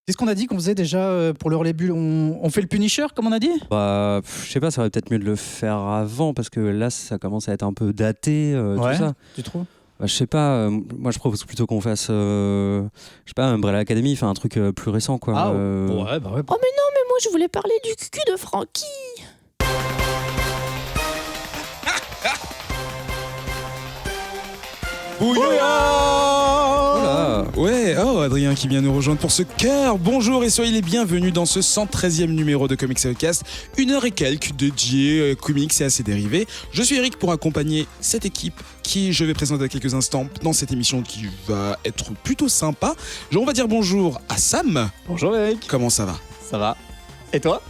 Qu'est-ce qu'on a dit qu'on faisait déjà pour l'heure les bulles on fait le Punisher, comme on a dit? Bah, je sais pas, ça aurait peut-être mieux de le faire avant parce que là, ça commence à être un peu daté, tout ça. Tu trouves? Bah, je sais pas, moi je propose plutôt qu'on fasse, je sais pas, Umbrella Academy, enfin un truc plus récent quoi. Ouais, bah ouais. Oh mais non, mais moi je voulais parler du cul de Francky. Oula. Ouais, Adrien qui vient nous rejoindre pour ce cœur. Bonjour et soyez les bienvenus dans ce 113e numéro de Comics Podcast. 1 heure et quelques dédié comics et à ses dérivés. Je suis Eric pour accompagner cette équipe qui je vais présenter dans quelques instants dans cette émission qui va être plutôt sympa. On va dire bonjour à Sam. Bonjour Eric. Comment ça va? Ça va. Et toi?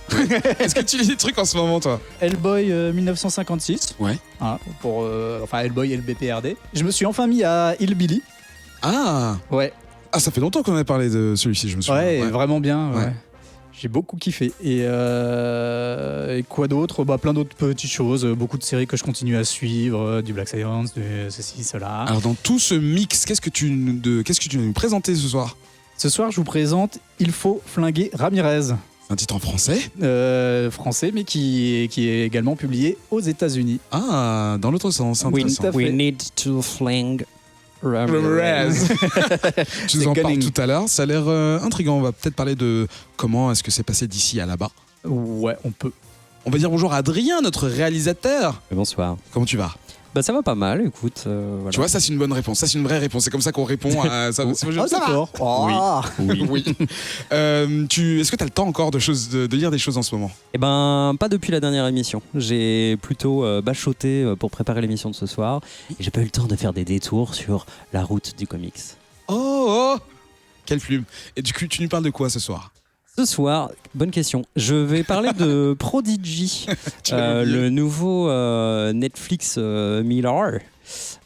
Est-ce que tu lis des trucs en ce moment toi? Hellboy 1956. Ouais. Hein, pour enfin Hellboy LBPRD. Je me suis enfin mis à Hillbilly. Ah, Ouais. ça fait longtemps qu'on avait parlé de celui-ci, je me souviens. Ouais, vraiment bien. Ouais. Ouais. J'ai beaucoup kiffé. Et quoi d'autre? Bah, plein d'autres petites choses. Beaucoup de séries que je continue à suivre. Du Black Science, du ceci, cela. Alors dans tout ce mix, qu'est-ce que tu vas nous présenter ce soir? Ce soir, je vous présente Il faut flinguer Ramirez. Un titre en français? Français, mais qui est également publié aux États-Unis. Ah, dans l'autre sens, c'est intéressant. tout à fait. We need to fling Ramirez. Tu nous en C'est parles gunning. tout à l'heure, ça a l'air intriguant. On va peut-être parler de comment est-ce que c'est passé d'ici à là-bas. Ouais, on peut. On va dire bonjour à Adrien, notre réalisateur. Bonsoir. Comment tu vas? Bah ça va pas mal, écoute. Voilà. Tu vois, ça c'est une bonne réponse, ça c'est une vraie réponse. C'est comme ça qu'on répond à ça. Ah, ça va. d'accord. Oui. Oui. Est-ce que tu as le temps encore de lire des choses en ce moment? Eh ben, pas depuis la dernière émission. J'ai plutôt bachoté pour préparer l'émission de ce soir. Et j'ai pas eu le temps de faire des détours sur la route du comics. Oh quelle plume. Et du coup, tu nous parles de quoi ce soir? Ce soir, bonne question. Je vais parler de Prodigy, Tu l'avais oublié. le nouveau Netflix Miller.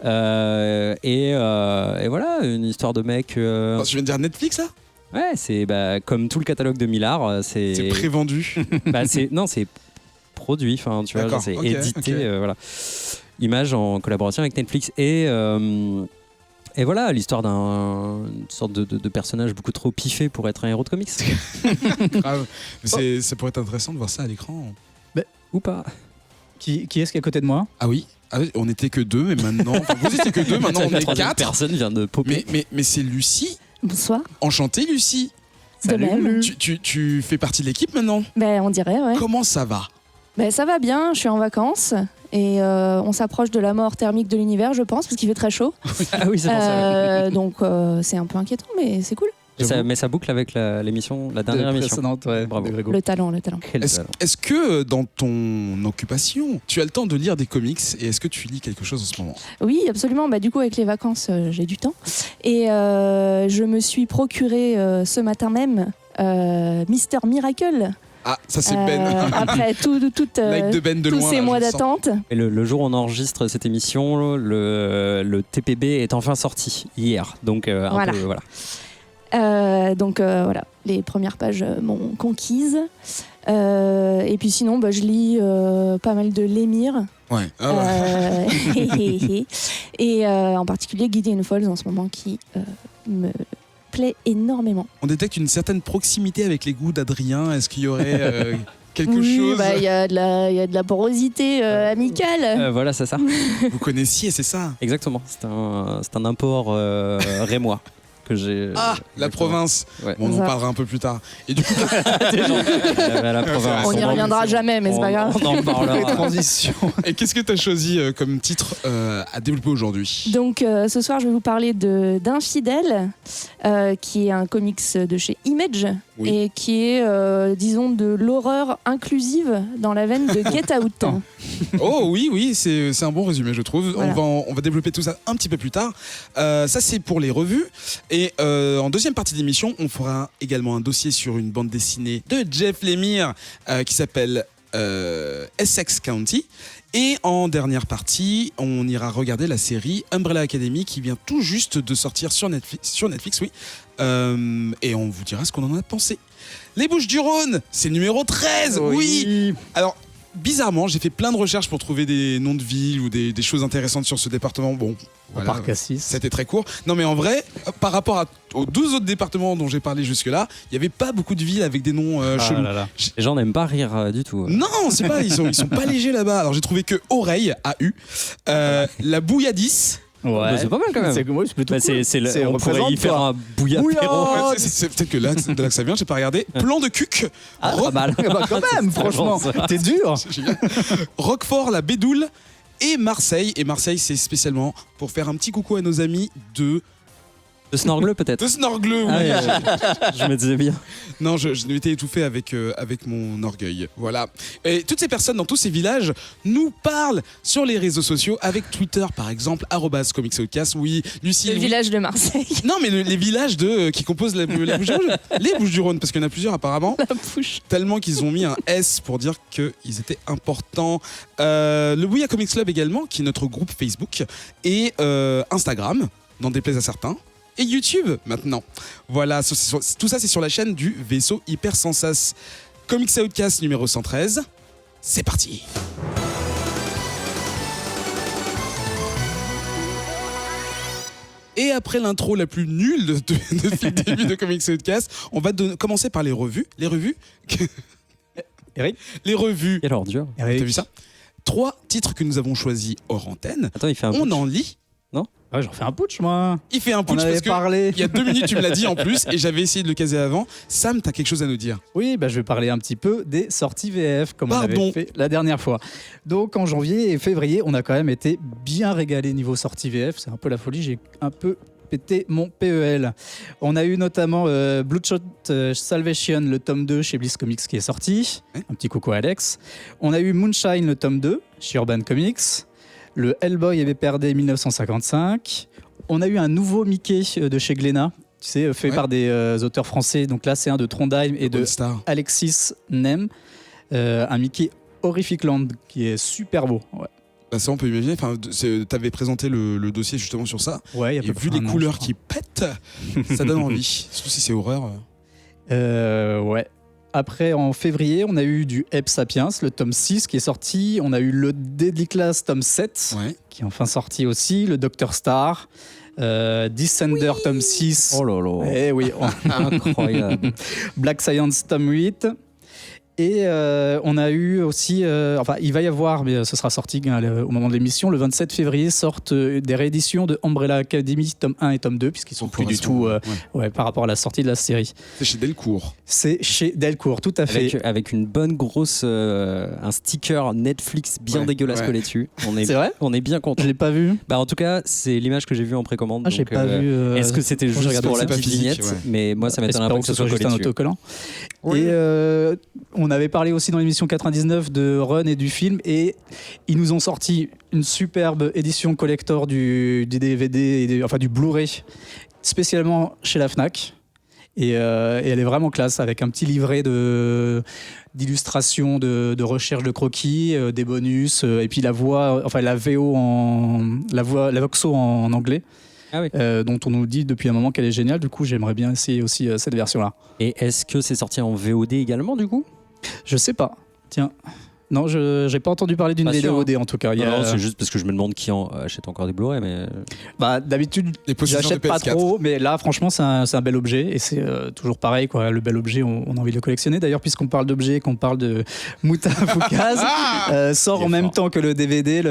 Et voilà, une histoire de mec. Tu viens de dire Netflix là? Ouais, c'est comme tout le catalogue de Millard. C'est prévendu. C'est produit, enfin tu vois, D'accord, c'est ok, édité, ok. voilà. Image en collaboration avec Netflix et voilà l'histoire d'une sorte de personnage beaucoup trop piffé pour être un héros de comics. Grave. Mais ça pourrait être intéressant de voir ça à l'écran. Ou pas. Qui est-ce qui est à côté de moi? Ah oui, on n'était que deux, mais maintenant. Enfin, vous étiez que deux, maintenant on La est troisième 4. personne vient de popper. Mais c'est Lucie. Bonsoir. Enchantée, Lucie. De même. Tu fais partie de l'équipe maintenant? Ben on dirait, ouais. Comment ça va? Ben ça va bien, je suis en vacances et on s'approche de la mort thermique de l'univers, je pense, parce qu'il fait très chaud. Ah oui, c'est pour ça. Donc c'est un peu inquiétant, mais c'est cool. Mais ça boucle avec la dernière émission. Précédente, ouais, Bravo. de Grégo. Le talent. Quel Est-ce talent. est-ce que dans ton occupation, tu as le temps de lire des comics et est-ce que tu lis quelque chose en ce moment? Oui, absolument. Bah, du coup, avec les vacances, j'ai du temps. Et je me suis procuré ce matin même Mister Miracle. Ah, ça c'est Ben. Après Like de Ben de tous loin. ces là, mois je sens. d'attente. Et le jour où on enregistre cette émission, le TPB est enfin sorti hier. Donc Voilà. Voilà, les premières pages m'ont conquise. Et puis sinon, je lis pas mal de Lémire. Ouais. Ah ouais. Et en particulier Gideon Falls en ce moment qui me plaît énormément. On détecte une certaine proximité avec les goûts d'Adrien. Est-ce qu'il y aurait quelque chose? Il y a de la porosité amicale. Voilà, c'est ça. Vous connaissiez, c'est ça? Exactement. C'est un import rémois que j'ai. Ah, la exactement. province. Ouais. Bon, on en Ça. parlera un peu plus tard. Et du coup, La province. On n'y reviendra jamais, mais c'est pas grave. On en Les parlera. transitions. et qu'est-ce que tu as choisi comme titre à développer aujourd'hui? Donc ce soir, je vais vous parler d'Infidèle, qui est un comics de chez Image Oui. et qui est, disons, de l'horreur inclusive dans la veine de Get Out. Oh oui, c'est un bon résumé, je trouve. Voilà. On va développer tout ça un petit peu plus tard. Ça, c'est pour les revues. Et en deuxième partie de l'émission, on fera également un dossier sur une bande dessinée de Jeff Lemire qui s'appelle Essex County. Et en dernière partie, on ira regarder la série Umbrella Academy qui vient tout juste de sortir sur Netflix, oui. Et on vous dira ce qu'on en a pensé. Les Bouches-du-Rhône, c'est le numéro 13, oui. Alors, bizarrement, j'ai fait plein de recherches pour trouver des noms de villes ou des choses intéressantes sur ce département. Bon, voilà, Par Cassis. c'était très court. Non, mais en vrai, par rapport aux 12 autres départements dont j'ai parlé jusque-là, il n'y avait pas beaucoup de villes avec des noms chelous. là là. Les gens n'aiment pas rire du tout. Non, c'est pas, ils sont pas légers là-bas. Alors j'ai trouvé que Oreille, AU, la Bouilladis. Ouais. Bah, c'est pas mal quand même. C'est ouais, c'est plutôt Bah, cool. on pourrait y faire un bouillat Bouillat. apéro. Ouais, c'est peut-être que là, de là que ça vient, j'ai pas regardé. Plan de Cuc. Ah, pas mal. Bah, quand même, C'est franchement, bon, ça. t'es dur. C'est génial. Roquefort, la Bédoule et Marseille. Et Marseille, c'est spécialement pour faire un petit coucou à nos amis de De Snorgle peut-être. Snorgleux. Oui. Ah, ouais, je me disais bien. Non, je m'étais étouffé avec mon orgueil. Voilà. Et toutes ces personnes dans tous ces villages nous parlent sur les réseaux sociaux, avec Twitter par exemple, @comicsoutcast. Oui, Lucie. Le oui. village de Marseille. Non, mais les villages qui composent les Bouches-du-Rhône. Les Bouches-du-Rhône, parce qu'il y en a plusieurs apparemment. La bouche. Tellement qu'ils ont mis un S pour dire qu'ils étaient importants. Le Bouillat Comics Club également, qui est notre groupe Facebook, et Instagram, n'en déplaise à certains. Et YouTube maintenant. Voilà, tout ça c'est sur la chaîne du vaisseau Hyper Sensas. Comics Outcast numéro 113. C'est parti. Et après l'intro la plus nulle depuis le début de Comics Outcast, on va commencer par les revues. Les revues. Eric Les revues. Quelle ordure. T'as vu ça ? 3 titres que nous avons choisis hors antenne. Attends, il fait un On putsch. en lit. Ouais, j'en fais un putsch, moi. Il fait un On putsch avait parce que parlé. il y a 2 minutes tu me l'as dit en plus et j'avais essayé de le caser avant. Sam, t'as quelque chose à nous dire ? Oui, bah, je vais parler un petit peu des sorties VF, comme on Pardon. avait fait la dernière fois. Donc, en janvier et février, on a quand même été bien régalé niveau sorties VF. C'est un peu la folie, j'ai un peu pété mon PEL. On a eu notamment Bloodshot Salvation, le tome 2 chez Bliss Comics qui est sorti. Un petit coucou à Alex. On a eu Moonshine, le tome 2 chez Urban Comics. Le Hellboy et BPRD 1955. On a eu un nouveau Mickey de chez Glénat, tu sais, fait Ouais. par des auteurs français. Donc là, c'est un de Trondheim et de All Star. Alexis Nem, un Mickey Horrific Land qui est super beau. Ouais, Bah ça on peut imaginer. Enfin, t'avais présenté le dossier justement sur ça. ouais, il y a Et peu vu près les un an, couleurs je qui pètent, ça donne envie. Surtout si c'est horreur. crois. Ouais. Après, en février, on a eu du Ep Sapiens, le tome 6 qui est sorti. On a eu le Deadly Class tome 7 Ouais. qui est enfin sorti aussi. Le Dr Star, Descender tome 6. Oh là là. Eh oui, Incroyable. Black Science tome 8. Et on a eu aussi, enfin il va y avoir, mais ce sera sorti au moment de l'émission, le 27 février sortent des rééditions de Umbrella Academy tome 1 et tome 2, puisqu'ils sont plus du tout Ouais. par rapport à la sortie de la série. C'est chez Delcourt. C'est chez Delcourt, tout à fait. Avec une bonne grosse, un sticker Netflix bien Ouais, dégueulasse ouais. collé dessus. C'est vrai ? On est bien content. Je l'ai pas vu. Bah en tout cas, c'est l'image que j'ai vue en précommande. Ah, j'ai donc, pas vu. Est-ce que c'était je juste regarde pour pas, la c'est pas petite physique, vignette ouais. Mais moi, ça m'étonnerait pas Espérons que ce soit juste collé un dessus. autocollant. Ouais. Et on avait parlé aussi dans l'émission 99 de Run et du film, et ils nous ont sorti une superbe édition collector du DVD, enfin du Blu-ray, spécialement chez la Fnac. Et elle est vraiment classe, avec un petit livret d'illustrations, de recherche de croquis, des bonus, et puis la voix, enfin la VO la voxo en anglais. Ah oui. Dont on nous dit depuis un moment qu'elle est géniale. Du coup, j'aimerais bien essayer aussi cette version-là. Et est-ce que c'est sorti en VOD également du coup? Je sais pas. Tiens. Non, je n'ai pas entendu parler d'une Pas sûr, VOD en tout cas. Il y a- Non, c'est juste parce que je me demande qui achète encore des Blu-ray, mais Bah, d'habitude, Les possesseurs j'achète de pas PS4. trop, mais là, franchement, c'est un bel objet et c'est toujours pareil, quoi. Le bel objet, on a envie de le collectionner. D'ailleurs, puisqu'on parle d'objets, qu'on parle de Mouta Foukaz, sort Il est en même fort. temps que le DVD,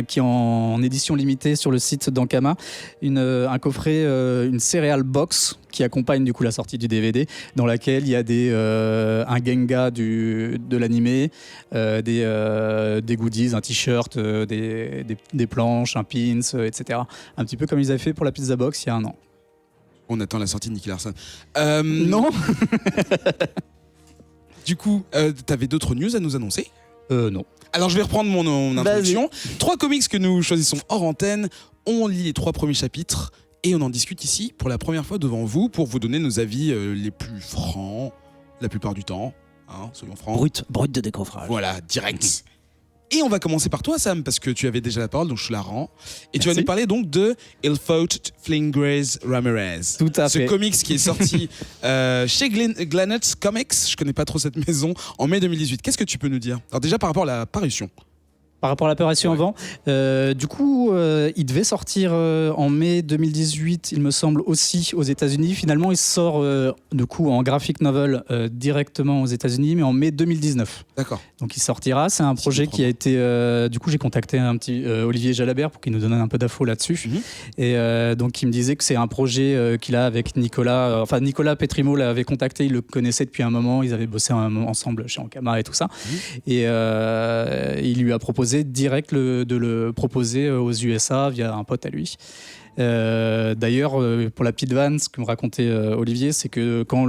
qui est en édition limitée sur le site d'Ankama, un coffret, une céréale box qui accompagne du coup la sortie du DVD, dans laquelle il y a un Genga de l'animé, des goodies, un t-shirt, des planches, un pins, etc. Un petit peu comme ils avaient fait pour la Pizza Box il y a un an. On attend la sortie de Nicky Larson. Non. Du coup, t'avais d'autres news à nous annoncer ? Non. Alors je vais reprendre mon introduction. 3 comics que nous choisissons hors antenne. On lit les 3 premiers chapitres et on en discute ici pour la première fois devant vous pour vous donner nos avis les plus francs la plupart du temps. Hein, soyons francs. brut de décoffrage. Voilà, direct. Et on va commencer par toi, Sam, parce que tu avais déjà la parole, donc je la rends. Et tu vas Merci. nous parler donc de Il Faut Flingers Ramirez. Tout à Ce fait. comics qui est sorti chez Glennet Comics, je connais pas trop cette maison, en mai 2018. Qu'est-ce que tu peux nous dire? Alors déjà par rapport à la parution. Par rapport à l'apparition Ouais. avant, du coup, il devait sortir en mai 2018, il me semble, aussi aux États-Unis. Finalement, il sort du coup en graphic novel directement aux États-Unis, mais en mai 2019. D'accord. Donc il sortira. C'est un projet qui a été. Du coup, j'ai contacté un petit Olivier Jalabert pour qu'il nous donne un peu d'infos là-dessus. Mhm. Et donc il me disait que c'est un projet qu'il a avec Nicolas. Enfin, Nicolas Petrimo l'avait contacté, il le connaissait depuis un moment. Ils avaient bossé ensemble chez Ankama et tout ça. Et il lui a proposé direct de le proposer aux USA via un pote à lui. D'ailleurs, pour la petite vanne, ce que me racontait Olivier, c'est que quand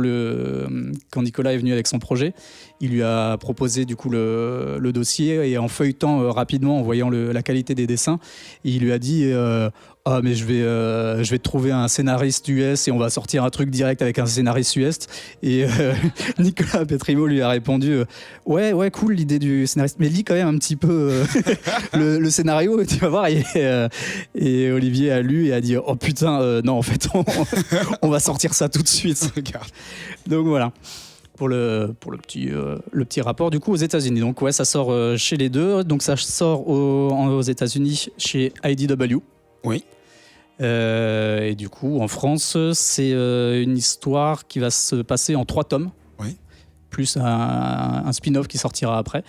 Nicolas est venu avec son projet, il lui a proposé du coup le dossier et en feuilletant rapidement, en voyant la qualité des dessins, il lui a dit ah mais je vais te trouver un scénariste US et on va sortir un truc direct avec un scénariste US. Et Nicolas Petrimo lui a répondu ouais cool l'idée du scénariste, mais lis quand même un petit peu le scénario, tu vas voir. Et Olivier a lu et a dit oh putain non en fait on va sortir ça tout de suite. Regarde. Donc voilà. Pour le petit rapport du coup aux États-Unis. Donc ouais, ça sort chez les deux. Donc ça sort aux États-Unis chez IDW. Oui. Et du coup, en France, c'est une histoire qui va se passer en 3 tomes. Oui. Plus un spin-off qui sortira après.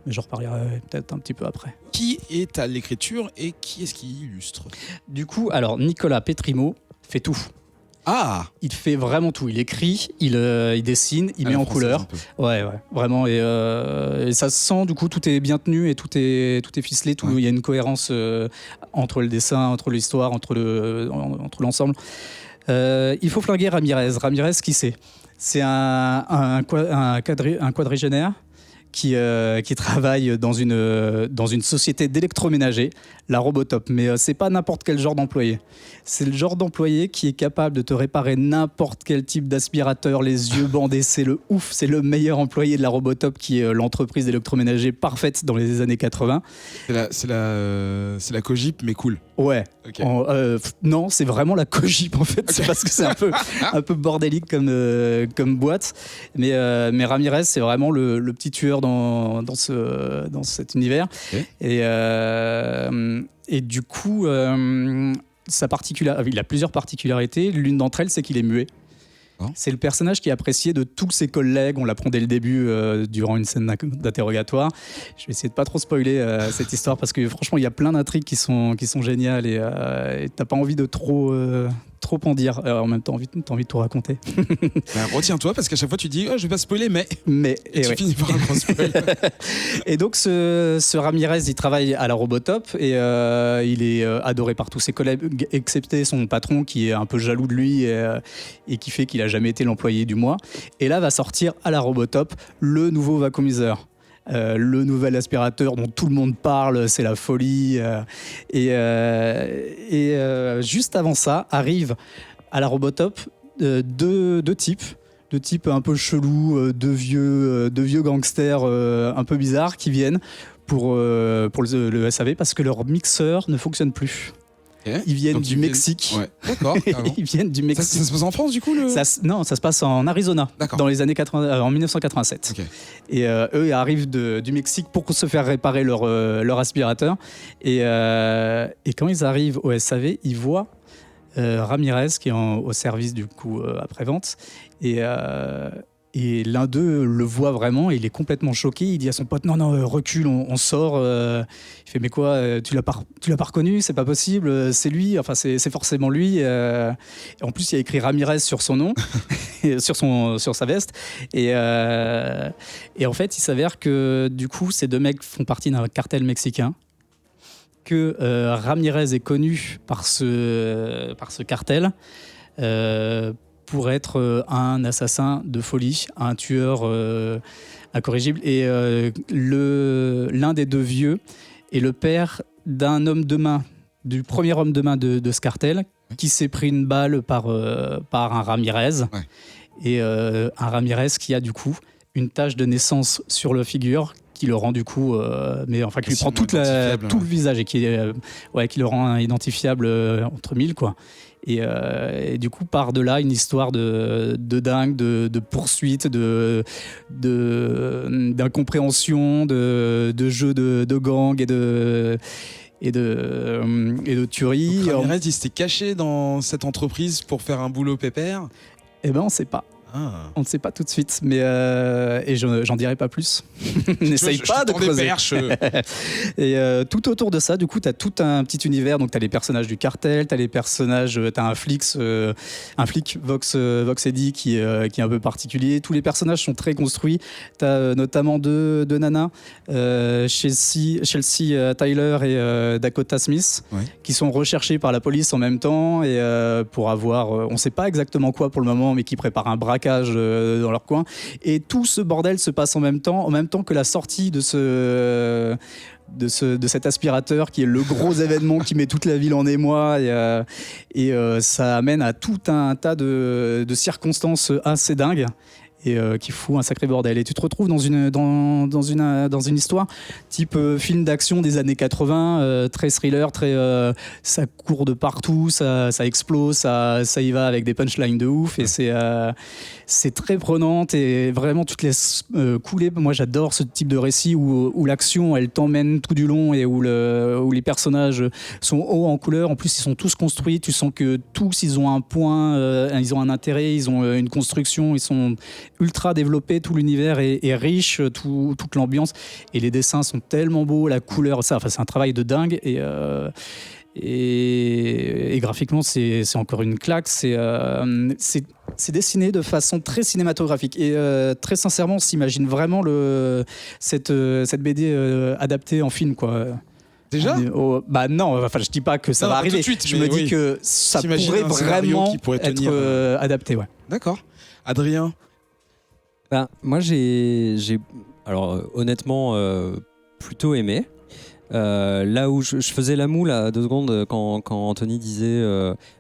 Mais j'en reparlerai peut-être un petit peu après. Qui est à l'écriture et qui est-ce qui illustre? Du coup, alors Nicolas Petrimo fait tout. Ah, Il fait vraiment tout. Il écrit, il dessine, il à met la en française, couleur. un peu. Ouais, vraiment. Et ça se sent, du coup, tout est bien tenu et tout est ficelé. Ouais. Il y a une cohérence entre le dessin, entre l'histoire, entre l'ensemble. Il faut flinguer Ramirez. Ramirez, qui c'est? C'est un quadrigénaire qui travaille dans une société d'électroménager, la Robotop. Mais c'est pas n'importe quel genre d'employé. C'est le genre d'employé qui est capable de te réparer n'importe quel type d'aspirateur, les yeux bandés. C'est le ouf. C'est le meilleur employé de la Robotop, qui est l'entreprise d'électroménager parfaite dans les années 80. C'est la Cogip, mais cool. Ouais. Ok. Non, c'est vraiment la Cogip en fait. C'est parce que c'est un peu bordélique comme boîte. Mais Ramirez, c'est vraiment le petit tueur dans cet univers. Ok. Et du coup, il a plusieurs particularités. L'une d'entre elles, c'est qu'il est muet. Oh. C'est le personnage qui est apprécié de tous ses collègues. On l'apprend dès le début, durant une scène d'interrogatoire. Je vais essayer de pas trop spoiler cette histoire parce que franchement, il y a plein d'intrigues qui sont géniales et t'as pas envie de trop en dire. En même temps, t'as envie de tout raconter. Ben, retiens-toi parce qu'à chaque fois tu dis je vais pas spoiler, mais Et tu ouais. finis par un gros spoil. Et donc ce Ramirez, il travaille à la Robotop et il est adoré par tous ses collègues, excepté son patron qui est un peu jaloux de lui et qui fait qu'il a jamais été l'employé du mois. Et là va sortir à la Robotop le nouveau vacuumiseur. Le nouvel aspirateur dont tout le monde parle, c'est la folie. Juste avant ça, arrivent à la Robotop deux types un peu chelous, deux vieux gangsters un peu bizarres qui viennent pour le SAV parce que leur mixeur ne fonctionne plus. Ok. Ils viennent Donc, du Mexique. Ouais, d'accord. carrément. Ils viennent du Ça Mexique. se passe en France du coup Non, ça se passe en Arizona, D'accord. dans les années 80, en 1987. Ok. Et eux, ils arrivent du Mexique pour se faire réparer leur aspirateur. Et quand ils arrivent au SAV, ils voient Ramirez qui est au service du coup après-vente. Et l'un d'eux le voit vraiment et il est complètement choqué. Il dit à son pote non, recule, on sort. Il fait mais quoi, tu l'as pas reconnu, c'est pas possible, c'est lui, enfin c'est forcément lui. Et en plus il y a écrit Ramirez sur son nom, sur sa veste. Et en fait il s'avère que du coup ces deux mecs font partie d'un cartel mexicain. Que Ramirez est connu par ce cartel. Pour être un assassin de folie, un tueur incorrigible. Et l'un des deux vieux est le père d'un homme de main, du premier homme de main de ce cartel, qui s'est pris une balle par un Ramirez. Ouais. Et un Ramirez qui a du coup une tache de naissance sur la figure qui le rend du coup, mais enfin qui lui prend Facilement tout identifiable, le visage et qui le rend identifiable entre mille quoi. Et du coup, par de là, une histoire de dingue, de poursuite, d'incompréhension, de jeu de gang et de tuerie. Donc, Ramirez, il s'était caché dans cette entreprise pour faire un boulot pépère. Eh ben, on ne sait pas. Ah. On ne sait pas tout de suite, mais et j'en dirai pas plus. N'essaye pas de creuser. Perches. Et tout autour de ça, du coup, tu as tout un petit univers. Donc, tu as les personnages du cartel, tu as les personnages, tu as un flic, Vox Eddy, qui est un peu particulier. Tous les personnages sont très construits. Tu as notamment deux nanas, Chelsea Tyler et Dakota Smith, Ouais. qui sont recherchées par la police en même temps et pour avoir, on ne sait pas exactement quoi pour le moment, mais qui préparent un braquage dans leur coin. Et tout ce bordel se passe en même temps que la sortie de cet aspirateur qui est le gros événement qui met toute la ville en émoi et ça amène à tout un tas de circonstances assez dingues et qui fout un sacré bordel. Et tu te retrouves dans une histoire type film d'action des années 80, très thriller, ça court de partout, ça explose, ça y va avec des punchlines de ouf, et c'est très prenante et vraiment tu te laisses couler. Moi j'adore ce type de récit où l'action elle t'emmène tout du long et où les personnages sont hauts en couleur. En plus ils sont tous construits, tu sens que tous ils ont un point, ils ont un intérêt, ils ont une construction, ils sont ultra développé, tout l'univers est riche, toute l'ambiance, et les dessins sont tellement beaux, la couleur, c'est un travail de dingue, et graphiquement c'est encore une claque. C'est dessiné de façon très cinématographique et très sincèrement on s'imagine vraiment cette BD adaptée en film quoi. Déjà ? Bah non, enfin je dis pas que ça va arriver. Tout de suite, je me dis que ça pourrait un scénario vraiment qui pourrait être tenir, adapté, ouais. D'accord. Adrien ? Ben, moi, j'ai alors honnêtement plutôt aimé. Là où je faisais la moue là 2 secondes quand Anthony disait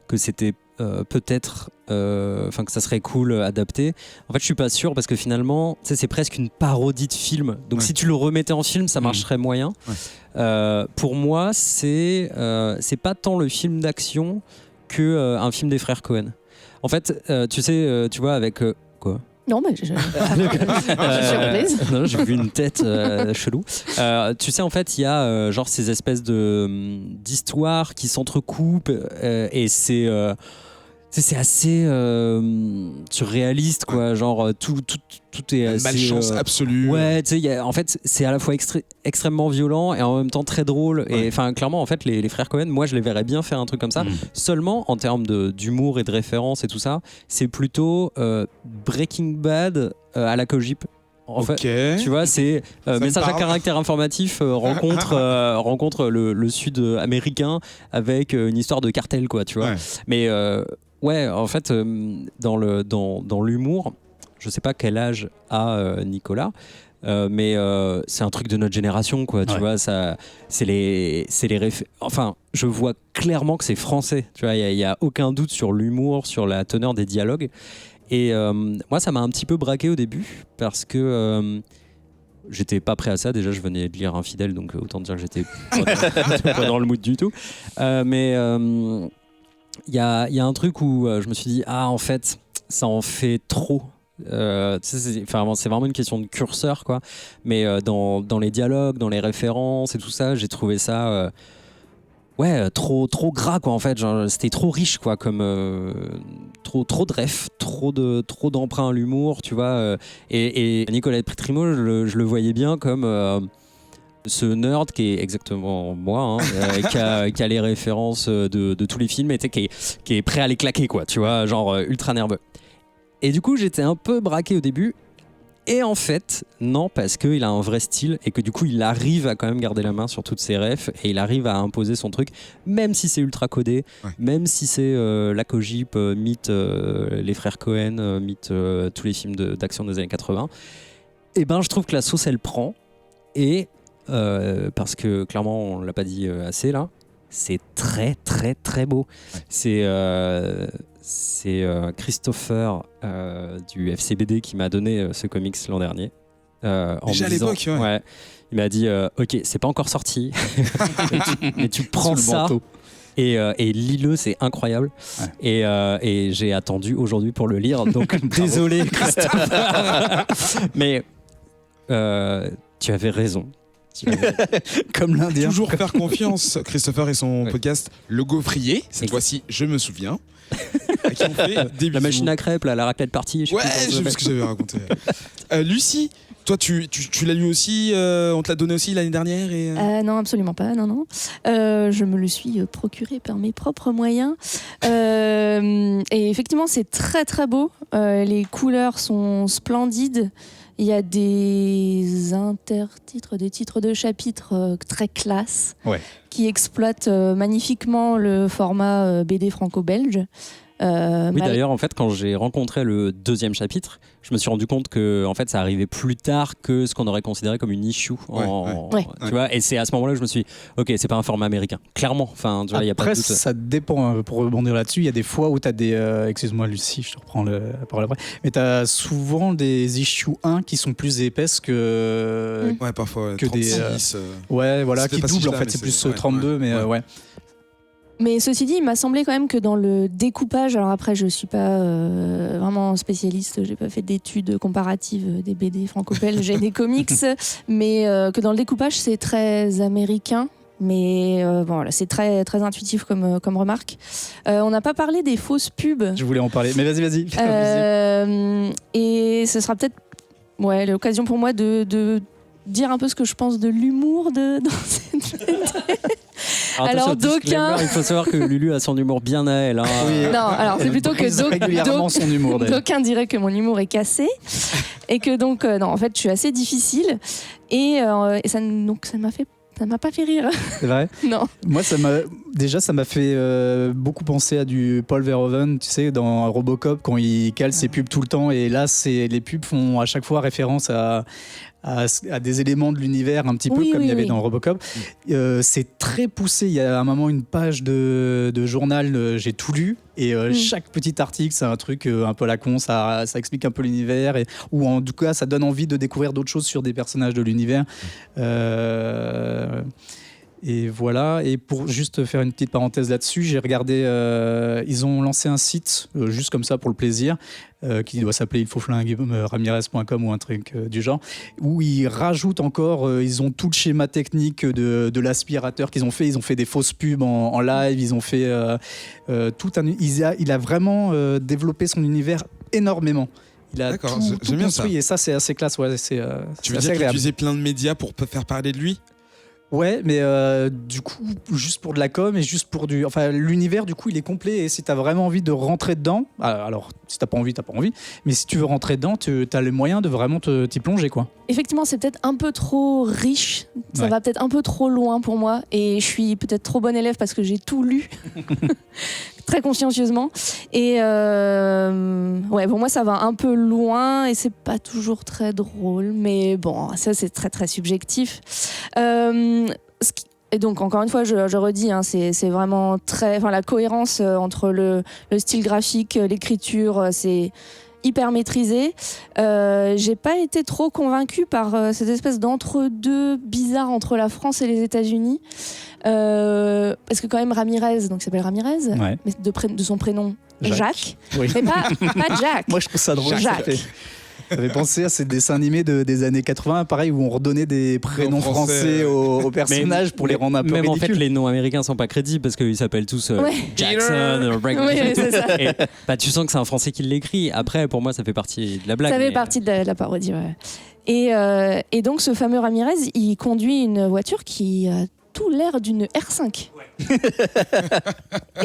que c'était peut-être que ça serait cool adapté. En fait, je suis pas sûr parce que finalement, tu sais, c'est presque une parodie de film. Donc, si tu le remettais en film, ça marcherait moyen. Ouais. Pour moi, c'est pas tant le film d'action que un film des frères Cohen. En fait, tu sais, tu vois avec quoi. Non, mais je suis surprise. Non, j'ai vu une tête chelou. Tu sais, en fait, il y a genre ces espèces d'histoires qui s'entrecoupent et c'est assez surréaliste, quoi. Genre, tout est assez... Malchance absolue. Ouais, tu sais, en fait, c'est à la fois extrêmement violent et en même temps très drôle. Ouais. Et enfin, clairement, en fait, les frères Cohen, moi, je les verrais bien faire un truc comme ça. Seulement, en termes d'humour et de référence et tout ça, c'est plutôt Breaking Bad à la Kojip. En fait, tu vois, c'est message à caractère informatif rencontre le sud américain avec une histoire de cartel, quoi, tu vois. Ouais. Mais ouais, en fait, dans l'humour, je sais pas quel âge a Nicolas, mais c'est un truc de notre génération, quoi. Tu vois, ça, enfin, je vois clairement que c'est français. Tu vois, il y a aucun doute sur l'humour, sur la teneur des dialogues. Et moi, ça m'a un petit peu braqué au début parce que j'étais pas prêt à ça. Déjà, je venais de lire Infidèle, donc autant dire que j'étais pas dans le mood du tout. Mais il y a un truc où je me suis dit, en fait, ça en fait trop. C'est vraiment une question de curseur, quoi. Mais dans les dialogues, dans les références et tout ça, j'ai trouvé ça trop gras, quoi. En fait, genre, c'était trop riche, quoi, comme trop de refs, trop d'emprunt à l'humour, tu vois. Et Nicolas Primo, je le voyais bien comme ce nerd qui est exactement moi, qui a les références de tous les films et qui est prêt à les claquer, quoi, tu vois, genre ultra nerveux. Et du coup, j'étais un peu braqué au début. Et en fait, non, parce qu'il a un vrai style et que du coup, il arrive à quand même garder la main sur toutes ses refs et il arrive à imposer son truc, même si c'est ultra codé, même si c'est la Kojip, mythe les frères Cohen, mythe tous les films d'action des années 80. Et ben, je trouve que la sauce, elle prend. Et parce que clairement, on l'a pas dit assez là, c'est très, très, très beau. Ouais. C'est Christopher du FCBD qui m'a donné ce comics l'an dernier. En Déjà me à disant- l'époque, ouais. Il m'a dit ok, c'est pas encore sorti, mais tu prends Sous le ça manteau. et lis-le, c'est incroyable. Ouais. Et j'ai attendu aujourd'hui pour le lire, donc désolé Christopher. Mais tu avais raison. Comme l'Indien. Toujours faire confiance. Christopher et son Ouais. podcast Le Gaufrier. Cette Exact. fois-ci, je me souviens. À qui on fait des La bisous. machine à crêpes, là, la raclette partie. Ouais, j'ai vu ce que j'avais raconté. Lucie, toi, tu l'as lu aussi, on te l'a donné aussi l'année dernière et, Non, absolument pas, non. Je me le suis procuré par mes propres moyens. Et effectivement, c'est très très beau. Les couleurs sont splendides. Il y a des intertitres, des titres de chapitres très classe, Ouais. qui exploitent magnifiquement le format BD franco-belge. Oui, Mal- d'ailleurs, en fait, quand j'ai rencontré le deuxième chapitre, je me suis rendu compte que en fait, ça arrivait plus tard que ce qu'on aurait considéré comme une issue. Ouais. Tu vois, et c'est à ce moment-là que je me suis dit, ok, c'est pas un format américain. Clairement, enfin, tu vois, il y a pas de Après, doute. ça dépend. Hein, pour rebondir là-dessus, il y a des fois où tu as des. Excuse-moi, Lucie, je te reprends la parole après. Mais tu as souvent des issues 1 qui sont plus épaisses que. ouais, parfois que des, 36. Ouais, voilà, C'était qui pas si double en là, fait. mais C'est plus c'est- ouais, 32, mais ouais. ouais. Mais ceci dit, il m'a semblé quand même que dans le découpage, alors après je suis pas vraiment spécialiste, j'ai pas fait d'études comparatives des BD franco-belges et des comics, mais que dans le découpage c'est très américain. Mais bon, voilà, c'est très, très intuitif comme remarque. On n'a pas parlé des fausses pubs. Je voulais en parler. Mais vas-y. Et ce sera peut-être l'occasion pour moi de dire un peu ce que je pense de l'humour dans cette BD. Alors, attention, d'aucuns- disclaimer, il faut savoir que Lulu a son humour bien à elle. Hein. Oui. Non, alors c'est plutôt que Brise régulièrement son humour. d'ailleurs. d'aucuns diraient que mon humour est cassé et que donc non, en fait je suis assez difficile et ça m'a pas fait rire. C'est vrai. Non. Moi, ça m'a fait beaucoup penser à du Paul Verhoeven, tu sais, dans Robocop, quand il cale ses pubs tout le temps. Et là, les pubs font à chaque fois référence à des éléments de l'univers, un petit peu Oui, comme il y avait oui. dans Robocop. C'est très poussé. Il y a un moment une page de journal, j'ai tout lu. Et chaque petit article, c'est un truc un peu à la con, ça explique un peu l'univers. Ou en tout cas, ça donne envie de découvrir d'autres choses sur des personnages de l'univers. Et voilà, et pour juste faire une petite parenthèse là-dessus, j'ai regardé, ils ont lancé un site, juste comme ça pour le plaisir, qui doit s'appeler ilfautflinguer-ramirez.com ou un truc du genre, où ils rajoutent encore, ils ont tout le schéma technique de l'aspirateur qu'ils ont fait, ils ont fait des fausses pubs en live, ils ont fait tout un... Il a vraiment développé son univers énormément. Il a D'accord, tout j'aime bien construit, ça. et ça c'est assez classe, ouais, c'est Tu veux assez dire qu'il agréable. utilisait plein de médias pour faire parler de lui? Ouais, mais du coup, juste pour de la com et juste pour du... Enfin, l'univers, du coup, il est complet. Et si t'as vraiment envie de rentrer dedans, alors, si t'as pas envie, t'as pas envie. Mais si tu veux rentrer dedans, t'as les moyens de vraiment t'y plonger, quoi. Effectivement, c'est peut-être un peu trop riche, ça Ouais. va peut-être un peu trop loin pour moi et je suis peut-être trop bonne élève parce que j'ai tout lu très consciencieusement et pour moi ça va un peu loin et c'est pas toujours très drôle, mais bon, ça c'est très très subjectif. Et donc encore une fois, je redis, hein, c'est vraiment très, la cohérence entre le style graphique, l'écriture, c'est hyper maîtrisé. J'ai pas été trop convaincue par cette espèce d'entre-deux bizarre entre la France et les États-Unis. Parce que quand même Ramirez, donc il s'appelle Ramirez, Ouais. mais de son prénom Jacques, Oui. mais pas Jack. Moi, je trouve ça drôle. Jacques. Ça fait penser à ces dessins animés des années 80, pareil, où on redonnait des prénoms Nom français, français aux personnages pour les rendre un peu Même en ridicules. fait, les noms américains sont pas crédibles parce qu'ils s'appellent tous Ouais. Jackson, Oui, oui, c'est ça. Et, tu sens que c'est un Français qui l'écrit. Après, pour moi, ça fait partie de la blague. Ça fait mais- partie de la parodie, ouais. Et donc ce fameux Ramirez, il conduit une voiture qui a tout l'air d'une R5.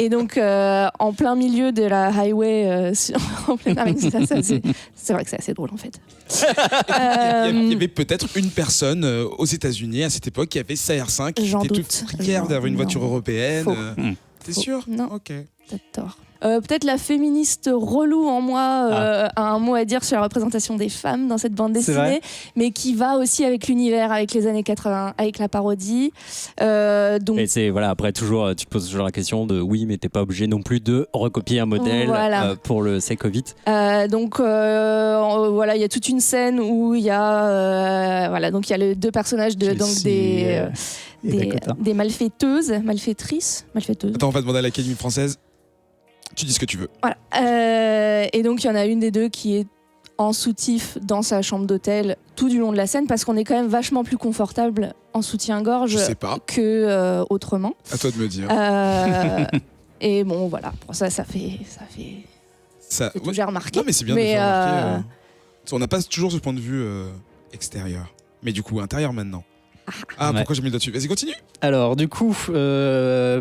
Et donc en plein milieu de la highway, en plein c'est vrai que c'est assez drôle en fait. Il y avait peut-être une personne aux États-Unis à cette époque qui avait sa R5, qui J'en était doute. toute fricaire d'avoir une Non. voiture européenne. Faux. T'es sûr? Non. Ok. Peut-être tort. peut-être la féministe relou en moi a un mot à dire sur la représentation des femmes dans cette bande dessinée, mais qui va aussi avec l'univers, avec les années 80, avec la parodie. Donc... Et c'est, voilà, après, toujours, tu poses toujours la question de oui, mais t'es pas obligé non plus de recopier un modèle pour le sake of it. Donc, voilà, il y a toute une scène où il y a, donc il y a les deux personnages des malfaitrices. Attends, on va demander à l'Académie française. Tu dis ce que tu veux. Voilà. Et donc, il y en a une des deux qui est en soutif dans sa chambre d'hôtel tout du long de la scène, parce qu'on est quand même vachement plus confortable en soutien-gorge que autrement. À toi de me dire. Et bon, voilà, pour ça fait j'ai remarqué. Non, mais c'est bien de faire remarquer. On n'a pas toujours ce point de vue extérieur. Mais du coup, intérieur maintenant. Pourquoi j'ai mis le doigt dessus ? Vas-y, continue. Alors, du coup,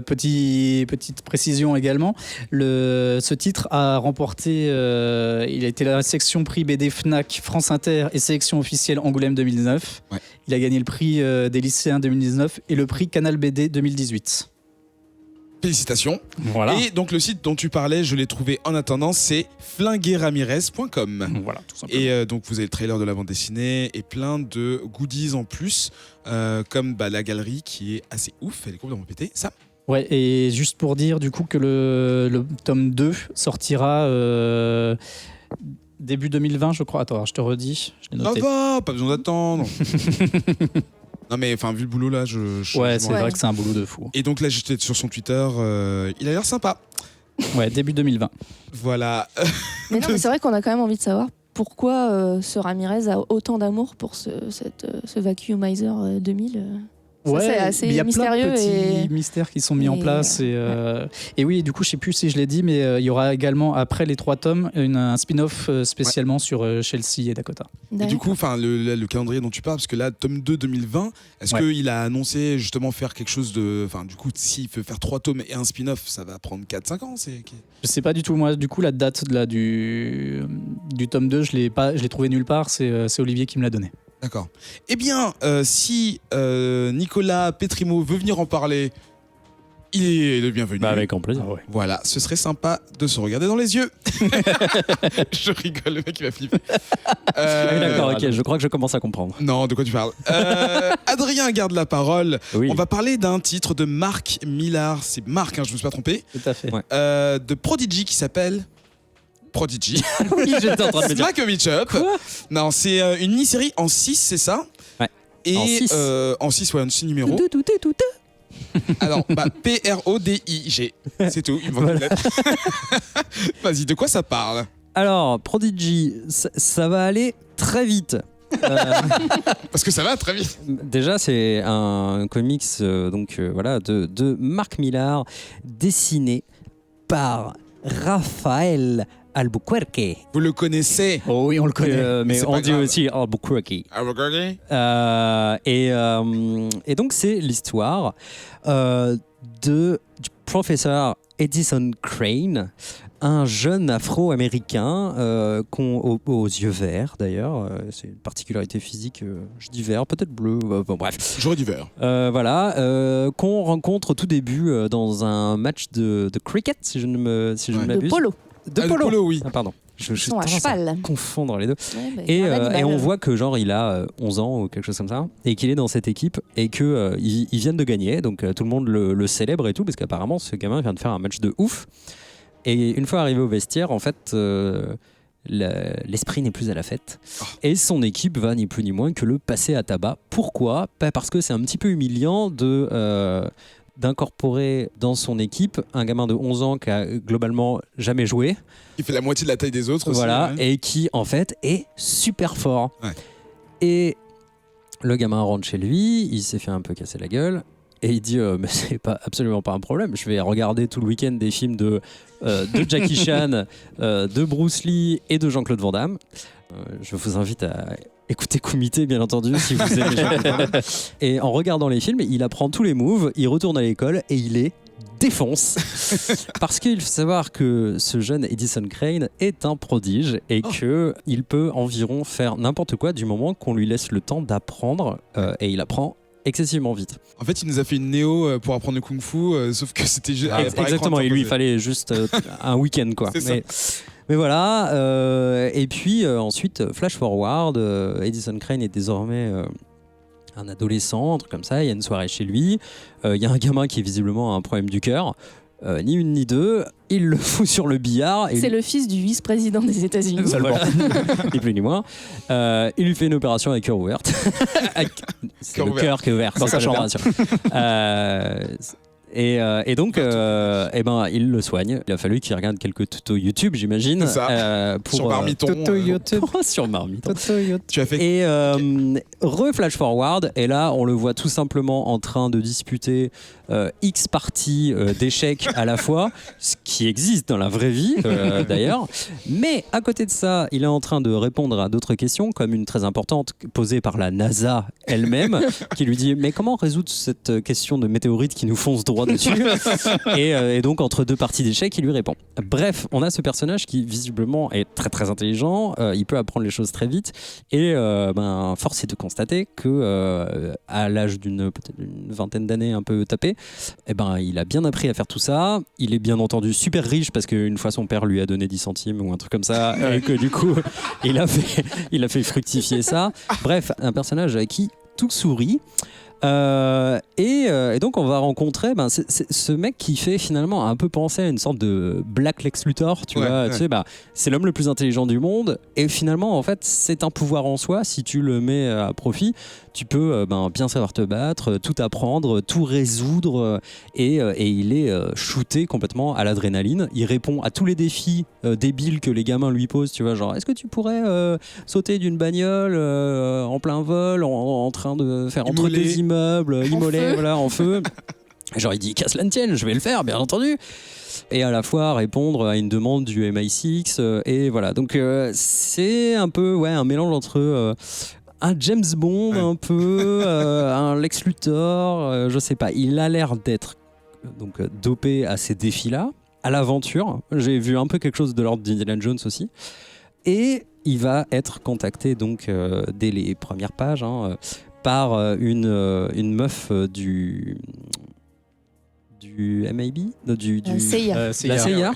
petite précision également. Ce titre a remporté, il a été la section prix BD Fnac France Inter et sélection officielle Angoulême 2019. Ouais. Il a gagné le prix des lycéens 2019 et le prix Canal BD 2018. Félicitations. Voilà. Et donc le site dont tu parlais, je l'ai trouvé en attendant, c'est flingueramirez.com. Voilà, tout simplement. Et donc vous avez le trailer de la bande dessinée et plein de goodies en plus, comme la galerie qui est assez ouf, elle est complètement pétée. Ça. Ouais, et juste pour dire du coup que le tome 2 sortira début 2020, je crois. Attends, alors, je te redis. Je l'ai noté. Pas besoin d'attendre. Non mais enfin vu le boulot là, c'est vrai que c'est un boulot de fou. Et donc là j'étais sur son Twitter, il a l'air sympa. Ouais, début 2020. Voilà. Mais non, mais c'est vrai qu'on a quand même envie de savoir pourquoi ce Ramirez a autant d'amour pour ce Vacuumizer 2000. Ça, c'est assez mystérieux. Il y a plein de petits mystères qui sont mis en place. Et oui, du coup, je sais plus si je l'ai dit, mais il y aura également, après les 3 tomes, un spin-off spécialement sur Chelsea et Dakota. Et du coup, le calendrier dont tu parles, parce que là, tome 2 2020, est-ce qu'il a annoncé justement faire quelque chose de... Enfin, du coup, s'il veut faire 3 tomes et un spin-off, ça va prendre 4-5 ans. Je sais pas du tout. Moi, du coup, la date du tome 2, je l'ai trouvé nulle part. C'est Olivier qui me l'a donné. D'accord. Eh bien, si Nicolas Pétrimo veut venir en parler, il est le bienvenu. Avec grand plaisir. Voilà, ce serait sympa de se regarder dans les yeux. Je rigole, le mec il va flipper. D'accord, ok, je crois que je commence à comprendre. Non, de quoi tu parles Adrien garde la parole. Oui. On va parler d'un titre de Marc Millar. C'est Marc, je me suis pas trompé. Tout à fait. De Prodigy qui s'appelle... Prodigy. Oui, j'étais en train de me dire. Smack a Bitch Up. Non, c'est une mini-série en 6, c'est ça ? Ouais. Et en 6, en 6 numéros. Alors, P-R-O-D-I-G. C'est tout. Voilà. Vas-y, de quoi ça parle ? Alors, Prodigy, ça va aller très vite. Parce que ça va très vite. Déjà, c'est un comics de Marc Millar, dessiné par Raphaël Albuquerque. Vous le connaissez ? Oh oui, on le connaît. Mais on dit aussi Albuquerque. Albuquerque. Et donc, c'est l'histoire du professeur Edison Crane, un jeune afro-américain aux yeux verts d'ailleurs. C'est une particularité physique. Je dis vert, peut-être bleu. Bref. J'aurais dit vert. Qu'on rencontre au tout début dans un match de cricket, si je ne m'abuse. De polo. De polo, oui. Pardon. Je suis à cheval. Confondre les deux. Et on voit que genre il a 11 ans ou quelque chose comme ça, et qu'il est dans cette équipe et que ils viennent de gagner, donc tout le monde le célèbre et tout, parce qu'apparemment ce gamin vient de faire un match de ouf. Et une fois arrivé au vestiaire, en fait, l'esprit n'est plus à la fête. Et son équipe va ni plus ni moins que le passer à tabac. Pourquoi ? Parce que c'est un petit peu humiliant d'incorporer dans son équipe un gamin de 11 ans qui a globalement jamais joué. Qui fait la moitié de la taille des autres voilà, aussi. Et qui en fait est super fort. Ouais. Et le gamin rentre chez lui, il s'est fait un peu casser la gueule. Et il dit mais c'est absolument pas un problème. Je vais regarder tout le week-end des films de Jackie Chan, de Bruce Lee et de Jean-Claude Van Damme. Je vous invite à écouter Kumité, bien entendu, si vous aimez Jean-Claude Van Damme. Et en regardant les films, il apprend tous les moves, il retourne à l'école et il les défonce. Parce qu'il faut savoir que ce jeune Edison Crane est un prodige et qu'il peut environ faire n'importe quoi du moment qu'on lui laisse le temps d'apprendre. Et il apprend excessivement vite. En fait, il nous a fait une néo pour apprendre le kung-fu, sauf que c'était juste. Exactement, il lui fallait juste un week-end, quoi. Mais voilà, et puis ensuite, flash forward, Edison Crane est désormais un adolescent, un truc comme ça, il y a une soirée chez lui, il y a un gamin qui visiblement a un problème du cœur, ni une ni deux, il le fout sur le billard. C'est le fils du vice-président des États-Unis. Voilà. Ni plus ni moins. Il lui fait une opération avec cœur ouverte. C'est le cœur qui est ouvert dans sa opération. Et donc, il le soigne. Il a fallu qu'il regarde quelques tutos YouTube, j'imagine. Sur Marmiton. Tuto YouTube. Sur Marmiton. Tu as fait. Et flash forward. Et là, on le voit tout simplement en train de disputer X parties d'échecs à la fois, ce qui existe dans la vraie vie d'ailleurs. Mais à côté de ça, il est en train de répondre à d'autres questions, comme une très importante posée par la NASA elle-même, qui lui dit mais comment résoudre cette question de météorite qui nous fonce droit dessus et donc entre deux parties d'échecs, il lui répond. Bref, on a ce personnage qui visiblement est très très intelligent, il peut apprendre les choses très vite et force est de constater que à l'âge peut-être d'une vingtaine d'années un peu tapé, il a bien appris à faire tout ça. Il est bien entendu super riche parce qu'une fois son père lui a donné 10 centimes ou un truc comme ça et que du coup il a fait fructifier ça. Bref, un personnage à qui tout sourit. Et donc on va rencontrer ce mec qui fait finalement un peu penser à une sorte de Black Lex Luthor, tu vois. Tu sais, c'est l'homme le plus intelligent du monde et finalement en fait c'est un pouvoir en soi. Si tu le mets à profit, tu peux bien savoir te battre, tout apprendre, tout résoudre et il est shooté complètement à l'adrénaline. Il répond à tous les défis débiles que les gamins lui posent, tu vois, genre est-ce que tu pourrais sauter d'une bagnole en plein vol en train de faire entre deux immeubles, immolé, voilà, en feu. Genre il dit qu'à cela ne tienne, je vais le faire, bien entendu. Et à la fois répondre à une demande du MI6 et voilà. Donc c'est un peu un mélange entre un James Bond, un peu un Lex Luthor, je sais pas. Il a l'air d'être donc dopé à ces défis-là, à l'aventure. J'ai vu un peu quelque chose de l'ordre d'Indiana Jones aussi. Et il va être contacté donc dès les premières pages par une meuf du MIB, CIA. la CIA,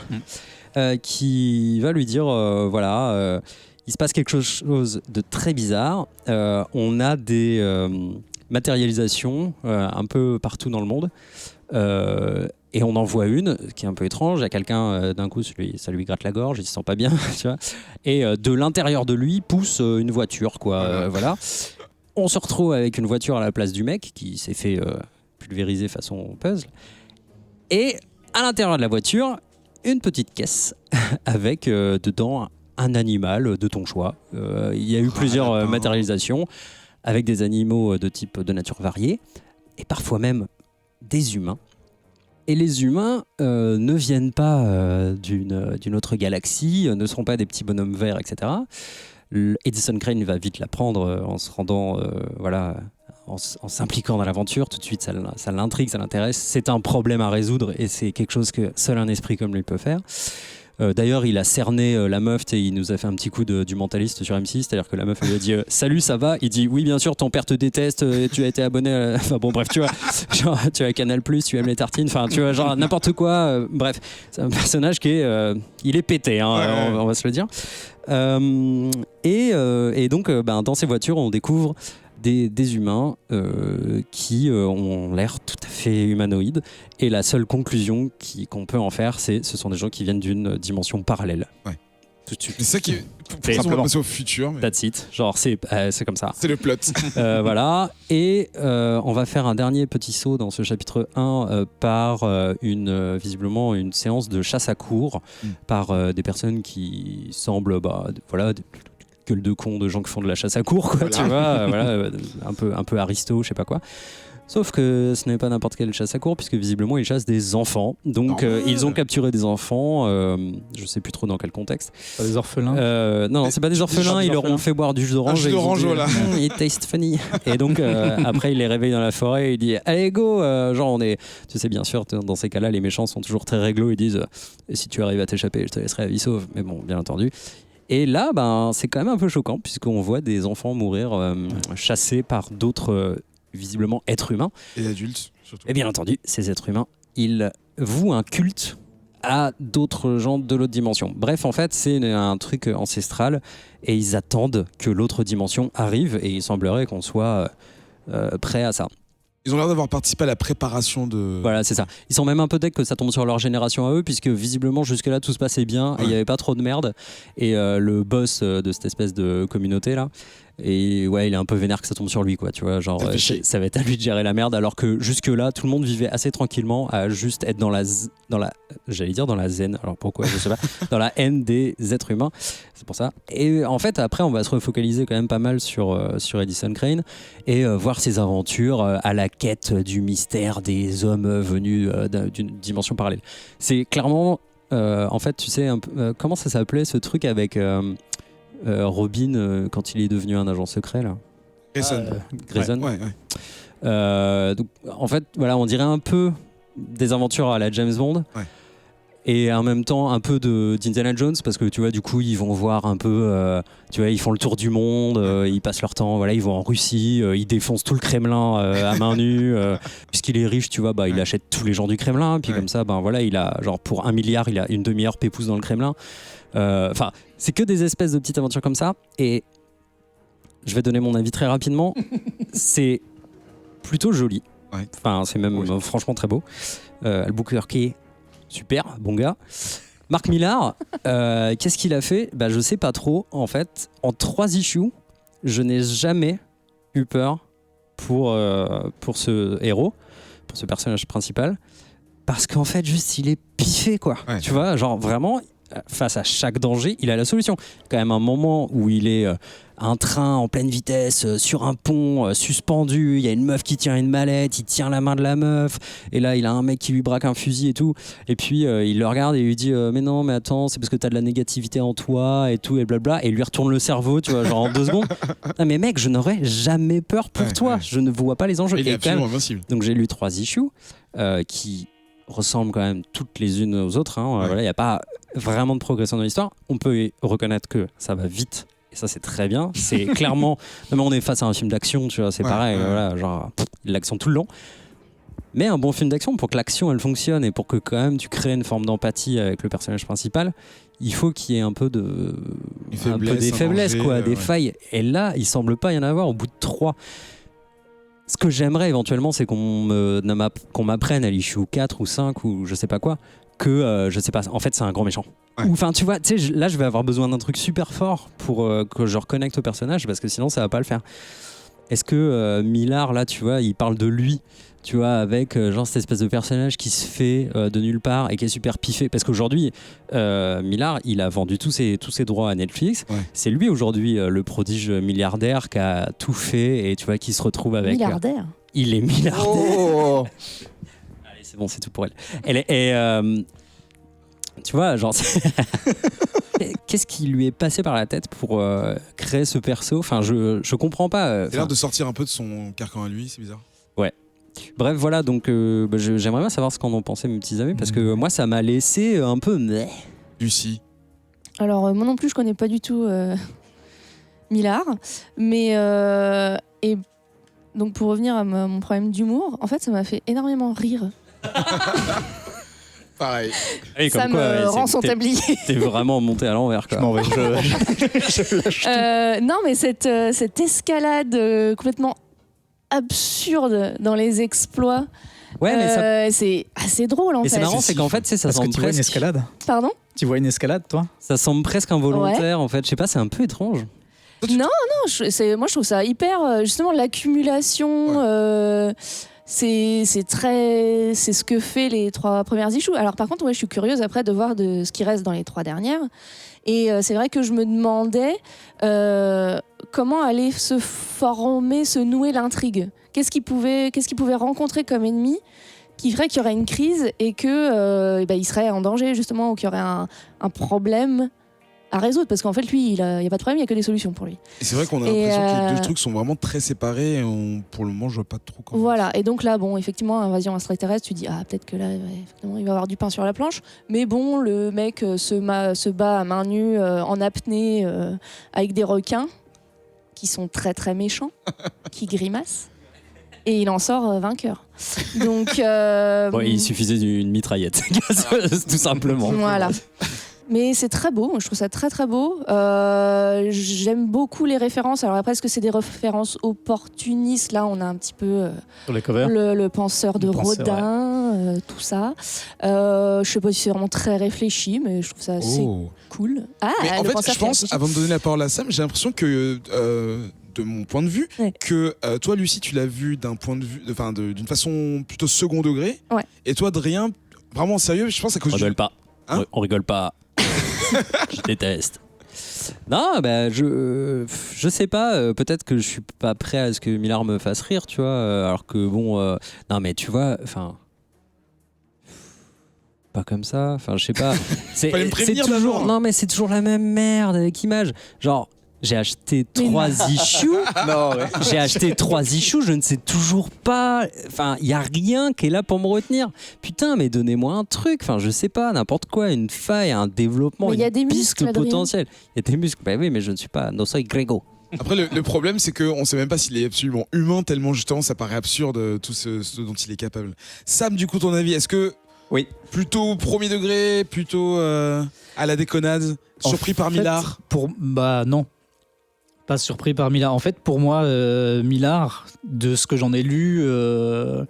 qui va lui dire il se passe quelque chose de très bizarre. On a des matérialisations un peu partout dans le monde. Et on en voit une qui est un peu étrange. Il y a quelqu'un, d'un coup, ça lui gratte la gorge, il se sent pas bien, tu vois. Et de l'intérieur de lui pousse une voiture, quoi. Voilà. On se retrouve avec une voiture à la place du mec qui s'est fait pulvériser façon puzzle. Et à l'intérieur de la voiture, une petite caisse avec dedans un animal de ton choix. Il y a eu plusieurs matérialisations avec des animaux de nature variée et parfois même des humains. Et les humains ne viennent pas d'une autre galaxie, ne seront pas des petits bonhommes verts, etc. Edison Crane va vite la prendre en se rendant, en s'impliquant dans l'aventure. Tout de suite, ça l'intrigue, ça l'intéresse. C'est un problème à résoudre et c'est quelque chose que seul un esprit comme lui peut faire. D'ailleurs, il a cerné la meuf et il nous a fait un petit coup du mentaliste sur M6, c'est-à-dire que la meuf elle lui a dit salut, ça va? Il dit oui, bien sûr, ton père te déteste, tu as été abonné à... Enfin bon, bref, tu vois, genre, tu as Canal+, tu aimes les tartines, enfin tu vois, genre n'importe quoi. Bref, c'est un personnage qui est, il est pété, on va se le dire. Et donc, dans ces voitures, on découvre des humains qui ont l'air tout à fait humanoïdes. Et la seule conclusion qu'on peut en faire, ce sont des gens qui viennent d'une dimension parallèle. Ouais. Tout de suite. C'est ça qui est... Pour passer au futur. Mais... That's it. Genre, c'est comme ça. C'est le plot. Voilà. Et on va faire un dernier petit saut dans ce chapitre 1 par visiblement une séance de chasse à courre par des personnes qui semblent... gueule de con de gens qui font de la chasse à courre, quoi, tu vois, un peu aristo, je sais pas quoi. Sauf que ce n'est pas n'importe quelle chasse à courre, puisque visiblement ils chassent des enfants. Donc ils ont capturé des enfants, je sais plus trop dans quel contexte. Pas des orphelins Non, c'est pas des orphelins, ils leur ont fait boire du jus d'orange. Un jus d'orange, voilà. It tastes funny. Et donc après il les réveille dans la forêt et il dit allez go, genre on est... Tu sais bien sûr, dans ces cas-là, les méchants sont toujours très réglo, ils disent si tu arrives à t'échapper, je te laisserai à vie sauve. Mais bon, bien entendu. Et là, c'est quand même un peu choquant puisqu'on voit des enfants mourir chassés par d'autres visiblement être humains. Et adultes, surtout. Et bien entendu, ces êtres humains, ils vouent un culte à d'autres gens de l'autre dimension. Bref, en fait, c'est un truc ancestral et ils attendent que l'autre dimension arrive et il semblerait qu'on soit prêt à ça. Ils ont l'air d'avoir participé à la préparation de... Voilà, c'est ça. Ils sont même un peu deck que ça tombe sur leur génération à eux, puisque visiblement jusque-là tout se passait bien et il n'y avait pas trop de merde. Et le boss de cette espèce de communauté là, et ouais, il est un peu vénère que ça tombe sur lui, quoi. Tu vois, genre ça va être à lui de gérer la merde, alors que jusque-là tout le monde vivait assez tranquillement à juste être dans la j'allais dire dans la zen. Alors pourquoi je sais pas. Dans la haine des êtres humains. C'est pour ça. Et en fait, après, on va se refocaliser quand même pas mal sur Edison Crane et voir ses aventures à la quête du mystère des hommes venus d'une dimension parallèle. C'est clairement, en fait, tu sais, comment ça s'appelait ce truc avec Robin quand il est devenu un agent secret là. Grayson. Ouais. Donc, en fait, voilà, on dirait un peu des aventures à la James Bond. Ouais. Et en même temps un peu d'Indiana Jones, parce que tu vois, du coup ils vont voir un peu, tu vois, ils font le tour du monde, ils passent leur temps, voilà, ils vont en Russie, ils défoncent tout le Kremlin à main nue, puisqu'il est riche, tu vois, il achète tous les gens du Kremlin, puis comme ça, voilà, il a genre pour 1 milliard, il a une demi-heure pépouze dans le Kremlin. Enfin, c'est que des espèces de petites aventures comme ça, et je vais donner mon avis très rapidement. C'est plutôt joli, enfin c'est même franchement très beau. Albuquerque, super, bon gars. Mark Millar, qu'est-ce qu'il a fait ? Je sais pas trop. En fait, en 3 issues, je n'ai jamais eu peur pour ce héros, pour ce personnage principal, parce qu'en fait, juste, il est piffé, quoi. Ouais. Tu vois, genre vraiment, face à chaque danger, il a la solution. Quand même un moment où il est un train en pleine vitesse sur un pont suspendu, il y a une meuf qui tient une mallette, il tient la main de la meuf et là il a un mec qui lui braque un fusil et tout, et puis il le regarde et lui dit mais non mais attends, c'est parce que t'as de la négativité en toi et tout et blabla, et il lui retourne le cerveau, tu vois, genre en 2 secondes. Non mais mec, je n'aurais jamais peur pour toi, je ne vois pas les enjeux. Il est absolument invincible. Donc j'ai lu 3 issues qui ressemblent quand même toutes les unes aux autres, hein. Voilà, il n'y a pas vraiment de progression dans l'histoire. On peut reconnaître que ça va vite. Et ça, c'est très bien. C'est clairement... Non, mais on est face à un film d'action, tu vois, c'est pareil. Voilà, genre, l'action tout le long. Mais un bon film d'action, pour que l'action, elle fonctionne et pour que quand même tu crées une forme d'empathie avec le personnage principal, il faut qu'il y ait un peu des faiblesses, quoi, des failles. Et là, il semble pas y en avoir au bout de 3. Ce que j'aimerais éventuellement, c'est qu'on m'apprenne à l'issue 4 ou 5 ou je sais pas quoi, que je sais pas, en fait c'est un grand méchant. Ouais. Enfin tu vois, là je vais avoir besoin d'un truc super fort pour que je reconnecte au personnage, parce que sinon ça va pas le faire. Est-ce que Millar là, tu vois, il parle de lui, tu vois, avec genre cette espèce de personnage qui se fait de nulle part et qui est super piffé, parce qu'aujourd'hui Millar, il a vendu tous ses droits à Netflix. C'est lui aujourd'hui le prodige milliardaire qui a tout fait et tu vois qui se retrouve avec milliardaire. Il est milliardaire. Oh. Allez, c'est bon, c'est tout pour elle. Tu vois, genre qu'est-ce qui lui est passé par la tête pour créer ce perso ? Enfin, je comprends pas. Il a l'air de sortir un peu de son carcan à lui, c'est bizarre. Ouais. Bref, voilà, donc j'aimerais bien savoir ce qu'en ont pensé mes petits amis, parce que moi, ça m'a laissé un peu... Lucie. Alors, moi non plus, je connais pas du tout Millar, mais... et donc, pour revenir à mon problème d'humour, en fait, ça m'a fait énormément rire. Pareil. Et ça me rend son tablier. T'es vraiment monté à l'envers, quoi. Je m'en vais. Non, mais cette escalade complètement absurde dans les exploits, ouais, mais c'est assez drôle en fait. Et c'est marrant, c'est qu'en fait, ça semble presque... Tu vois une escalade ? Pardon ? Tu vois une escalade, toi ? Ça semble presque involontaire, en fait. Je sais pas, c'est un peu étrange. Non, moi je trouve ça hyper... justement, l'accumulation... C'est ce que fait les 3 premières issues. Alors par contre, je suis curieuse après de voir de ce qui reste dans les 3 dernières. Et c'est vrai que je me demandais comment allait se former, se nouer l'intrigue. Qu'est-ce qu'il pouvait rencontrer comme ennemi qui ferait qu'il y aurait une crise et que il serait en danger justement, ou qu'il y aurait un problème à résoudre, parce qu'en fait lui il y a pas de problème, il y a que des solutions pour lui. Et c'est vrai qu'on a l'impression que les 2 trucs sont vraiment très séparés et pour le moment je vois pas trop comment. Voilà, et donc là bon, effectivement, invasion extraterrestre, tu dis peut-être que là effectivement il va avoir du pain sur la planche, mais bon, le mec se bat à main nue en apnée avec des requins qui sont très très méchants, qui grimacent. et il en sort vainqueur. Donc, Il suffisait d'une mitraillette, tout simplement. Voilà. Mais c'est très beau, je trouve ça très très beau. J'aime beaucoup les références. Alors après, est-ce que c'est des références opportunistes? Là, on a un petit peu Sur les covers. le penseur de Le penseur, Rodin, tout ça. Je sais pas si c'est vraiment très réfléchi, mais je trouve ça assez cool. Ah, Mais en le fait, penseur je qui pense, réfléchit. avant de donner la parole à Sam, j'ai l'impression que, de mon point de vue, Ouais. que toi, Lucie, tu l'as vu d'un point de vue, d'une façon plutôt second degré. Ouais. Et toi, Adrien, vraiment sérieux, je pense à cause On rigole pas. Hein On rigole pas. Je déteste. Non, je sais pas. Peut-être que je suis pas prêt à ce que Millard me fasse rire, tu vois. Alors que bon, non, mais tu vois, enfin, pas comme ça. Enfin, je sais pas. Fallait me prévenir toujours. d'abord. Non, mais c'est toujours la même merde avec Image. Genre. J'ai acheté 3 issues. J'ai acheté 3 issues, je ne sais toujours pas. Enfin, il n'y a rien qui est là pour me retenir. Putain, mais donnez-moi un truc. Enfin, je sais pas, n'importe quoi, une faille, un développement, Mais il y a des une muscles, piste Adrien. potentielle. Il y a des muscles. Bah oui, mais je ne suis pas. No soy Grego. Après, le problème, c'est qu'on ne sait même pas s'il est absolument humain, tellement justement ça paraît absurde tout ce dont il est capable. Sam, du coup, ton avis, est-ce que Oui. plutôt premier degré, plutôt à la déconnade, surpris par Millard? Non. Pas surpris par Millard. En fait, pour moi, Millard, de ce que j'en ai lu, de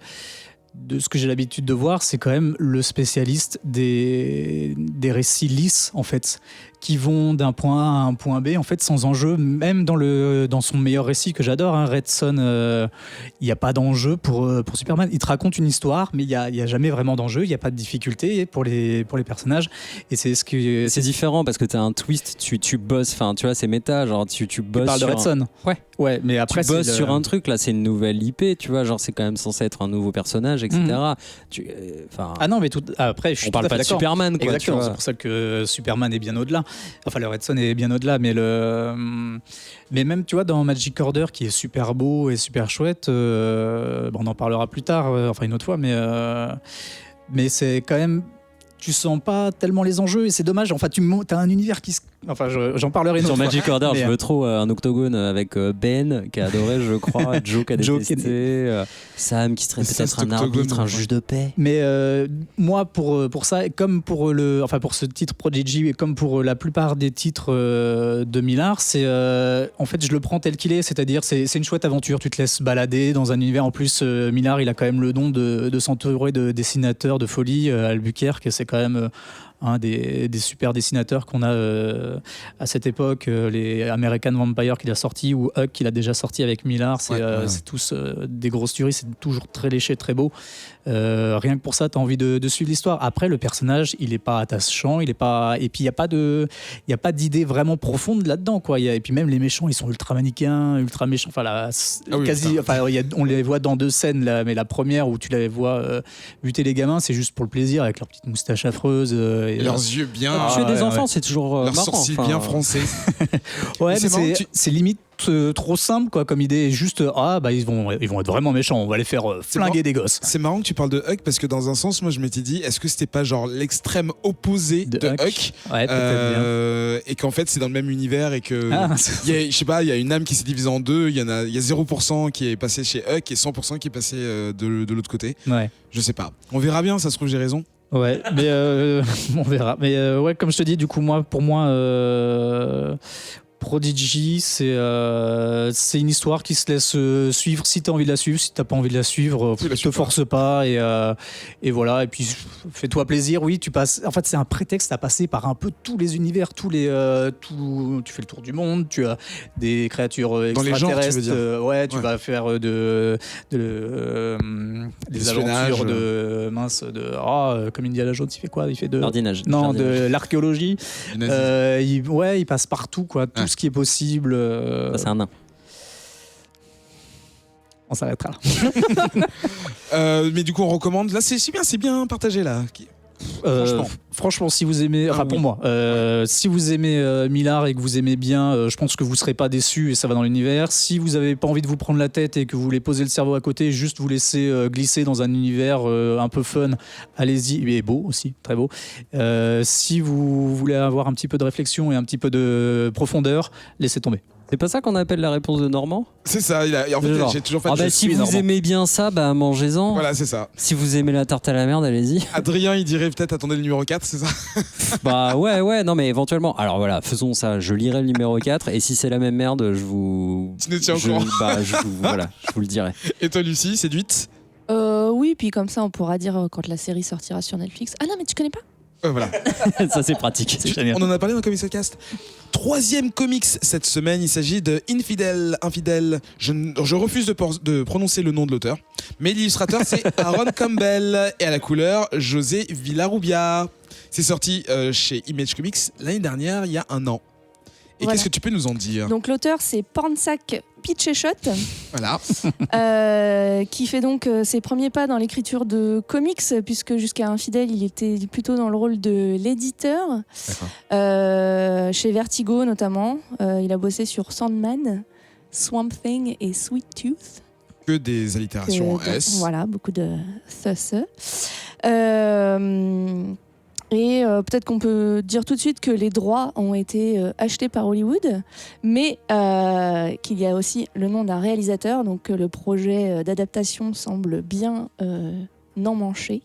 ce que j'ai l'habitude de voir, c'est quand même le spécialiste des récits lisses, en fait, qui vont d'un point A à un point B, en fait, sans enjeu. Même dans son meilleur récit que j'adore, hein, Red Son, il n'y a pas d'enjeu pour Superman. Il te raconte une histoire, mais il n'y a jamais vraiment d'enjeu, il n'y a pas de difficulté pour les personnages. Et c'est ce que... C'est différent parce que tu as un twist, tu bosses, enfin, tu vois, c'est méta. Genre, tu bosses. Tu parles de sur Red Son. Ouais, mais après, tu bosses sur un truc, là, c'est une nouvelle IP, tu vois, genre, c'est quand même censé être un nouveau personnage, etc. Ah non, mais après, je suis on parle tout à pas fait de d'accord. Superman, quoi. Exactement, tu c'est vois. pour ça que Superman est bien au-delà. Enfin, le Red Son est bien au-delà, mais même, tu vois, dans Magic Order, qui est super beau et super chouette, on en parlera plus tard, enfin une autre fois, mais c'est quand même... Tu sens pas tellement les enjeux et c'est dommage. Enfin, t'as un univers qui se... Enfin, j'en parlerai une Sur autre fois. Magic Order, Mais, je veux trop un octogone avec Ben qui a adoré, je crois, Joe qui a Joe détesté, Sam qui serait Ça, peut-être cet un octogone, arbitre, un ouais. juge de paix. Mais moi, pour ça, comme pour pour ce titre Prodigy, et comme pour la plupart des titres de Millard, c'est en fait, je le prends tel qu'il est, c'est-à-dire c'est une chouette aventure. Tu te laisses balader dans un univers. En plus, Millard, il a quand même le don de s'entourer de dessinateurs de folie. Albuquerque, c'est quand même un des super dessinateurs qu'on a à cette époque, les American Vampire qu'il a sorti ou Huck qu'il a déjà sorti avec Millard, c'est tous des grosses tueries, c'est toujours très léché, très beau. Rien que pour ça, tu as envie de suivre l'histoire. Après, le personnage, il est pas attachant, il est pas, et puis il y a pas d'idée vraiment profonde là-dedans, quoi. Et puis même les méchants, ils sont ultra manichéens, ultra méchants. Enfin, on les voit dans 2 scènes là, mais la première où tu les vois buter les gamins, c'est juste pour le plaisir avec leurs petites moustaches affreuses. Et leurs yeux bien... Tuer des ouais, enfants, c'est toujours leurs marrant. sourcils enfin, bien français. Ouais, Mais mais c'est marrant, c'est limite trop simple, quoi, comme idée. Juste, ils vont être vraiment méchants, on va les faire flinguer des gosses. C'est marrant que tu parles de Huck parce que dans un sens, moi je m'étais dit, est-ce que c'était pas genre l'extrême opposé de Huck Ouais, peut-être bien. et qu'en fait c'est dans le même univers et que je sais pas, il y a une âme qui s'est divisée en deux, il y a 0% qui est passé chez Huck et 100% qui est passé de l'autre côté. Ouais. Je sais pas. On verra bien, ça se trouve j'ai raison. Ouais, mais on verra. Mais ouais, comme je te dis, du coup, pour moi, Prodigy, c'est une histoire qui se laisse suivre si tu as envie de la suivre. Si tu n'as pas envie de la suivre, Oui, te force pas. Et voilà. Et puis, fais-toi plaisir. Oui, tu passes. En fait, c'est un prétexte à passer par un peu tous les univers, tu fais le tour du monde. Tu as des créatures Dans les genres, extraterrestres. tu veux dire. Tu Ouais. vas faire des L'espionnage. aventures comme Indiana Jones. Il fait quoi? Il fait de Jardinage. non, Jardinage. de l'archéologie. Les nazis. Il passe partout, quoi. Tout Ouais. ce qui est possible. Ça, c'est un nain. On s'arrêtera là. Mais du coup on recommande. Là c'est bien partagé là. Franchement, si vous aimez, oui. pour moi, si vous aimez Millard et que vous aimez bien, je pense que vous serez pas déçus et ça va dans l'univers. Si vous avez pas envie de vous prendre la tête et que vous voulez poser le cerveau à côté, juste vous laisser glisser dans un univers un peu fun, allez-y. Et beau aussi, très beau. Si vous voulez avoir un petit peu de réflexion et un petit peu de profondeur, laissez tomber. C'est pas ça qu'on appelle la réponse de Normand? C'est ça, en fait, Genre, j'ai toujours fait ah bah, si vous Normand. aimez bien ça, bah mangez-en. Voilà, c'est ça. Si vous aimez la tarte à la merde, allez-y. Adrien, il dirait peut-être attendez le numéro 4, c'est ça? Bah ouais, non mais éventuellement. Alors voilà, faisons ça. Je lirai le numéro 4 et si c'est la même merde, je vous. Tu nous tiens au je, courant. bah, voilà, je vous le dirai. Et toi, Lucie, séduite? Oui, puis comme ça, on pourra dire quand la série sortira sur Netflix. Ah non, mais tu connais pas? Voilà. Ça c'est pratique. C'est génial. On en a parlé dans Comics Cast. Troisième comics cette semaine, il s'agit de Infidèle. Je refuse de prononcer le nom de l'auteur, mais l'illustrateur c'est Aaron Campbell et à la couleur José Villarrubia. C'est sorti chez Image Comics l'année dernière, il y a un an. Et Voilà. qu'est-ce que tu peux nous en dire? Donc l'auteur, c'est Pornsak Pitcheshot, Voilà. qui fait donc ses premiers pas dans l'écriture de comics, puisque jusqu'à Infidèle, il était plutôt dans le rôle de l'éditeur, chez Vertigo notamment. Il a bossé sur Sandman, Swamp Thing et Sweet Tooth. Que des allitérations en S. Voilà, beaucoup de thus. Et peut-être qu'on peut dire tout de suite que les droits ont été achetés par Hollywood, mais qu'il y a aussi le nom d'un réalisateur, donc le projet d'adaptation semble bien n'emmanché.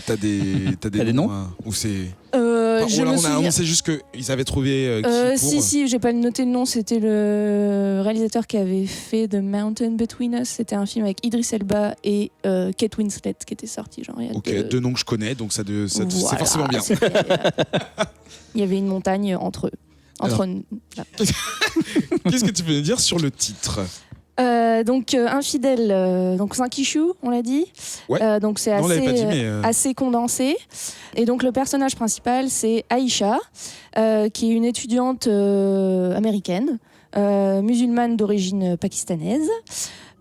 T'as des noms ou c'est... Je me souviens... on sait juste qu'ils avaient trouvé qui pour... Si, j'ai pas noté le nom, c'était le réalisateur qui avait fait The Mountain Between Us. C'était un film avec Idris Elba et Kate Winslet qui était sorti. Genre, il y a Ok, deux noms que je connais, donc c'est Voilà, forcément bien. Il y avait une montagne entre eux. Alors. Qu'est-ce que tu peux nous dire sur le titre? Donc Infidèle, donc 5 issues, on l'a dit. Ouais. Donc c'est Non, on l'avait pas dit, mais assez condensé. Et donc le personnage principal, c'est Aïcha, qui est une étudiante américaine, musulmane d'origine pakistanaise.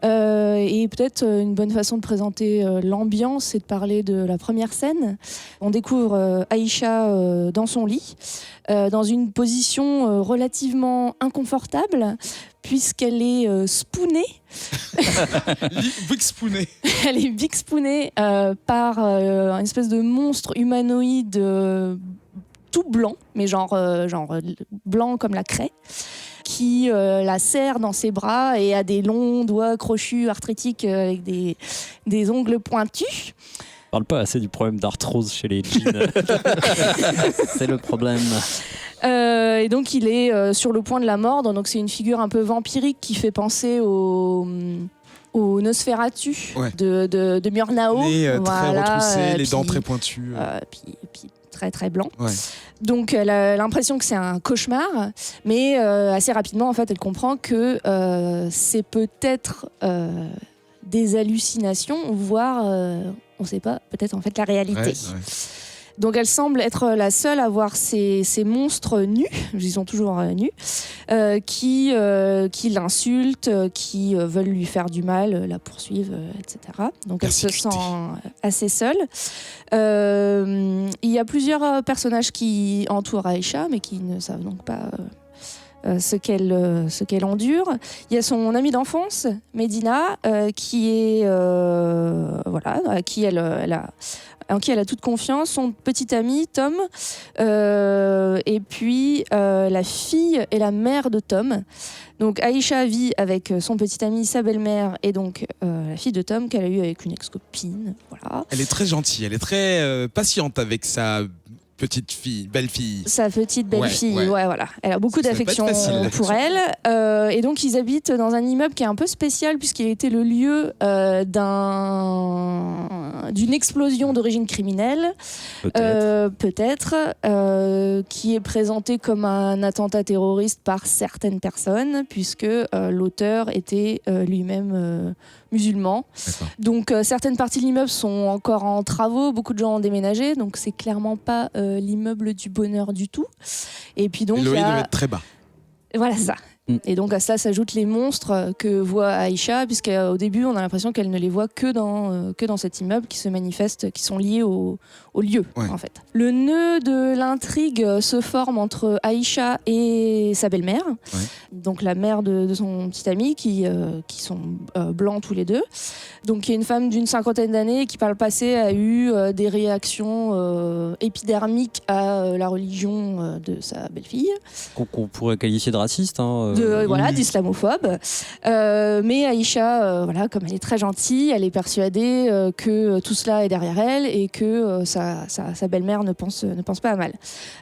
Et peut-être une bonne façon de présenter l'ambiance, c'est de parler de la première scène. On découvre Aïcha dans son lit, dans une position relativement inconfortable, puisqu'elle est spoonée. Big Spooné. Elle est big spoonée par une espèce de monstre humanoïde tout blanc, mais genre blanc comme la craie, qui la serre dans ses bras et a des longs doigts crochus arthritiques avec des ongles pointus. On parle pas assez du problème d'arthrose chez les jeans. C'est le problème. Et donc il est sur le point de la mordre. Donc c'est une figure un peu vampirique qui fait penser au Nosferatu de Murnau. Nez très retroussé, les puis, dents très pointues. Puis très très blanc. Ouais. Donc elle a l'impression que c'est un cauchemar, mais assez rapidement en fait elle comprend que c'est peut-être des hallucinations, voire on ne sait pas, peut-être en fait la réalité. Ouais. Donc elle semble être la seule à voir ces monstres nus, ils sont toujours nus, qui l'insultent, qui veulent lui faire du mal, la poursuivent, etc. Donc elle se sent assez seule. Il y a plusieurs personnages qui entourent Aïcha, mais qui ne savent donc pas ce qu'elle endure. Il y a son amie d'enfance, Medina, qui est en qui elle a toute confiance, son petit ami Tom, et puis la fille et la mère de Tom. Donc Aïcha vit avec son petit ami, sa belle-mère, et donc la fille de Tom qu'elle a eue avec une ex-copine. Voilà. Elle est très gentille, elle est très patiente avec sa petite fille, belle-fille. Sa petite belle-fille, ouais, voilà. Elle a beaucoup Ça va pas d'affection être facile, pour elle. Et donc, ils habitent dans un immeuble qui est un peu spécial, puisqu'il a été le lieu d'une explosion d'origine criminelle, peut-être, qui est présentée comme un attentat terroriste par certaines personnes, puisque l'auteur était lui-même musulman. D'accord. Donc certaines parties de l'immeuble sont encore en travaux, beaucoup de gens ont déménagé, donc c'est clairement pas l'immeuble du bonheur du tout. Et puis donc le loyer doit être très bas. voilà ça. Et donc à cela s'ajoutent les monstres que voit Aïcha, puisqu'au début on a l'impression qu'elle ne les voit que dans cet immeuble, qui se manifestent, qui sont liés au lieu, en fait. Le nœud de l'intrigue se forme entre Aïcha et sa belle-mère, donc la mère de son petit ami, qui sont blancs tous les deux. Donc qui est une femme d'une 50aine d'années qui par le passé a eu des réactions épidermiques à la religion de sa belle-fille. Qu'on pourrait qualifier de raciste, hein. d'islamophobe. Mais Aïcha, comme elle est très gentille, elle est persuadée que tout cela est derrière elle et que sa belle-mère ne pense pas à mal.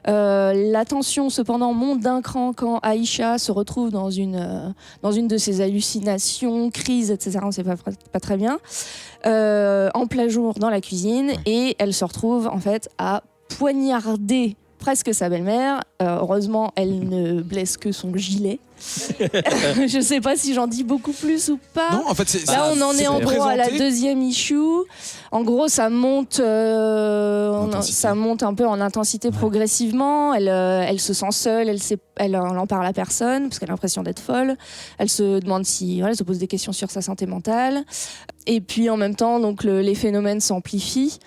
La tension, cependant, monte d'un cran quand Aïcha se retrouve dans une de ses hallucinations, crises, etc. On ne sait pas très bien. En plein jour dans la cuisine, et elle se retrouve en fait à poignarder presque sa belle-mère. Heureusement, elle ne blesse que son gilet. Je ne sais pas si j'en dis beaucoup plus ou pas. Non, en fait, là, on en est en gros à la deuxième issue. En gros, ça monte un peu en intensité progressivement. Elle se sent seule, elle en parle à personne parce qu'elle a l'impression d'être folle. Elle se demande elle se pose des questions sur sa santé mentale. Et puis en même temps, donc les phénomènes s'amplifient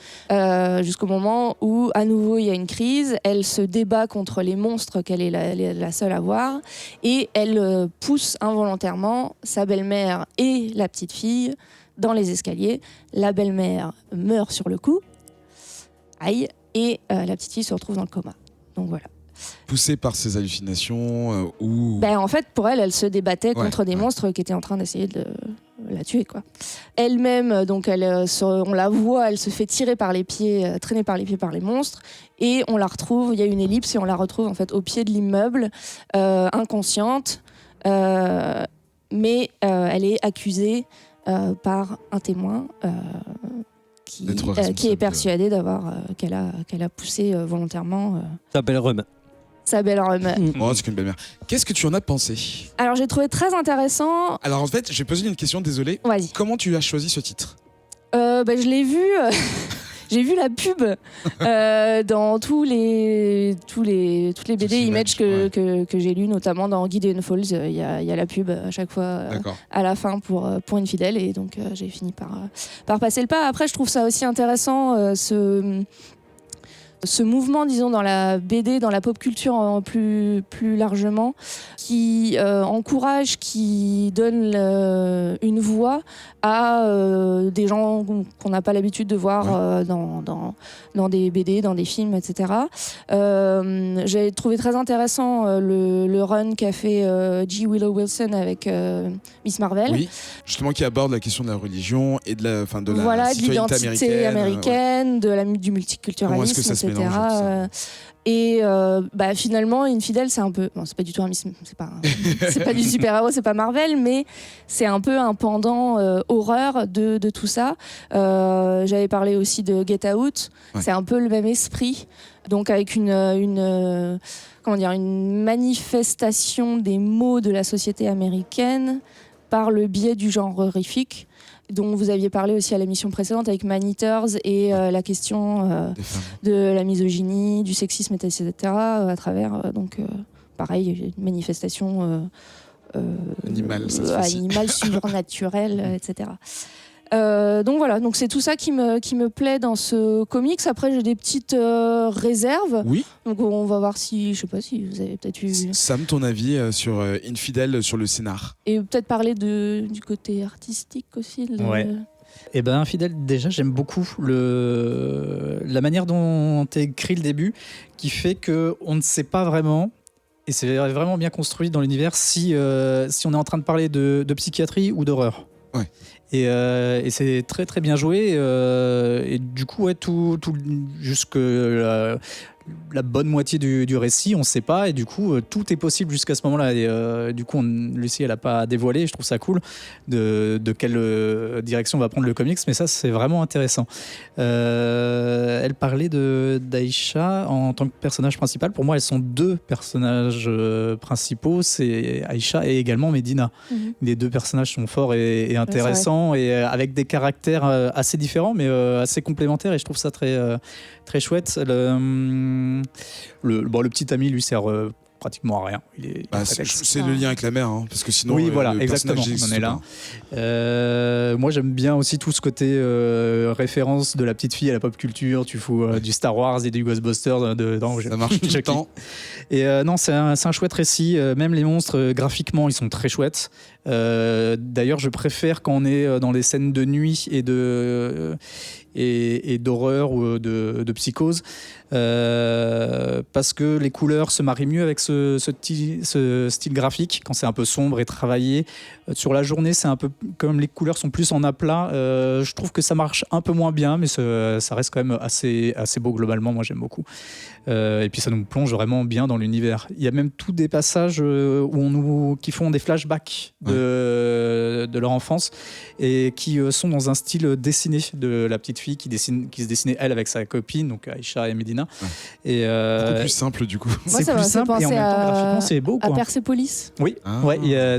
jusqu'au moment où à nouveau il y a une crise. Elle se débat contre les monstres qu'elle est la seule à voir, et elle pousse involontairement sa belle-mère et la petite fille dans les escaliers. La belle-mère meurt sur le coup, aïe, et la petite fille se retrouve dans le coma. Donc voilà. Poussée par ses hallucinations ou... En fait, pour elle se débattait contre des monstres qui étaient en train d'essayer de la tuer, quoi. Elle-même, donc on la voit, elle se fait tirer par les pieds, traîner par les pieds par les monstres, et on la retrouve, il y a une ellipse, et on la retrouve en fait au pied de l'immeuble, inconsciente, mais elle est accusée par un témoin qui est persuadé qu'elle a poussé volontairement sa belle Rome. Sa belle Rome. Oh, c'est qu'une belle-mère. Qu'est-ce que tu en as pensé ? Alors, j'ai trouvé très intéressant. Alors, en fait, j'ai posé une question, désolé. Vas-y. Comment tu as choisi ce titre ? Je l'ai vu. J'ai vu la pub dans toutes les BD Image que j'ai lues, notamment dans Gideon Falls. Il y a la pub à chaque fois à la fin pour Infidèle, et donc j'ai fini par passer le pas. Après, je trouve ça aussi intéressant, ce mouvement, disons, dans la BD, dans la pop culture plus largement, qui encourage, qui donne une voix à des gens qu'on n'a pas l'habitude de voir dans des BD, dans des films, etc. J'ai trouvé très intéressant le run qu'a fait G. Willow Wilson avec Miss Marvel. Oui, justement, qui aborde la question de la religion et de la de l'identité américaine, du multiculturalisme, etc. Et finalement, Infidèle, c'est un peu, c'est pas du tout c'est pas du super-héros, c'est pas Marvel, mais c'est un peu un pendant horreur de tout ça. J'avais parlé aussi de Get Out, c'est un peu le même esprit, donc avec une manifestation des maux de la société américaine par le biais du genre horrifique, dont vous aviez parlé aussi à l'émission précédente avec Man Eaters, et la question de la misogynie, du sexisme, etc. à travers, pareil, une manifestation animale surnaturelle, etc. Donc voilà, donc c'est tout ça qui me plaît dans ce comics. Après, j'ai des petites réserves. Oui. Donc on va voir si, je sais pas si vous avez peut-être eu... Sam, ton avis sur Infidèle, sur le scénar ? Et peut-être parler du côté artistique aussi. Eh ben, Infidèle, déjà, j'aime beaucoup la manière dont est écrit le début, qui fait qu'on ne sait pas vraiment, et c'est vraiment bien construit dans l'univers, si on est en train de parler de psychiatrie ou d'horreur. Ouais. Et c'est très très bien joué, et du coup tout jusque la bonne moitié du récit on sait pas, et du coup tout est possible jusqu'à ce moment-là, et du coup Lucie elle a pas dévoilé, je trouve ça cool de quelle direction va prendre le comics, mais ça c'est vraiment intéressant. Elle parlait d'Aïcha en tant que personnage principal. Pour moi elles sont deux personnages principaux, c'est Aïcha et également Medina. Les deux personnages sont forts et intéressants, et avec des caractères assez différents mais assez complémentaires, et je trouve ça très très chouette. Le petit ami lui sert pratiquement à rien. C'est le lien avec la mère, parce que sinon oui, voilà, le exactement, on en est là. Moi j'aime bien aussi tout ce côté référence de la petite fille à la pop culture. Tu fous du Star Wars et du Ghostbusters dedans. Ça marche tout le temps. Et non, c'est un chouette récit. Même les monstres graphiquement ils sont très chouettes. D'ailleurs, je préfère quand on est dans les scènes de nuit et d'horreur ou de psychose, parce que les couleurs se marient mieux avec ce style graphique quand c'est un peu sombre et travaillé. Sur la journée, c'est un peu comme les couleurs sont plus en aplat. Je trouve que ça marche un peu moins bien, mais ça reste quand même assez beau globalement. Moi, j'aime beaucoup. Et puis ça nous plonge vraiment bien dans l'univers. Il y a même tous des passages qui font des flashbacks de leur enfance et qui sont dans un style dessiné de la petite fille qui se dessinait elle avec sa copine, donc Aïcha et Medina. Et beaucoup plus simple du coup. Moi, c'est ça plus m'a fait simple et en penser même temps graphiquement c'est beau à quoi. Persepolis. Oui, Ah. ouais, il y a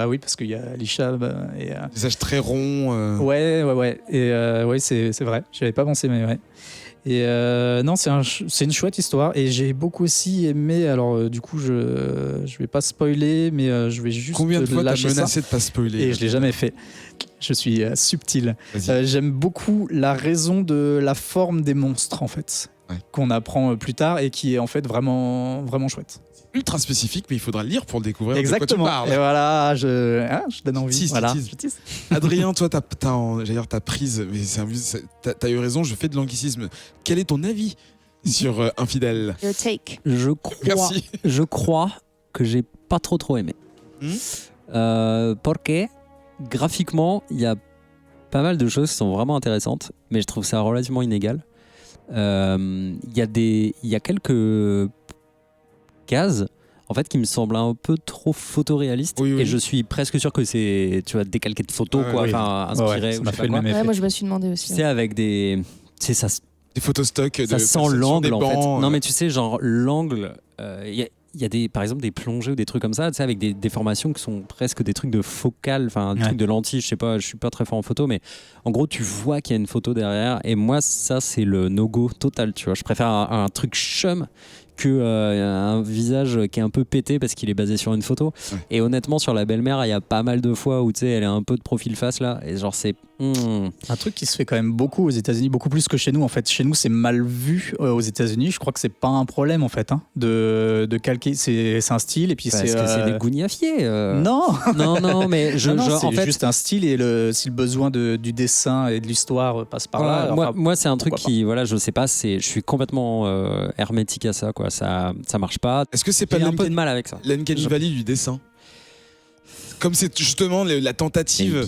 oui parce qu'il y a Aïcha et Visage très rond. ouais et ouais c'est vrai. J'y avais pas pensé mais ouais. Et non, c'est une chouette histoire et j'ai beaucoup aussi aimé. Alors du coup, je vais pas spoiler, mais je vais juste Combien de fois t'as lâcher menacé ça de pas spoiler? et je l'ai jamais fait. Je suis subtil. Vas-y. J'aime beaucoup la raison de la forme des monstres en fait, qu'on apprend plus tard et qui est en fait vraiment vraiment chouette. Ultra spécifique, mais il faudra le lire pour le découvrir. Exactement. De quoi tu Et parles. voilà, je donne envie. Tease, Voilà. tease. Je tease. Adrien, toi, t'as prise, mais t'as eu raison, je fais de l'anglicisme. Quel est ton avis sur Infidèle? Your take. Merci. Je crois que j'ai pas trop aimé. Parce que graphiquement, il y a pas mal de choses qui sont vraiment intéressantes, mais je trouve ça relativement inégal. Il y a quelques cases en fait qui me semblent un peu trop photoréalistes et je suis presque sûr que c'est décalqué de photos quoi, enfin inspiré ou je sais pas quoi. Moi je me suis demandé aussi. Tu sais avec des ça des photos stock ça sent l'angle en fait. Non mais tu sais genre l'angle il y a par exemple des plongées ou des trucs comme ça, tu sais, avec des déformations qui sont presque des trucs de focale, enfin des trucs de lentilles, je sais pas, je suis pas très fort en photo, mais en gros tu vois qu'il y a une photo derrière et moi ça c'est le no-go total, tu vois. Je préfère un truc chum que un visage qui est un peu pété parce qu'il est basé sur une photo. Et honnêtement sur la belle-mère il y a pas mal de fois où tu sais elle est un peu de profil face là et genre c'est un truc qui se fait quand même beaucoup aux États-Unis, beaucoup plus que chez nous en fait. Chez nous c'est mal vu, aux États-Unis je crois que c'est pas un problème en fait de calquer, c'est un style et puis parce que c'est des gougnafiers non mais c'est en fait juste un style et si le besoin du dessin et de l'histoire passe par là. Moi c'est un truc qui voilà je sais pas, je suis complètement hermétique à ça quoi, ça marche pas. Est-ce que c'est pas un peu de mal avec ça, l'Uncanny Valley du dessin? Comme c'est justement la tentative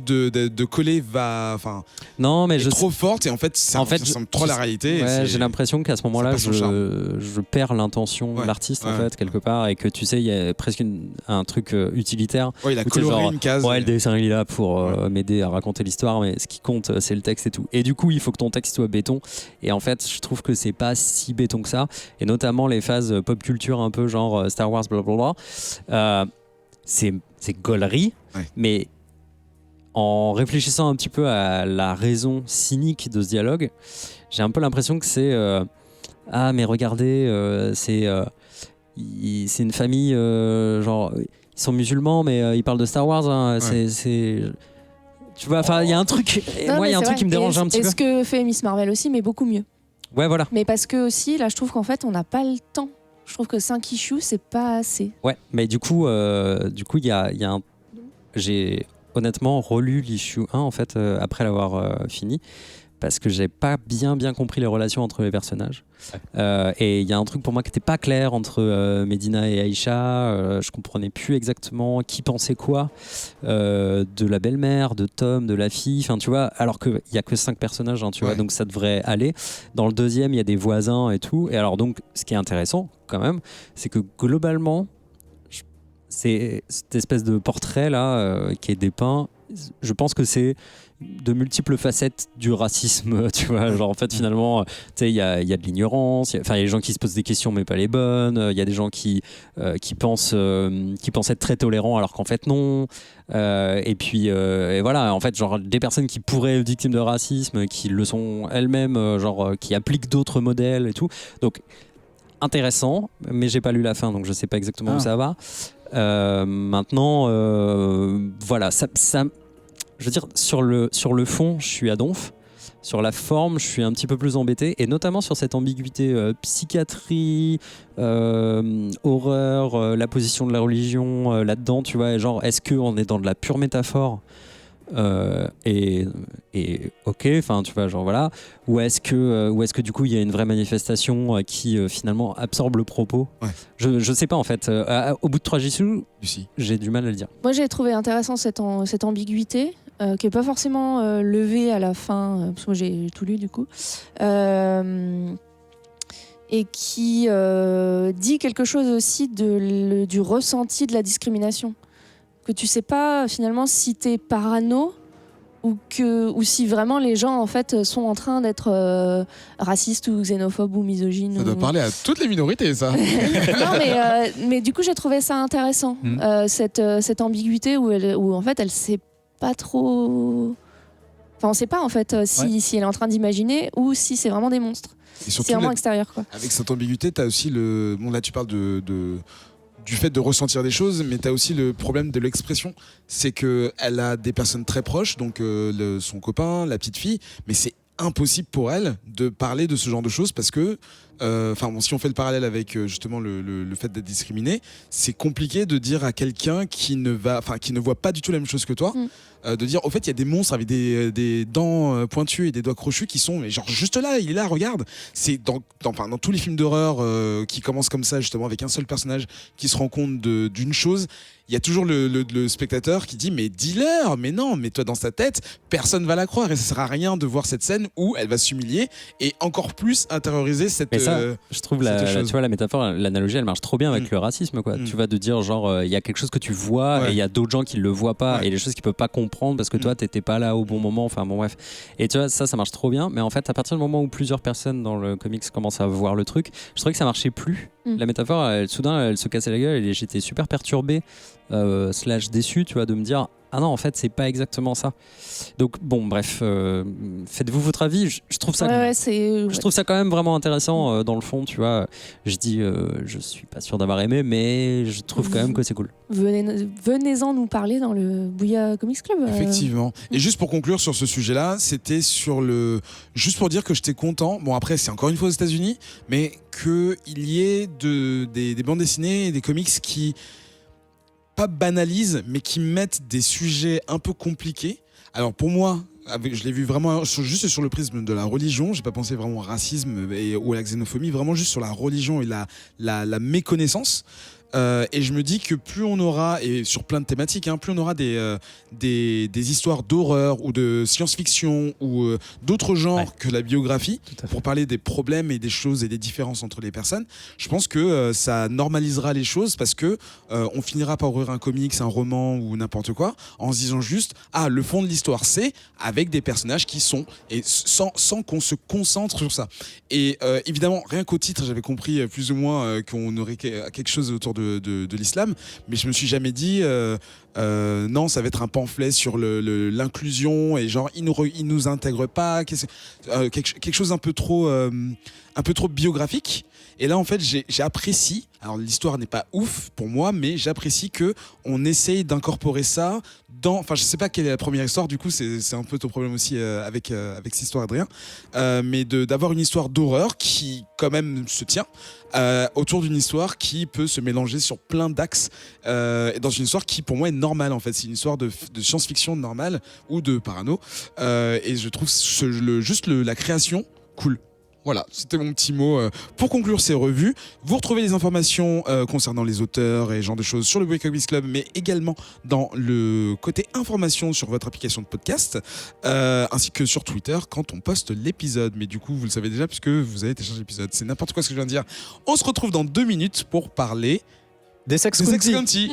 de coller non mais est trop forte et en fait ça ressemble trop à la réalité. Ouais, j'ai l'impression qu'à ce moment-là je perds l'intention de l'artiste en fait quelque part et que tu sais il y a presque un truc utilitaire. Ouais, il a coloré une case. Ouais, le dessin il est là pour m'aider à raconter l'histoire, mais ce qui compte c'est le texte et tout. Et du coup il faut que ton texte soit béton et en fait je trouve que c'est pas si béton que ça et notamment les phases pop culture un peu genre Star Wars blablabla. C'est gaulerie, mais en réfléchissant un petit peu à la raison cynique de ce dialogue, j'ai un peu l'impression que c'est ah mais regardez c'est une famille genre ils sont musulmans mais ils parlent de Star Wars hein, c'est tu vois, enfin il y a un truc moi il y a un truc qui me dérange un petit peu. Et ce que fait Miss Marvel aussi mais beaucoup mieux. Ouais voilà. Mais parce que aussi là je trouve qu'en fait on n'a pas le temps. Je trouve que 5 issues, c'est pas assez. Ouais, mais du coup, il y a un... J'ai honnêtement relu l'issue 1 en fait après l'avoir fini parce que j'ai pas bien compris les relations entre les personnages. Et il y a un truc pour moi qui n'était pas clair entre Medina et Aïcha. Je comprenais plus exactement qui pensait quoi de la belle-mère, de Tom, de la fille. Enfin, tu vois, alors qu'il y a que 5 personnages, hein, tu vois, donc ça devrait aller. Dans le deuxième, il y a des voisins et tout. Et alors donc, ce qui est intéressant quand même, c'est que globalement, c'est cette espèce de portrait là qui est dépeint. Je pense que c'est de multiples facettes du racisme, tu vois, genre en fait finalement, tu sais, il y a de l'ignorance, il y a les gens qui se posent des questions mais pas les bonnes, il y a des gens qui pensent être très tolérants alors qu'en fait non, et puis et voilà, en fait genre des personnes qui pourraient être victimes de racisme, qui le sont elles-mêmes, genre qui appliquent d'autres modèles et tout, donc intéressant, mais j'ai pas lu la fin donc je sais pas exactement où ça va. Maintenant, voilà, ça, je veux dire, sur le fond, je suis à donf. Sur la forme, je suis un petit peu plus embêté, et notamment sur cette ambiguïté psychiatrie, horreur, la position de la religion là-dedans, tu vois, genre est-ce qu'on est dans de la pure métaphore et ok, enfin tu vois, genre voilà, ou est-ce que du coup il y a une vraie manifestation qui finalement absorbe le propos. Ouais. Je sais pas en fait, au bout de 3 Jisoo, Lucie. j'ai du mal à le dire. Moi, j'ai trouvé intéressant cette ambiguïté qui est pas forcément levée à la fin, parce que moi j'ai tout lu du coup, et qui dit quelque chose aussi du ressenti de la discrimination. Que tu sais pas finalement si t'es parano ou si vraiment les gens en fait sont en train d'être racistes ou xénophobes ou misogynes. Ça doit parler à toutes les minorités, ça. Non, mais du coup j'ai trouvé ça intéressant, cette ambiguïté où en fait elle sait pas trop. Enfin, on sait pas en fait si elle est en train d'imaginer ou si c'est vraiment des monstres. Et surtout, C'est vraiment extérieur, quoi. avec cette ambiguïté, tu as aussi le. Bon, là, tu parles du fait de ressentir des choses, mais tu as aussi le problème de l'expression. C'est qu'elle a des personnes très proches, donc son copain, la petite fille, mais c'est impossible pour elle de parler de ce genre de choses parce que, si on fait le parallèle avec justement le fait d'être discriminé, c'est compliqué de dire à quelqu'un qui ne voit pas du tout la même chose que toi, de dire au fait il y a des monstres avec des dents pointues et des doigts crochus qui sont genre juste là, il est là, regarde. C'est dans tous les films d'horreur qui commencent comme ça, justement avec un seul personnage qui se rend compte d'une chose. Il y a toujours le spectateur qui dit mais dis-leur, mais non, mais toi dans sa tête personne va la croire et ça sert à rien de voir cette scène où elle va s'humilier et encore plus intérioriser cette. Mais ça, je trouve tu vois, la métaphore, l'analogie, elle marche trop bien avec le racisme, quoi. Tu vas de dire genre il y a quelque chose que tu vois et il y a d'autres gens qui le voient pas et des choses qu'ils peuvent pas comprendre parce que toi t'étais pas là au bon moment. Enfin bon bref. Et tu vois ça marche trop bien. Mais en fait à partir du moment où plusieurs personnes dans le comics commencent à voir le truc, je trouvais que ça marchait plus. La métaphore, soudain elle se cassait la gueule et j'étais super perturbé. / déçu, tu vois, de me dire ah non en fait c'est pas exactement ça. Donc bon bref, faites-vous votre avis. Je trouve ça je trouve ça quand même vraiment intéressant dans le fond, tu vois. Je dis je suis pas sûr d'avoir aimé, mais je trouve quand même que c'est cool. Venez-en nous parler dans le Bouya Comics Club. Effectivement. Et juste pour conclure sur ce sujet-là, c'était juste pour dire que j'étais content. Bon après c'est encore une fois aux États-Unis, mais qu'il y ait des bandes dessinées et des comics qui pas banalisent, mais qui mettent des sujets un peu compliqués. Alors pour moi, je l'ai vu vraiment juste sur le prisme de la religion. J'ai pas pensé vraiment au racisme ou à la xénophobie, vraiment juste sur la religion et la méconnaissance. Et je me dis que plus on aura, et sur plein de thématiques, plus on aura des histoires d'horreur ou de science-fiction ou d'autres genres que la biographie, pour parler des problèmes et des choses et des différences entre les personnes, je pense que ça normalisera les choses parce que on finira par ouvrir un comics, un roman ou n'importe quoi en se disant juste le fond de l'histoire c'est avec des personnages qui sont, et sans qu'on se concentre sur ça. Et évidemment rien qu'au titre j'avais compris plus ou moins qu'on aurait quelque chose autour de l'islam, mais je me suis jamais dit non ça va être un pamphlet sur l'inclusion et genre il nous intègre pas, quelque chose un peu trop biographique. Et là en fait j'apprécie, alors l'histoire n'est pas ouf pour moi, mais j'apprécie que on essaye d'incorporer ça je sais pas quelle est la première histoire, du coup c'est un peu ton problème aussi avec cette histoire, Adrien, mais d'avoir une histoire d'horreur qui quand même se tient autour d'une histoire qui peut se mélanger sur plein d'axes, et dans une histoire qui pour moi est normale en fait, c'est une histoire de science-fiction normale ou de parano, et je trouve la création cool. Voilà, c'était mon petit mot pour conclure ces revues. Vous retrouvez les informations concernant les auteurs et ce genre de choses sur le Bouya Comics Club, mais également dans le côté information sur votre application de podcast, ainsi que sur Twitter quand on poste l'épisode. Mais du coup, vous le savez déjà puisque vous avez téléchargé l'épisode. C'est n'importe quoi ce que je viens de dire. On se retrouve dans 2 minutes pour parler des Sex County.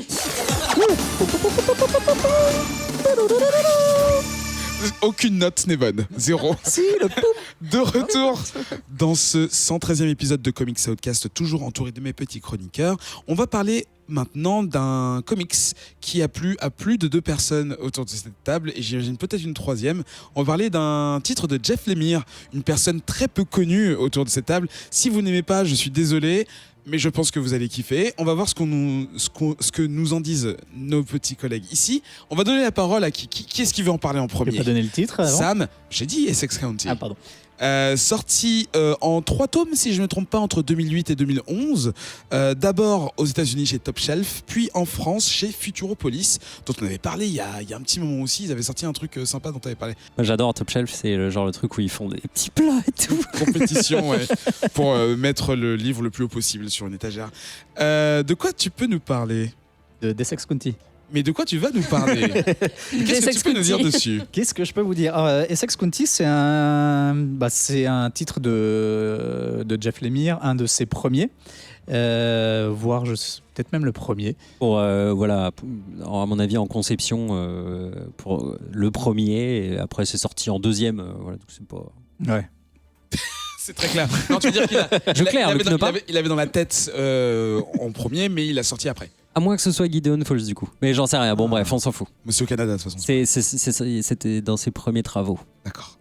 Aucune note n'est bonne. 0. Si, le poum. De retour dans ce 113e épisode de Comics Outcast, toujours entouré de mes petits chroniqueurs. On va parler maintenant d'un comics qui a plu à plus de 2 personnes autour de cette table, et j'imagine peut-être une 3e. On va parler d'un titre de Jeff Lemire, une personne très peu connue autour de cette table. Si vous n'aimez pas, je suis désolé, mais je pense que vous allez kiffer. On va voir ce que nous en disent nos petits collègues ici. On va donner la parole à qui est-ce qui veut en parler en Je vais premier? pas donner le titre avant. Sam, j'ai dit Essex County. Ah, pardon. Sorti en 3 tomes, si je ne me trompe pas, entre 2008 et 2011. D'abord aux États-Unis chez Top Shelf, puis en France chez Futuropolis, dont on avait parlé il y a un petit moment aussi. Ils avaient sorti un truc sympa dont tu avais parlé. Moi, j'adore Top Shelf, c'est le genre le truc où ils font des petits plats et tout. Compétition, ouais, pour mettre le livre le plus haut possible sur une étagère. De quoi tu peux nous parler? De Essex County. Mais de quoi tu vas nous parler? Qu'est-ce que tu peux nous dire dessus? Qu'est-ce que je peux vous dire? Essex County, c'est un titre de Jeff Lemire, un de ses premiers, voire peut-être même le premier. Pour, voilà, à mon avis, en conception, pour le premier, et après c'est sorti en deuxième. Voilà, donc c'est pas... Ouais. C'est très clair. Non, tu veux dire qu'il avait dans la tête en premier, mais il l'a sorti après. À moins que ce soit Gideon Falls du coup. Mais j'en sais rien. Bon bref, on s'en fout. Mais c'est au Canada de toute façon. C'était dans ses premiers travaux. D'accord.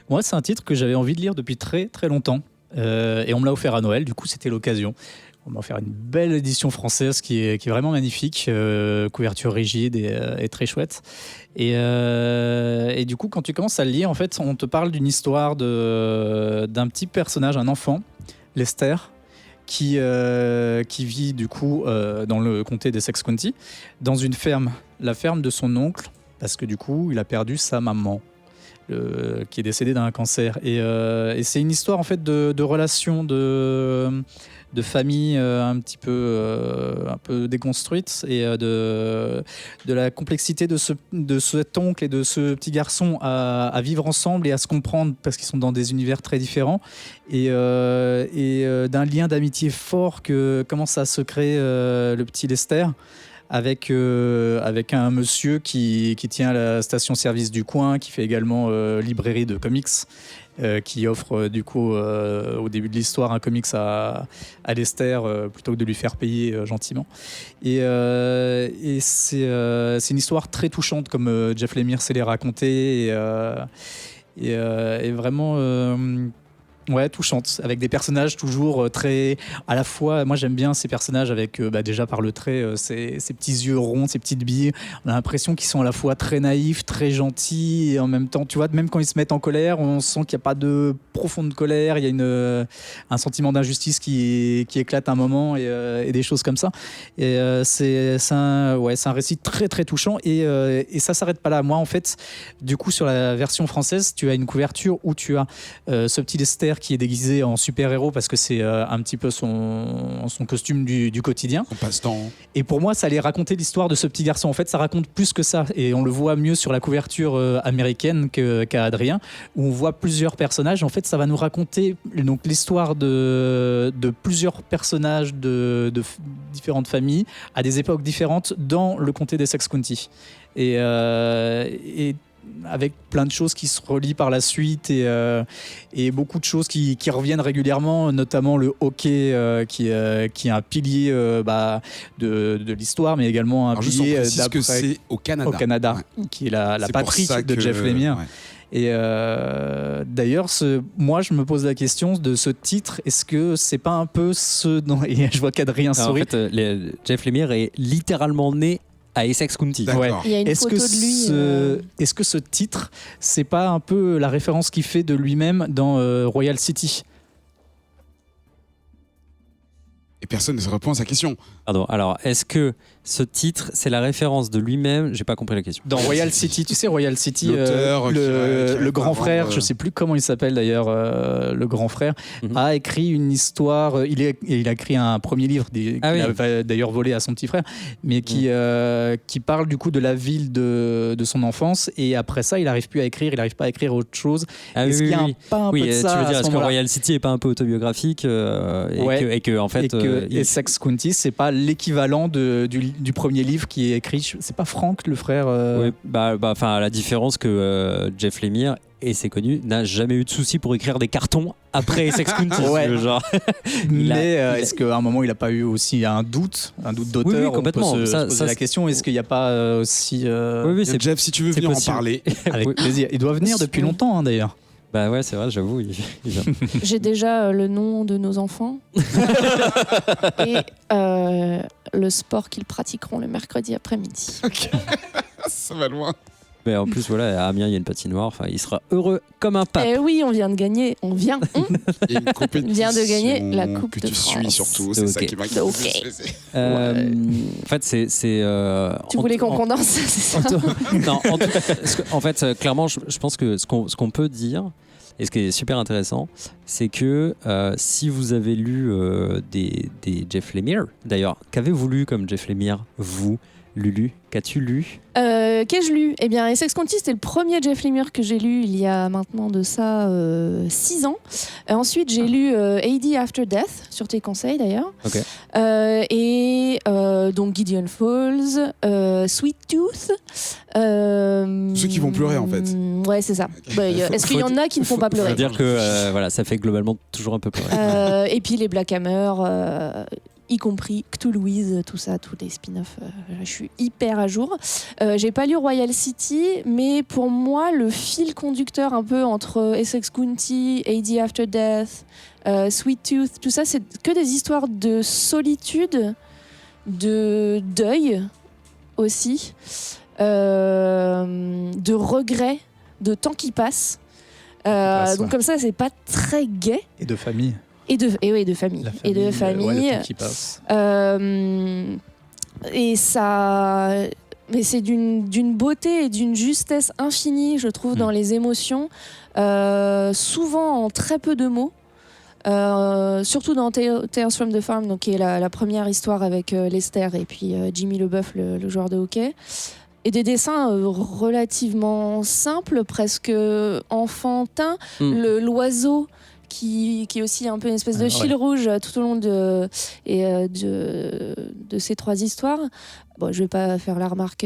Moi, c'est un titre que j'avais envie de lire depuis très très longtemps. Et on me l'a offert à Noël, du coup c'était l'occasion. On m'a offert une belle édition française qui est vraiment magnifique, couverture rigide et très chouette. Et du coup, quand tu commences à le lire, en fait, on te parle d'une histoire d'un petit personnage, un enfant, Lester, qui vit du coup dans le comté d'Essex County, dans une ferme, la ferme de son oncle, parce que du coup, il a perdu sa maman. Qui est décédée d'un cancer. Et c'est une histoire en fait de relations, de famille un peu déconstruite et de la complexité de cet oncle et de ce petit garçon à vivre ensemble et à se comprendre parce qu'ils sont dans des univers très différents et d'un lien d'amitié fort que commence à se créer le petit Lester avec un monsieur qui tient la station-service du coin, qui fait également librairie de comics, qui offre du coup au début de l'histoire un comics à Lester plutôt que de lui faire payer gentiment. Et c'est une histoire très touchante comme Jeff Lemire sait les raconter et vraiment... Ouais, touchante, avec des personnages toujours très... À la fois, moi j'aime bien ces personnages avec, déjà par le trait, ces petits yeux ronds, ces petites billes. On a l'impression qu'ils sont à la fois très naïfs, très gentils, et en même temps, tu vois, même quand ils se mettent en colère, on sent qu'il n'y a pas de profonde colère, il y a un sentiment d'injustice qui éclate à un moment, et des choses comme ça. Et c'est un récit très très touchant, et ça s'arrête pas là. Moi, en fait, du coup, sur la version française, tu as une couverture où tu as ce petit Lester qui est déguisé en super-héros parce que c'est un petit peu son costume du quotidien. On passe-temps. Et pour moi, ça allait raconter l'histoire de ce petit garçon. En fait, ça raconte plus que ça. Et on le voit mieux sur la couverture américaine qu'à Adrien, où on voit plusieurs personnages. En fait, ça va nous raconter donc, l'histoire de plusieurs personnages de différentes familles à des époques différentes dans le comté d'Essex County. Et avec plein de choses qui se relient par la suite et beaucoup de choses qui reviennent régulièrement, notamment le hockey qui est un pilier de l'histoire, mais également un pilier d'après que c'est au Canada, ouais. Qui est la patrie de Jeff Lemire. Ouais. Et d'ailleurs, moi, je me pose la question de ce titre. Est-ce que c'est pas un peu ce dont... Et je vois qu'Adrien sourit. En fait, Jeff Lemire est littéralement né à Essex County. Ouais. Il y a une photo de lui. Est-ce que ce titre, c'est pas un peu la référence qu'il fait de lui-même dans Royal City ? Et personne ne se répond à sa question. Pardon, alors est-ce que ce titre, c'est la référence de lui-même ? J'ai pas compris la question. Dans Royal City, tu sais, Royal City, l'auteur, le grand frère, je sais plus comment il s'appelle d'ailleurs, le grand frère, a écrit une histoire. Il a écrit un premier livre qu'il a d'ailleurs volé à son petit frère, mais qui parle du coup de la ville de son enfance. Et après ça, il n'arrive plus à écrire, il n'arrive pas à écrire autre chose. Est-ce qu'il y a pas un peu de ça ? Tu veux dire, est-ce que Royal City est pas un peu autobiographique et que en fait, et que Essex County, c'est pas l'équivalent du premier livre qui est écrit. C'est pas Frank, le frère. Oui, à la différence que Jeff Lemire, et c'est connu, n'a jamais eu de souci pour écrire des cartons après Essex County. Ouais. Genre. Est-ce qu'à un moment il n'a pas eu aussi un doute d'auteur? Oui, complètement. On peut se poser la question. Est-ce qu'il n'y a pas aussi Jeff, si tu veux venir en parler, avec plaisir. Il doit venir depuis longtemps d'ailleurs. Bah ouais, c'est vrai, j'avoue. J'ai déjà le nom de nos enfants et le sport qu'ils pratiqueront le mercredi après-midi. Ok. Ça va loin. Mais en plus, voilà, à Amiens, il y a une patinoire. Enfin, il sera heureux comme un pape. Eh oui, on vient de gagner. On vient. Il y a une compétition vient de gagner la Coupe que de tu France. suis surtout, c'est ça Ok. qui m'inquiète. Ok. En fait, c'est. Tu voulais qu'on condense, c'est ça? Non, en fait, clairement, je pense que ce qu'on peut dire, et ce qui est super intéressant, c'est que si vous avez lu des Jeff Lemire, d'ailleurs, qu'avez-vous lu comme Jeff Lemire, vous, Lulu? Qu'as-tu lu? Qu'ai-je lu? Eh bien, Essex County, c'était le premier Jeff Lemire que j'ai lu il y a maintenant de ça 6 ans. Ensuite, j'ai lu AD After Death, sur tes conseils d'ailleurs. Ok. Et donc Gideon Falls, Sweet Tooth. Ceux qui vont pleurer, en fait. Ouais, c'est ça. Bah, est-ce qu'il y en a qui ne font pas pleurer? Faut dire que voilà, ça fait globalement toujours un peu pleurer. Et puis les Black Hammer, y compris Cthulhuise, tout ça, tous les spin-offs. Je suis hyper à jour. J'ai pas lu Royal City, mais pour moi, le fil conducteur un peu entre Essex County, AD After Death, Sweet Tooth, tout ça, c'est que des histoires de solitude, de deuil aussi, de regret, de temps qui passe. passe, Donc ouais. comme ça, c'est pas très gai. Et de famille. Et de famille. La Et de ouais, famille. le temps qui passe. Et ça. Mais c'est d'une beauté et d'une justesse infinie, je trouve, dans les émotions. Souvent en très peu de mots. Surtout dans Tales from the Farm, donc, qui est la première histoire avec Lester et puis Jimmy LeBoeuf, le joueur de hockey. Et des dessins relativement simples, presque enfantins. L'oiseau qui est aussi un peu une espèce de fil rouge tout au long de ces 3 histoires. Bon, je vais pas faire la remarque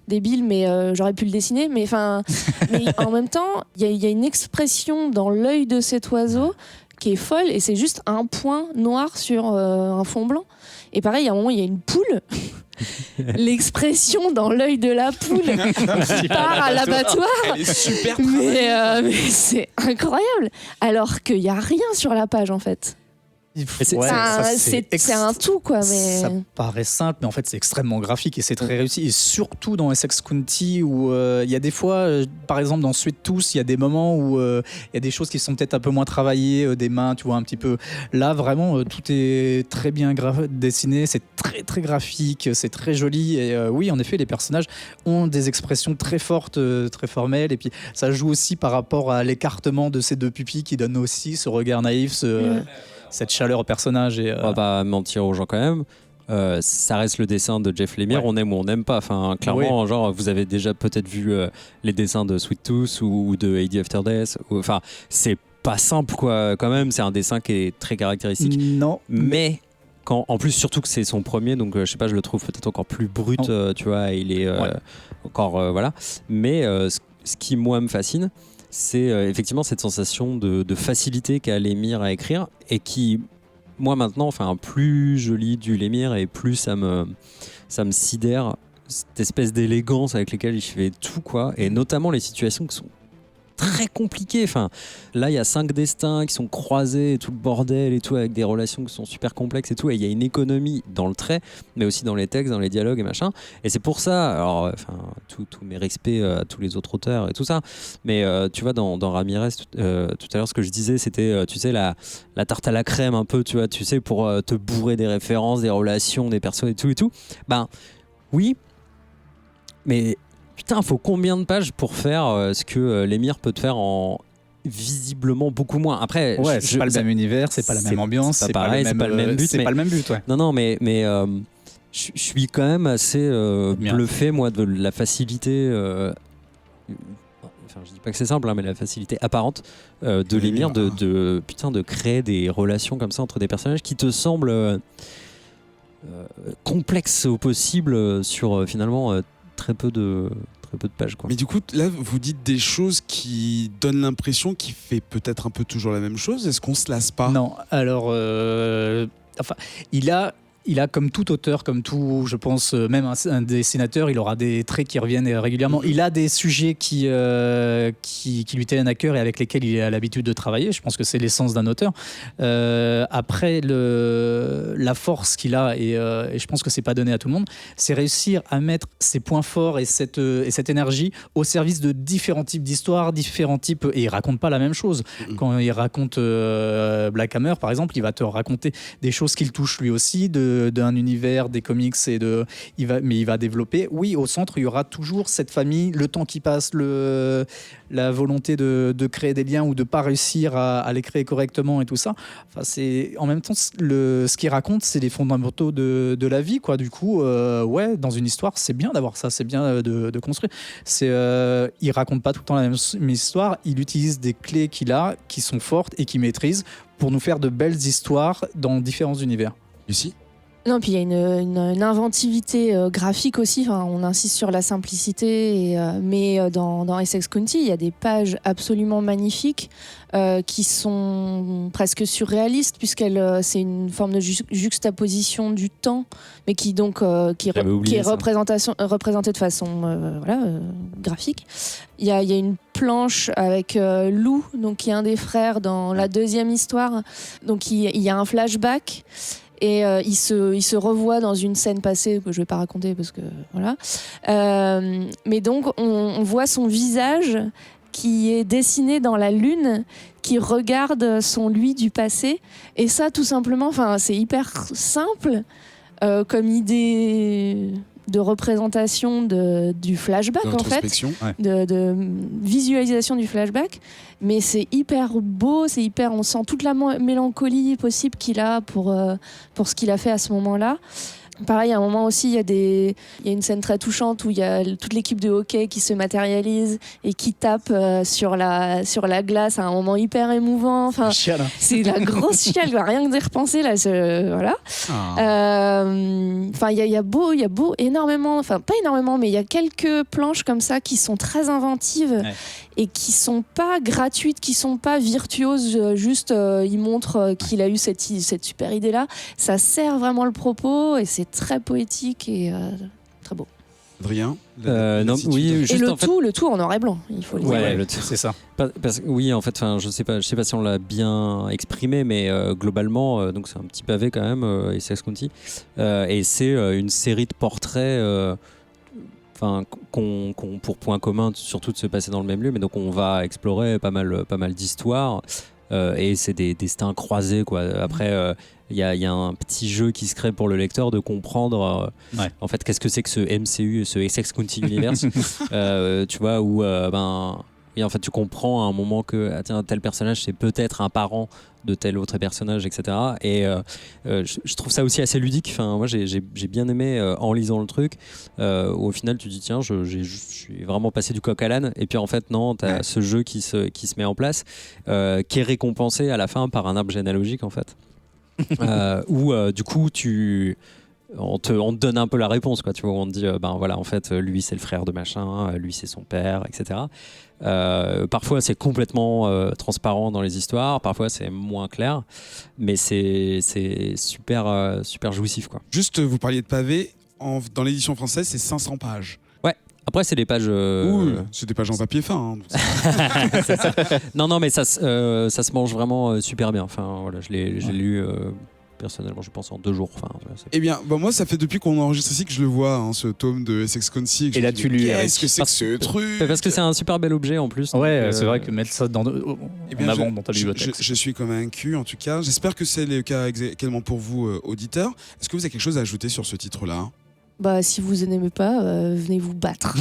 débile, mais j'aurais pu le dessiner. Mais en même temps, il y a une expression dans l'œil de cet oiseau qui est folle, et c'est juste un point noir sur un fond blanc. Et pareil, à un moment, il y a une poule. L'expression dans l'œil de la poule qui part à l'abattoir. Elle est super Mais c'est incroyable. Alors qu'il n'y a rien sur la page, en fait. c'est- C'est un tout, quoi. Mais... Ça paraît simple, mais en fait, c'est extrêmement graphique et c'est très réussi. Et surtout dans Essex County, où il y a des fois, par exemple, dans Sweet Tooth, il y a des moments où il y a des choses qui sont peut-être un peu moins travaillées, des mains, tu vois, un petit peu. Là, vraiment, tout est très bien dessiné, c'est très, très graphique, c'est très joli. Et oui, en effet, les personnages ont des expressions très fortes, très formelles. Et puis, ça joue aussi par rapport à l'écartement de ces 2 pupilles qui donnent aussi ce regard naïf, cette chaleur au personnage. Et, On va pas mentir aux gens quand même. Ça reste le dessin de Jeff Lemire, Ouais. on aime ou on n'aime pas. Enfin, clairement, genre, vous avez déjà peut-être vu les dessins de Sweet Tooth ou de AD After Death. Enfin, c'est pas simple, quoi. Quand même, c'est un dessin qui est très caractéristique. non, Mais en plus, surtout que c'est son premier, donc je sais pas, je le trouve peut-être encore plus brut, tu vois. Il est encore voilà. Mais ce qui moi me fascine, c'est effectivement cette sensation de facilité qu'a Lemire à écrire, et qui, moi maintenant, enfin, plus je lis du Lemire et plus ça me sidère, cette espèce d'élégance avec laquelle il fait tout, quoi, et notamment les situations qui sont très compliquées. Enfin, là, il y a 5 destins qui sont croisés et tout le bordel et tout, avec des relations qui sont super complexes et tout, et il y a une économie dans le trait, mais aussi dans les textes, dans les dialogues et machin. Et c'est pour ça, alors, enfin, tous mes respects à tous les autres auteurs et tout ça, mais tu vois, dans Ramirez, tout à l'heure, ce que je disais, c'était, tu sais, la tarte à la crème un peu, tu vois, tu sais, pour te bourrer des références, des relations, des persos et tout. Ben, oui, mais putain, faut combien de pages pour faire ce que Lemire peut te faire en visiblement beaucoup moins. Après, ouais, c'est pas le même univers, c'est pas la même ambiance, c'est pas pareil, c'est pas le même but, c'est pas le même but, ouais. Non, mais je suis quand même assez bluffé, moi, de la facilité. Enfin, je dis pas que c'est simple, hein, mais la facilité apparente de Lemire de créer des relations comme ça entre des personnages qui te semblent complexes au possible sur finalement très peu de pages, quoi. Mais du coup, là, vous dites des choses qui donnent l'impression qu'il fait peut-être un peu toujours la même chose. Est-ce qu'on se lasse pas? Non, alors, enfin, il a il a comme tout auteur, comme tout, je pense, même un dessinateur, il aura des traits qui reviennent régulièrement. Il a des sujets qui lui tiennent à cœur et avec lesquels il a l'habitude de travailler. Je pense que c'est l'essence d'un auteur. Après, la force qu'il a, et je pense que c'est pas donné à tout le monde, c'est réussir à mettre ses points forts et cette énergie au service de différents types d'histoires, différents types, et il raconte pas la même chose. Quand il raconte Black Hammer, par exemple, il va te raconter des choses qu'il touche lui aussi, d'un univers, des comics, mais il va développer. Oui, au centre, il y aura toujours cette famille, le temps qui passe, la volonté de créer des liens ou de pas réussir à les créer correctement et tout ça. Enfin, en même temps, ce qu'il raconte, c'est les fondamentaux de la vie, quoi. Du coup, ouais, dans une histoire, c'est bien d'avoir ça, c'est bien de construire. Il raconte pas tout le temps la même histoire, il utilise des clés qu'il a, qui sont fortes et qu'il maîtrise pour nous faire de belles histoires dans différents univers. Lucie ? Non, puis il y a une inventivité graphique aussi. Enfin, on insiste sur la simplicité, mais dans Essex County, il y a des pages absolument magnifiques qui sont presque surréalistes, c'est une forme de juxtaposition du temps, mais qui est représentée de façon graphique. Il y a une planche avec Lou, donc qui est un des frères dans la deuxième histoire. Donc il y a un flashback. Et il se revoit dans une scène passée que je ne vais pas raconter parce que voilà. Mais donc on voit son visage qui est dessiné dans la lune, qui regarde son lui du passé. Et ça, tout simplement, c'est hyper simple comme idée de représentation du flashback, en fait, de visualisation du flashback, mais c'est hyper beau, on sent toute la mélancolie possible qu'il a pour ce qu'il a fait à ce moment-là. Pareil, à un moment aussi, il y a une scène très touchante où il y a toute l'équipe de hockey qui se matérialise et qui tape sur la glace à un moment hyper émouvant. Enfin, c'est la grosse chiale, rien que d'y repenser là. Voilà. Enfin, il y a beau énormément, enfin pas énormément, mais il y a quelques planches comme ça qui sont très inventives et qui sont pas gratuites, qui sont pas virtuoses. Juste, il montre qu'il a eu cette super idée là. Ça sert vraiment le propos et c'est très poétique et très beau. Adrien, non, oui, juste, et le tout en noir et blanc, il faut le dire. Ouais, c'est ça. Oui, en fait, je sais pas si on l'a bien exprimé, mais globalement, donc c'est un petit pavé quand même, Essex County, et c'est une série de portraits. Qu'on pour point commun surtout de se passer dans le même lieu, mais donc on va explorer pas mal d'histoires et c'est des destins croisés, quoi. Après il y a un petit jeu qui se crée pour le lecteur de comprendre en fait qu'est-ce que c'est que ce MCU, ce Essex County Universe, tu vois, où et en fait tu comprends à un moment que tel personnage c'est peut-être un parent de tel autre personnage, etc. Et je trouve ça aussi assez ludique. Enfin, moi j'ai bien aimé en lisant le truc, où au final tu dis tiens, je suis vraiment passé du coq à l'âne, et puis en fait non, t'as ce jeu qui se met en place, qui est récompensé à la fin par un arbre généalogique en fait, où du coup on te donne un peu la réponse, quoi, tu vois, on te dit voilà, en fait lui c'est le frère de machin, lui c'est son père, etc. Parfois c'est complètement transparent dans les histoires, parfois c'est moins clair, mais c'est super jouissif, quoi. Juste, vous parliez de pavé, dans l'édition française c'est 500 pages. Ouais, après c'est des pages oui, c'est des pages en papier fin, hein. non mais ça se mange vraiment super bien. Enfin voilà, j'ai lu personnellement, je pense en 2 jours. Enfin, eh bien, moi, ça fait depuis qu'on enregistre ici que je le vois, hein, ce tome de Essex County. Et là, tu lis. Qu'est-ce que c'est que ce truc ? Parce que c'est un super bel objet en plus. Ouais, c'est vrai que mettre ça en avant dans ta bibliothèque. Je suis convaincu, en tout cas. J'espère que c'est le cas également pour vous, auditeurs. Est-ce que vous avez quelque chose à ajouter sur ce titre-là ? Si vous n'aimez pas, venez vous battre.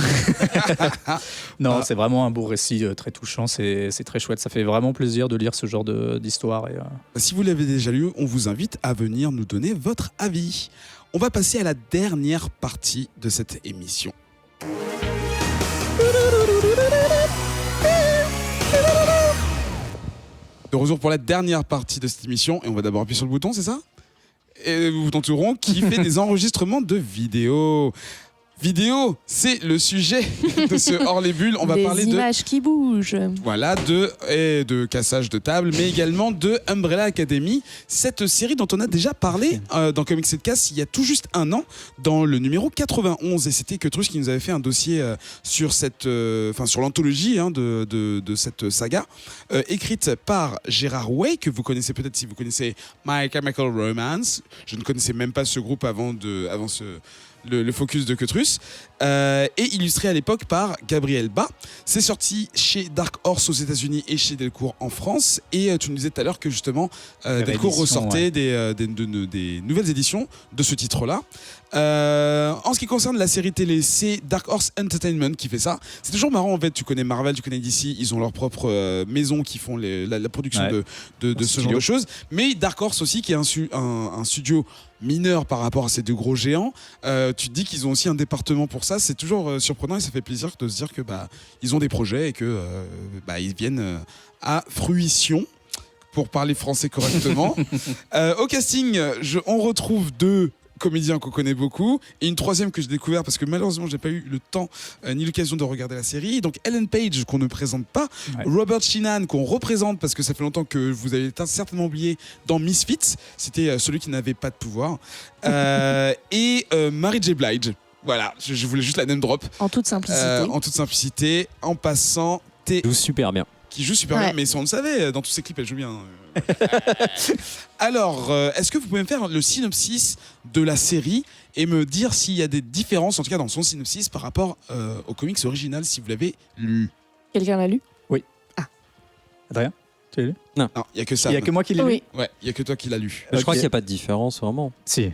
Non, c'est vraiment un beau récit très touchant, c'est très chouette, ça fait vraiment plaisir de lire ce genre d'histoire. Si vous l'avez déjà lu, on vous invite à venir nous donner votre avis. On va passer à la dernière partie de cette émission. De retour pour la dernière partie de cette émission, et on va d'abord appuyer sur le bouton, c'est ça ? Et vous t'entourons qui fait des enregistrements de vidéos. vidéo, c'est le sujet de ce Hors les Bulles. On va Des parler images qui bougent. Voilà, de cassage de table, mais également de Umbrella Academy, cette série dont on a déjà parlé dans Comics Setcast il y a tout juste un an, dans le numéro 91. Et c'était Quetrus qui nous avait fait un dossier sur sur l'anthologie de cette saga, écrite par Gérard Way, que vous connaissez peut-être si vous connaissez My Chemical Romance. Je ne connaissais même pas ce groupe avant le focus de Quetrus, et illustré à l'époque par Gabriel Bas. C'est sorti chez Dark Horse aux États-Unis et chez Delcourt en France. Et tu nous disais tout à l'heure que justement Delcourt ressortait des nouvelles éditions de ce titre-là. En ce qui concerne la série télé, c'est Dark Horse Entertainment qui fait ça. C'est toujours marrant en fait. Tu connais Marvel, tu connais DC, ils ont leur propre maison qui font la production de ce genre de choses. Mais Dark Horse aussi, qui est un studio mineur par rapport à ces deux gros géants, tu te dis qu'ils ont aussi un département pour ça. C'est toujours surprenant et ça fait plaisir de se dire que ils ont des projets et que ils viennent à fruition, pour parler français correctement. Au casting, on retrouve deux comédiens qu'on connaît beaucoup et une troisième que j'ai découvert parce que malheureusement j'ai pas eu le temps ni l'occasion de regarder la série. Donc Ellen Page qu'on ne présente pas, Robert Sheenan qu'on représente parce que ça fait longtemps que vous avez certainement oublié dans Misfits, c'était celui qui n'avait pas de pouvoir, et Mary J. Blige. Voilà, je voulais juste la name drop. En toute simplicité. En passant, Joue super bien. qui joue super bien, mais ça on le savait, dans tous ses clips elle joue bien. Alors, est-ce que vous pouvez me faire le synopsis de la série et me dire s'il y a des différences, en tout cas dans son synopsis, par rapport au comics original, si vous l'avez lu? Quelqu'un l'a lu? Adrien, tu l'as lu? Non, il n'y a que ça. Il n'y a que moi qui l'ai lu? Oui. Ouais, il n'y a que toi qui l'as lu. Je crois qu'il n'y a pas de différence vraiment. Si.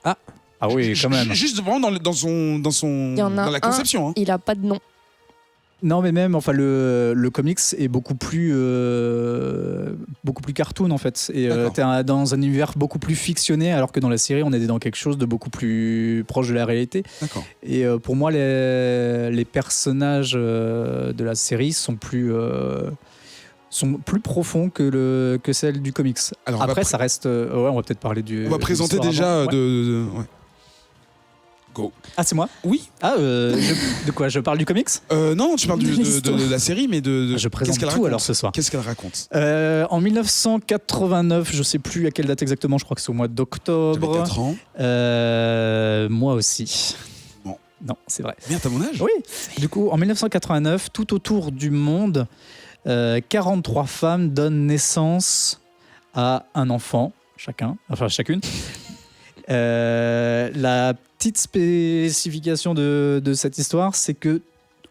Ah oui, quand même. Juste vraiment dans la conception. Hein. Il a pas de nom. Non, mais même, enfin, le comics est beaucoup plus cartoon en fait. Et t'es dans un univers beaucoup plus fictionné, alors que dans la série, on est dans quelque chose de beaucoup plus proche de la réalité. D'accord. Et pour moi, les personnages de la série sont plus profonds que celles du comics. Alors, après, ça reste. On va peut-être parler du. On va présenter déjà ouais. Ouais. Go. Ah, c'est moi? Oui. Ah, de quoi? Je parle du comics? Non, tu parles de la série, mais Je présente qu'est-ce qu'elle tout raconte alors ce soir. Qu'est-ce qu'elle raconte? En 1989, je sais plus à quelle date exactement, je crois que c'est au mois d'octobre. J'avais 4 ans. Moi aussi. Bon. Non, c'est vrai. Merde, t'as mon âge? Oui. Du coup, en 1989, tout autour du monde, 43 femmes donnent naissance à un enfant, chacune. La petite spécification de cette histoire, c'est que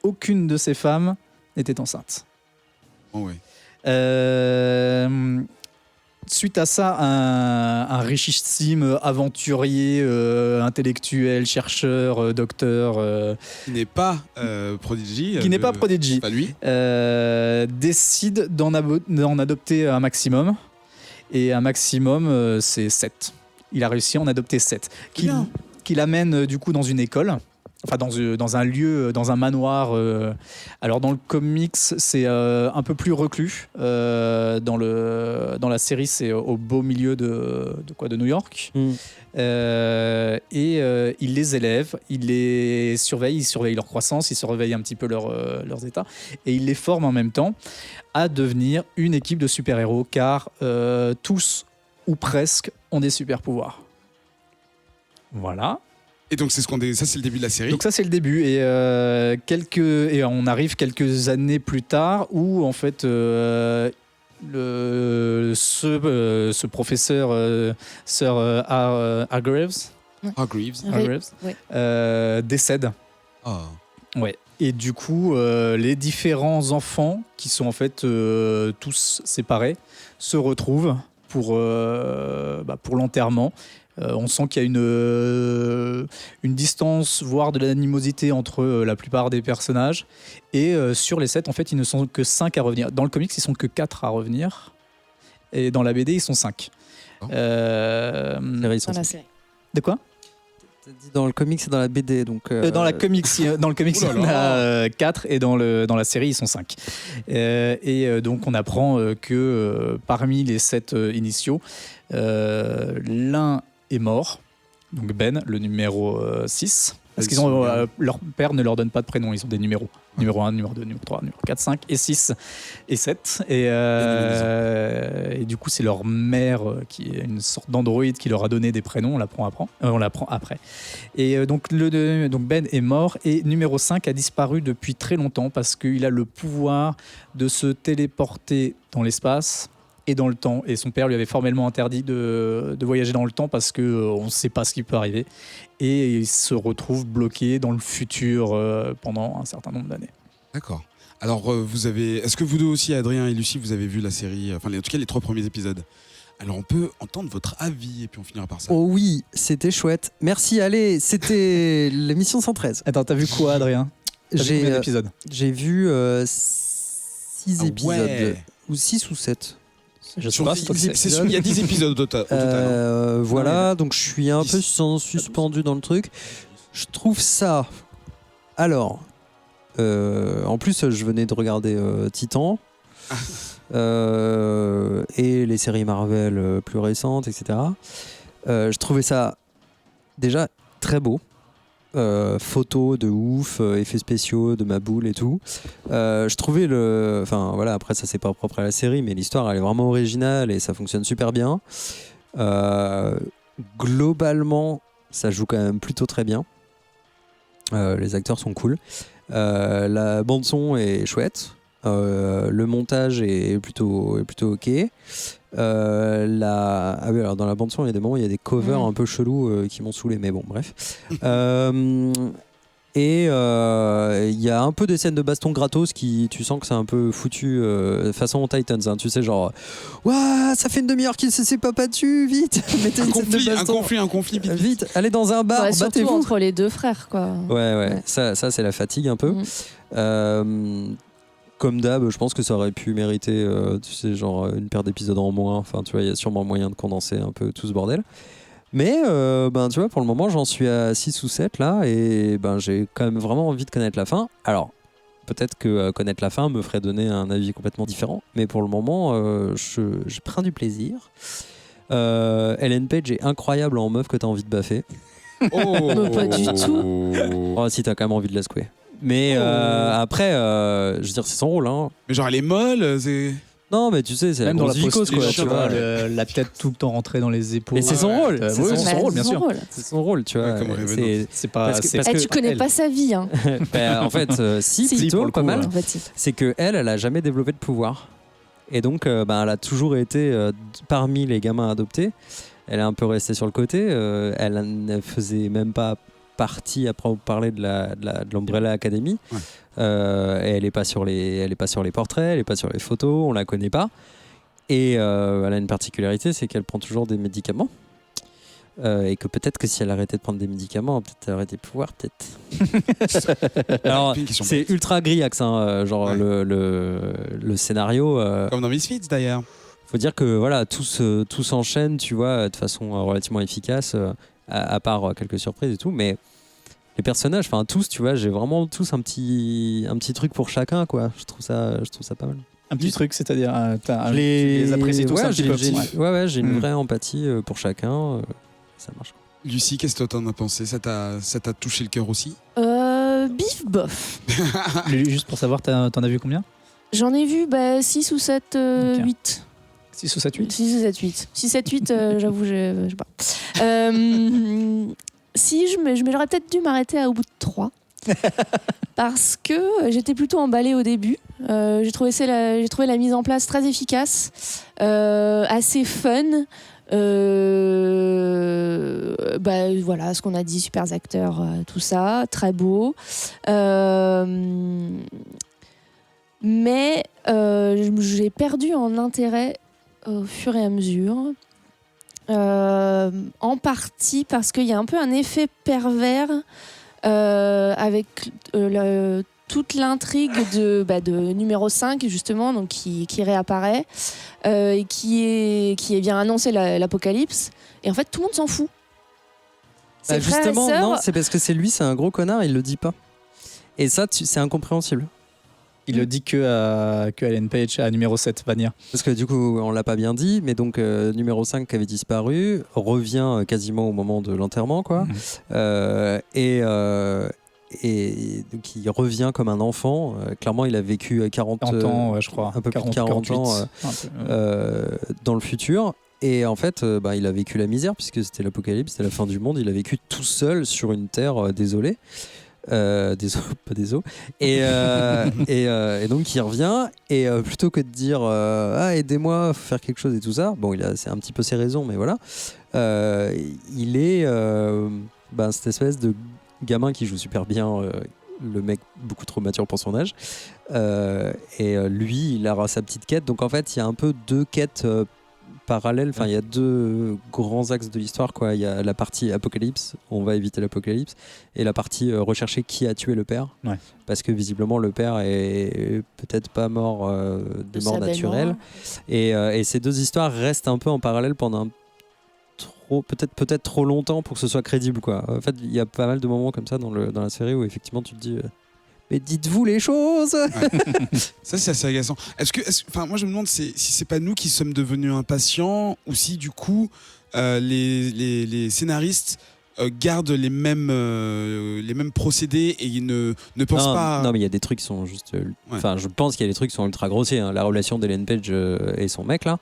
aucune de ces femmes n'était enceinte. Oh, ouais. Suite à ça, un richissime aventurier, intellectuel, chercheur, docteur, Qui n'est pas Prodigy. qui n'est pas Prodigy, Pas lui. décide d'en adopter un maximum. Et un maximum, c'est 7. Il a réussi à en adopter 7. Qui l'amène du coup dans une école. Enfin, dans un lieu, dans un manoir. Alors, dans le comics, c'est un peu plus reclus. Dans la série, c'est au beau milieu de New York. Et il les élève, il les surveille, il surveille leur croissance, il surveille un petit peu leurs états. Et il les forme en même temps à devenir une équipe de super-héros, car tous, ou presque, ont des super-pouvoirs. Voilà. Et donc ça c'est le début de la série. Donc ça c'est le début et on arrive quelques années plus tard où en fait ce professeur Sir Hargreaves décède. Ah. Ouais. Et du coup les différents enfants qui sont en fait tous séparés se retrouvent pour l'enterrement. On sent qu'il y a une distance, voire de l'animosité entre la plupart des personnages. Et sur les 7, en fait, ils ne sont que 5 à revenir. Dans le comics, ils sont que 4 à revenir. Et dans la BD, ils sont 5. Dans la série. De quoi? Dans le comics et dans la BD. Donc, dans le comics, il y en a 4 et dans la série, ils sont 5. Donc, on apprend que parmi les 7 initiaux, l'un est mort, donc Ben, le numéro 6. Parce qu'ils ont leur père ne leur donne pas de prénom, ils ont des numéros. Numéro 1, numéro 2, numéro 3, numéro 4, 5 et 6 et 7. Et du coup, c'est leur mère qui est une sorte d'androïde qui leur a donné des prénoms, on l'apprend après. Et donc Ben est mort et numéro 5 a disparu depuis très longtemps parce qu'il a le pouvoir de se téléporter dans l'espace et dans le temps. Et son père lui avait formellement interdit de voyager dans le temps parce qu'on ne sait pas ce qui peut arriver. Et il se retrouve bloqué dans le futur pendant un certain nombre d'années. D'accord. Alors, est-ce que vous deux aussi, Adrien et Lucie, vous avez vu la série, en tout cas les 3 premiers épisodes? Alors, on peut entendre votre avis et puis on finira par ça. Oh oui, c'était chouette. Merci, allez, c'était l'émission 113. Attends, t'as vu quoi, Adrien? J'ai vu 6 épisodes. Ouais. Ou 6 ou 7. Je sais pas, c'est sûr, il y a 10 épisodes au total. Voilà, donc je suis un peu suspendu dans le truc. Je trouve ça... Alors, en plus, je venais de regarder Titan et les séries Marvel plus récentes, etc. Je trouvais ça déjà très beau. Photos de ouf, effets spéciaux de ma boule et tout. Je trouvais enfin voilà, après ça c'est pas propre à la série, mais l'histoire elle est vraiment originale et ça fonctionne super bien. Globalement, ça joue quand même plutôt très bien. Les acteurs sont cool. La bande son est chouette. Le montage est plutôt ok. Ah oui, alors dans la bande son il y a des moments, il y a des covers un peu chelous qui m'ont saoulé, mais bon bref. Et il y a un peu des scènes de baston gratos qui, tu sens que c'est un peu foutu façon Titans, hein, tu sais, genre ouah, ça fait une demi-heure qu'il ne s'est pas battu, vite mettez une scène de baston. Un conflit vite, allez dans un bar, surtout battez-vous entre les deux frères, quoi. ouais. Ça c'est la fatigue un peu. Comme d'hab, je pense que ça aurait pu mériter tu sais, genre une paire d'épisodes en moins. Enfin, tu vois, il y a sûrement moyen de condenser un peu tout ce bordel. Mais tu vois, pour le moment, j'en suis à 6 ou 7 là, et j'ai quand même vraiment envie de connaître la fin. Alors, peut-être que connaître la fin me ferait donner un avis complètement différent, mais pour le moment, je prends du plaisir. Ellen Page est incroyable en meuf que t'as envie de baffer. Mais pas du tout. Oh, si t'as quand même envie de la secouer. Mais après, je veux dire, c'est son rôle. Hein. Mais genre, elle est molle, c'est... Non, mais tu sais, c'est même la dans la grosse vicose, quoi. Tu vois, la tête tout le temps rentrée dans les épaules. Et c'est son rôle. Oui, c'est son rôle, bien sûr. C'est son rôle, tu vois. C'est pas. Tu connais pas sa vie, hein. En fait, si plutôt, coup, pas mal. En fait, C'est que elle a jamais développé de pouvoir. Et donc, elle a toujours été parmi les gamins adoptés. Elle est un peu restée sur le côté. Elle ne faisait même pas partie, après vous parler de l'Umbrella Academy. Ouais. Et elle est pas sur les portraits, elle est pas sur les photos, on la connaît pas. Et elle a une particularité, c'est qu'elle prend toujours des médicaments. Et que peut-être que si elle arrêtait de prendre des médicaments, peut-être elle aurait des pouvoirs, peut-être. Alors, c'est ultra grillax, hein, genre ouais. le scénario. Comme dans Misfits d'ailleurs. Faut dire que voilà, tout s'enchaîne, tu vois, de façon relativement efficace, à part quelques surprises et tout, mais les personnages, enfin tous, tu vois, j'ai vraiment tous un petit truc pour chacun, quoi. Je trouve ça pas mal. Un petit truc, c'est-à-dire, tu les apprécies tous un petit peu. J'ai une vraie empathie pour chacun, ça marche. Lucie, qu'est-ce que t'en as pensé? Ça t'a touché le cœur aussi? Bif bof. Juste pour savoir, t'en as vu combien? J'en ai vu 6 ou 7, 8. 6 ou 7, 8 6 ou 7, 8. 6, 7, 8, j'avoue, je sais pas. Mais j'aurais peut-être dû m'arrêter au bout de 3. Parce que j'étais plutôt emballée au début. J'ai trouvé la mise en place très efficace, assez fun. Voilà, ce qu'on a dit, super acteurs, tout ça, très beau. Mais j'ai perdu en intérêt au fur et à mesure. En partie parce qu'il y a un peu un effet pervers avec toute l'intrigue de numéro 5 justement, donc qui réapparaît et qui vient annoncer l'apocalypse, et en fait tout le monde s'en fout. Justement, non, c'est parce que c'est un gros connard, il le dit pas, et ça c'est incompréhensible. Il le dit que à Ellen Page, à numéro 7, Vania. Parce que du coup, on l'a pas bien dit, mais donc numéro 5 qui avait disparu revient quasiment au moment de l'enterrement, quoi. Et donc il revient comme un enfant. Clairement, il a vécu 40 ans, ouais, je crois. Un peu 40, plus de 40 48, ans dans le futur. Et en fait, il a vécu la misère puisque c'était l'apocalypse, c'était la fin du monde. Il a vécu tout seul sur une terre désolée. Pas des os. Et donc il revient et plutôt que de dire aidez-moi, faut faire quelque chose et tout ça, bon, c'est un petit peu ses raisons, mais voilà, il est cette espèce de gamin qui joue super bien, le mec beaucoup trop mature pour son âge, et lui il aura sa petite quête. Donc en fait il y a un peu deux quêtes parallèles. Enfin, il y a deux grands axes de l'histoire, quoi. Il y a la partie apocalypse, on va éviter l'apocalypse, et la partie rechercher qui a tué le père, parce que visiblement le père est peut-être pas mort de mort naturelle, et ces deux histoires restent un peu en parallèle pendant peut-être trop longtemps pour que ce soit crédible, quoi. En fait, il y a pas mal de moments comme ça dans la série où effectivement tu te dis mais dites-vous les choses. Ça, c'est assez agaçant. Moi, je me demande si c'est pas nous qui sommes devenus impatients ou si, du coup, les scénaristes gardent les mêmes procédés et ils ne pensent pas... Non, mais il y a des trucs qui sont juste... je pense qu'il y a des trucs qui sont ultra grossiers. Hein. La relation d'Ellen Page et son mec, là.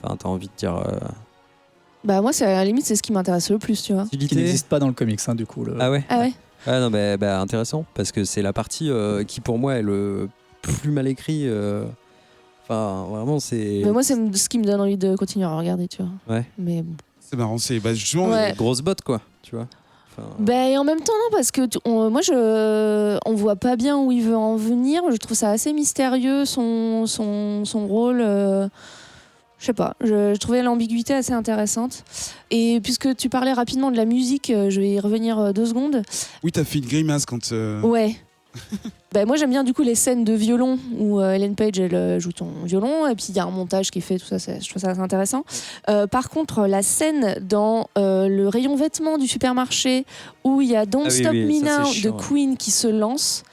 Enfin, t'as envie de dire... Bah moi, à la limite, c'est ce qui m'intéresse le plus, tu vois. Qui n'existe pas dans le comics, hein, du coup. Ah ouais. Ah non, mais intéressant, parce que c'est la partie qui pour moi est le plus mal écrit. Enfin, vraiment, c'est. Mais moi, c'est ce qui me donne envie de continuer à regarder, tu vois. Ouais. Mais bon. C'est marrant, c'est justement grosse botte, quoi, tu vois. Et en même temps, non, parce que on voit pas bien où il veut en venir. Je trouve ça assez mystérieux, son rôle. Je sais pas, je trouvais l'ambiguïté assez intéressante. Et puisque tu parlais rapidement de la musique, je vais y revenir 2 secondes. Oui, t'as fait une grimace quand... Ouais. Moi j'aime bien du coup les scènes de violon où Ellen Page elle joue ton violon et puis il y a un montage qui est fait, tout ça, je trouve ça assez intéressant. Par contre la scène dans le rayon vêtements du supermarché où il y a Don't Stop Me Now de Queen qui se lance,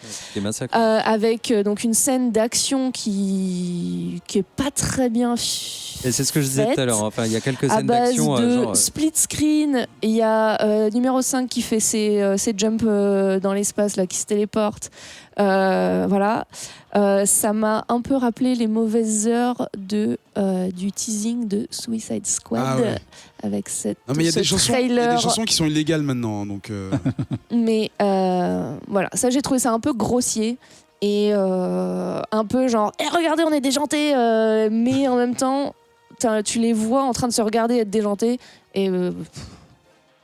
avec donc une scène d'action qui est pas très bien et c'est ce que je disais tout à l'heure, enfin il y a quelques scènes d'action à base de split screen. Il y a numéro 5 qui fait ses jumps dans l'espace là, qui se téléporte. Voilà, ça m'a un peu rappelé les mauvaises heures du teasing de Suicide Squad, avec cette il y a des chansons qui sont illégales maintenant, donc mais voilà, ça j'ai trouvé ça un peu grossier et un peu genre regardez, on est déjantés, mais en même temps tu les vois en train de se regarder être déjantés et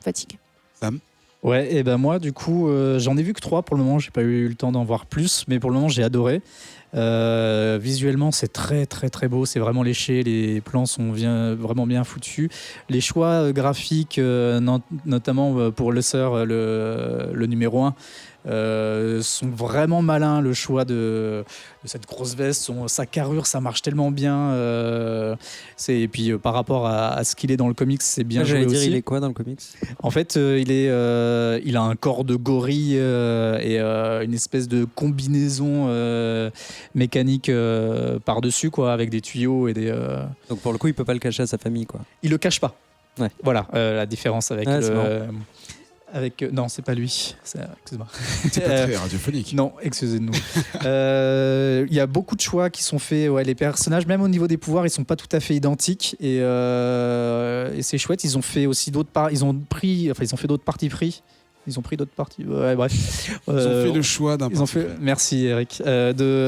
fatigue. Sam? Ouais, et moi du coup j'en ai vu que 3 pour le moment, j'ai pas eu le temps d'en voir plus, mais pour le moment j'ai adoré. Visuellement c'est très très très beau, c'est vraiment léché, les plans sont vraiment bien foutus, les choix graphiques notamment pour le sœur, le numéro 1 sont vraiment malins. Le choix de cette grosse veste, sa carrure, ça marche tellement bien, et puis par rapport à ce qu'il est dans le comics, c'est bien joué aussi. Il est quoi dans le comics? En fait il a un corps de gorille et une espèce de combinaison mécanique par-dessus, quoi, avec des tuyaux et des... Donc pour le coup il peut pas le cacher à sa famille, quoi. Il le cache pas. Ouais. Voilà la différence avec non, c'est pas lui. Excuse-moi. C'est pas très radiophonique. Non, excusez-nous. Il y a beaucoup de choix qui sont faits. Ouais, les personnages, même au niveau des pouvoirs, ils sont pas tout à fait identiques. Et c'est chouette. Ils ont fait aussi d'autres ils ont fait d'autres parties pris. Ils ont pris d'autres parties. Ouais, bref. Ils ont fait le choix d'un. Merci Eric.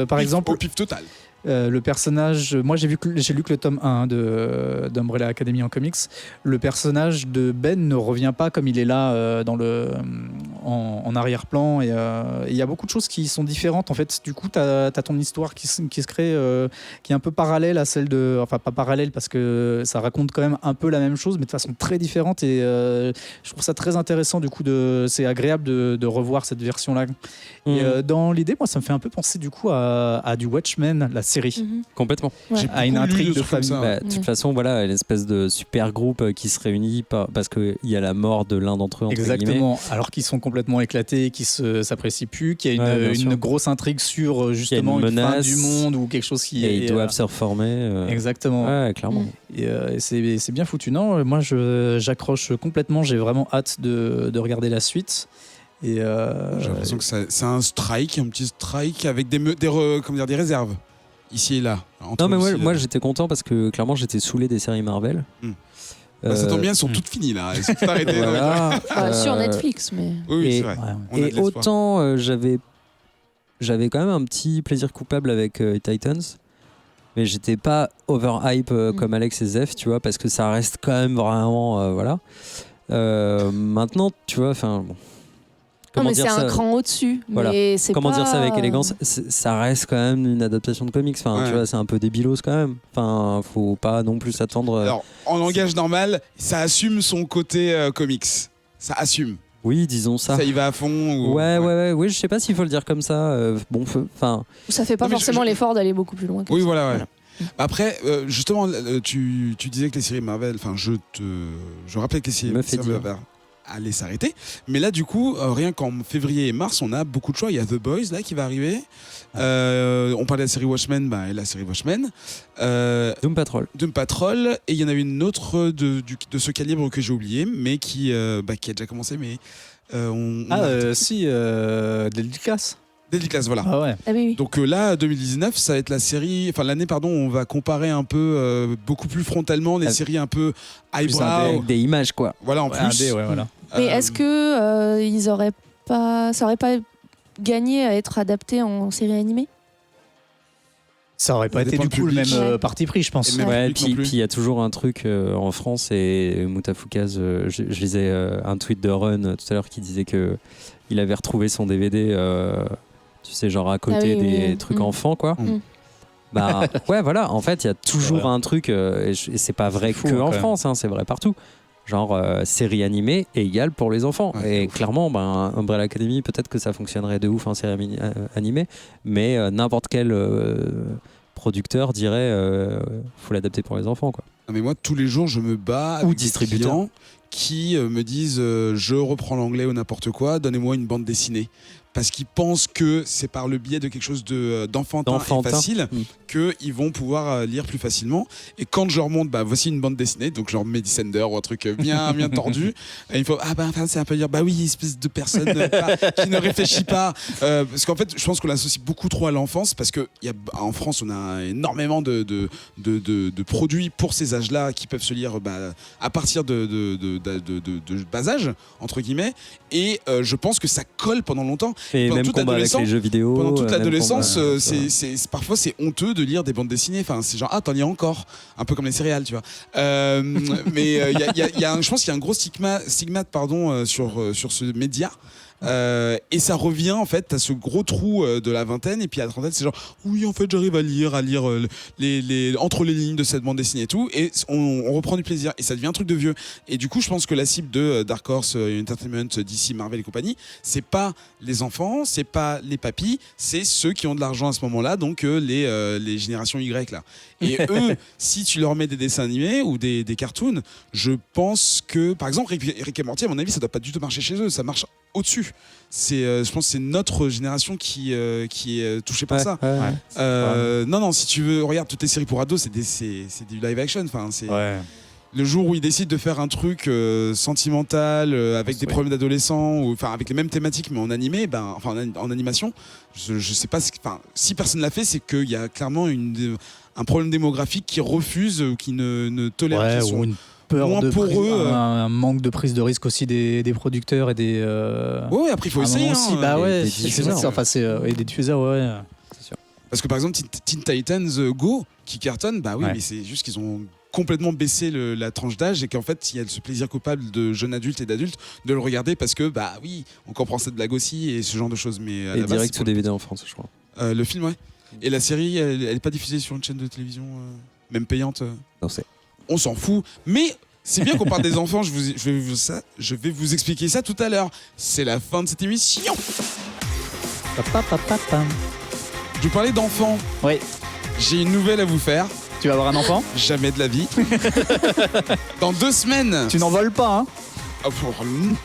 Par exemple. Au pif total. Le personnage, moi j'ai lu que le tome 1 d'Umbrella Academy en comics. Le personnage de Ben ne revient pas comme il est là en arrière-plan, et il y a beaucoup de choses qui sont différentes en fait. Du coup t'as ton histoire qui se crée, qui est un peu parallèle à celle de, enfin pas parallèle parce que ça raconte quand même un peu la même chose mais de façon très différente, et je trouve ça très intéressant. Du coup c'est agréable de revoir cette version là. Et dans l'idée, moi ça me fait un peu penser du coup à du Watchmen, la série. Complètement. Ouais. J'ai À une beaucoup lu intrigue de trucs comme famille. ça. Bah, de toute façon, voilà, l'espèce de super groupe qui se réunit parce qu'il y a la mort de l'un d'entre eux, entre guillemets. Exactement, alors qu'ils sont complètement éclatés, qu'ils s'apprécient plus, qu'il y a Ouais, bien une sûr. grosse intrigue sur justement une une fin menace. du monde ou quelque chose qui Et ils est. doivent se reformer. Exactement. Ouais, clairement. Et c'est bien foutu. Non, moi j'accroche complètement, j'ai vraiment hâte de regarder la suite. Et J'ai l'impression que c'est un petit strike avec des réserves ici et là. Non, mais moi j'étais content parce que clairement j'étais saoulé des séries Marvel. Ça tombe bien, elles sont toutes finies là. Elles sont toutes arrêtées. Voilà. Sur Netflix, mais. Oui, Et- c'est vrai. ouais. On a de Et l'espoir. autant j'avais quand même un petit plaisir coupable avec Titans, mais j'étais pas overhype comme Alex et Zef, tu vois, parce que ça reste quand même vraiment voilà. Maintenant, tu vois, enfin bon. Non, mais dire c'est ça un cran au-dessus. Voilà. Mais c'est Comment pas... dire ça avec élégance, ça reste quand même une adaptation de comics. Enfin, Ouais. tu vois, c'est un peu débilos quand même. Enfin, faut pas non plus s'attendre. Alors, en langage normal, ça assume son côté comics. Ça assume. Oui, disons ça. Ça y va à fond. Ou... Ouais, je sais pas s'il faut le dire comme ça. Bon, enfin, Ça fait pas Non, mais forcément je- l'effort d'aller beaucoup plus loin que Oui, ça. voilà, ouais. Après, justement, tu disais que les séries Marvel, enfin, je rappelais que les séries Me fait dire. Marvel allaient s'arrêter. Mais là, du coup, rien qu'en février et mars, on a beaucoup de choix. Il y a The Boys, là, qui va arriver. On parlait de la série Watchmen, et la série Watchmen. Doom Patrol. Doom Patrol. Et il y en a une autre de ce calibre que j'ai oublié, mais qui a déjà commencé, mais... Si, Deadly Class. Deadly Class, voilà. Ah ouais. Ah oui, oui. Donc là, 2019, ça va être l'année, pardon, on va comparer un peu, beaucoup plus frontalement les séries un peu highbrow. Avec des images, quoi. Voilà, en Ouais, plus. indé, ouais, voilà. Mais est-ce que ça aurait pas gagné à être adapté en série animée? Ça aurait pas Ça été dépend du du coup le même public. parti pris, je pense. Et même- Ouais, public non puis plus. il y a toujours un truc en France, et Moutafoukaz, je lisais un tweet de Run tout à l'heure qui disait que il avait retrouvé son DVD, tu sais, genre à côté Ah oui, des oui. trucs Mm. enfants, quoi. Mm. Bah ouais, voilà, en fait, il y a toujours vrai. un truc, et c'est pas vrai C'est fou, que quand en même. France, hein, c'est vrai partout. Genre, série animée égale pour les enfants. Ouais. Et clairement, Umbrella Academy, peut-être que ça fonctionnerait de ouf en série animée, mais n'importe quel producteur dirait faut l'adapter pour les enfants, quoi. Non, mais moi, tous les jours, je me bats Ou avec des distributeur. clients qui me disent je reprends l'anglais ou n'importe quoi, donnez-moi une bande dessinée. Parce qu'ils pensent que c'est par le biais de quelque chose d'enfantin et D'enfantin. facile Mm. qu'ils vont pouvoir lire plus facilement. Et quand je leur montre, voici une bande dessinée, donc je leur mets Descender ou un truc bien, bien tordu, et il faut, c'est un peu dire, oui, espèce de personne qui ne réfléchit pas. Parce qu'en fait, je pense qu'on l'associe beaucoup trop à l'enfance, parce qu'en France, on a énormément de produits pour ces âges-là qui peuvent se lire à partir de bas âge, entre guillemets. Et je pense que ça colle pendant longtemps. Et Pendant même toute combat avec l'adolescence- les jeux vidéo. Pendant toute même l'adolescence, combat- parfois c'est honteux de lire des bandes dessinées. Enfin, c'est genre t'en lis encore, un peu comme les céréales, tu vois. Mais je pense qu'il y a un gros stigmate sur ce média. Et ça revient en fait à ce gros trou de la vingtaine, et puis à la trentaine c'est genre oui, en fait j'arrive à lire entre les lignes de cette bande dessinée et tout, et on reprend du plaisir, et ça devient un truc de vieux. Et du coup je pense que la cible de Dark Horse Entertainment, DC, Marvel et compagnie, c'est pas les enfants, c'est pas les papis, c'est ceux qui ont de l'argent à ce moment-là, donc les générations Y là. Et eux, si tu leur mets des dessins animés ou des cartoons, je pense que par exemple Rick et Morty, à mon avis, ça doit pas du tout marcher chez eux, ça marche au-dessus. Je pense que c'est notre génération qui est touchée par Ouais, ça. ouais. Non, si tu veux, regarde toutes les séries pour ados, c'est du live action. Enfin, c'est le jour où ils décident de faire un truc sentimental avec des problèmes d'adolescents, ou enfin avec les mêmes thématiques mais en animé, en animation. Je sais pas. Si personne l'a fait, c'est qu'il y a clairement un problème démographique qui refuse ou qui ne tolère qui sont ou une peur moins de pour prise- eux, un manque de prise de risque aussi des producteurs et des. Ouais, après il faut à un essayer. moment aussi, hein. ouais, des c'est diffuseurs, ça, enfin, et des diffuseurs, ouais. Parce que par exemple, Teen Titans Go, qui cartonne, Ouais. mais c'est juste qu'ils ont complètement baissé la tranche d'âge, et qu'en fait, il y a ce plaisir coupable de jeunes adultes et d'adultes de le regarder parce que, oui, on comprend cette blague aussi et ce genre de choses. Mais à Et la base, direct c'est sous pour DVD en France, je crois. le film, ouais. Et la série, elle est pas diffusée sur une chaîne de télévision, même payante. Non, c'est. On s'en fout. Mais c'est bien qu'on parle des enfants. Je vais vous expliquer ça tout à l'heure. C'est la fin de cette émission. Je vous parlais d'enfants. Ouais. j'ai une nouvelle à vous faire. Tu vas avoir un enfant? Jamais de la vie. Dans 2 semaines. Tu n'en voles pas, hein?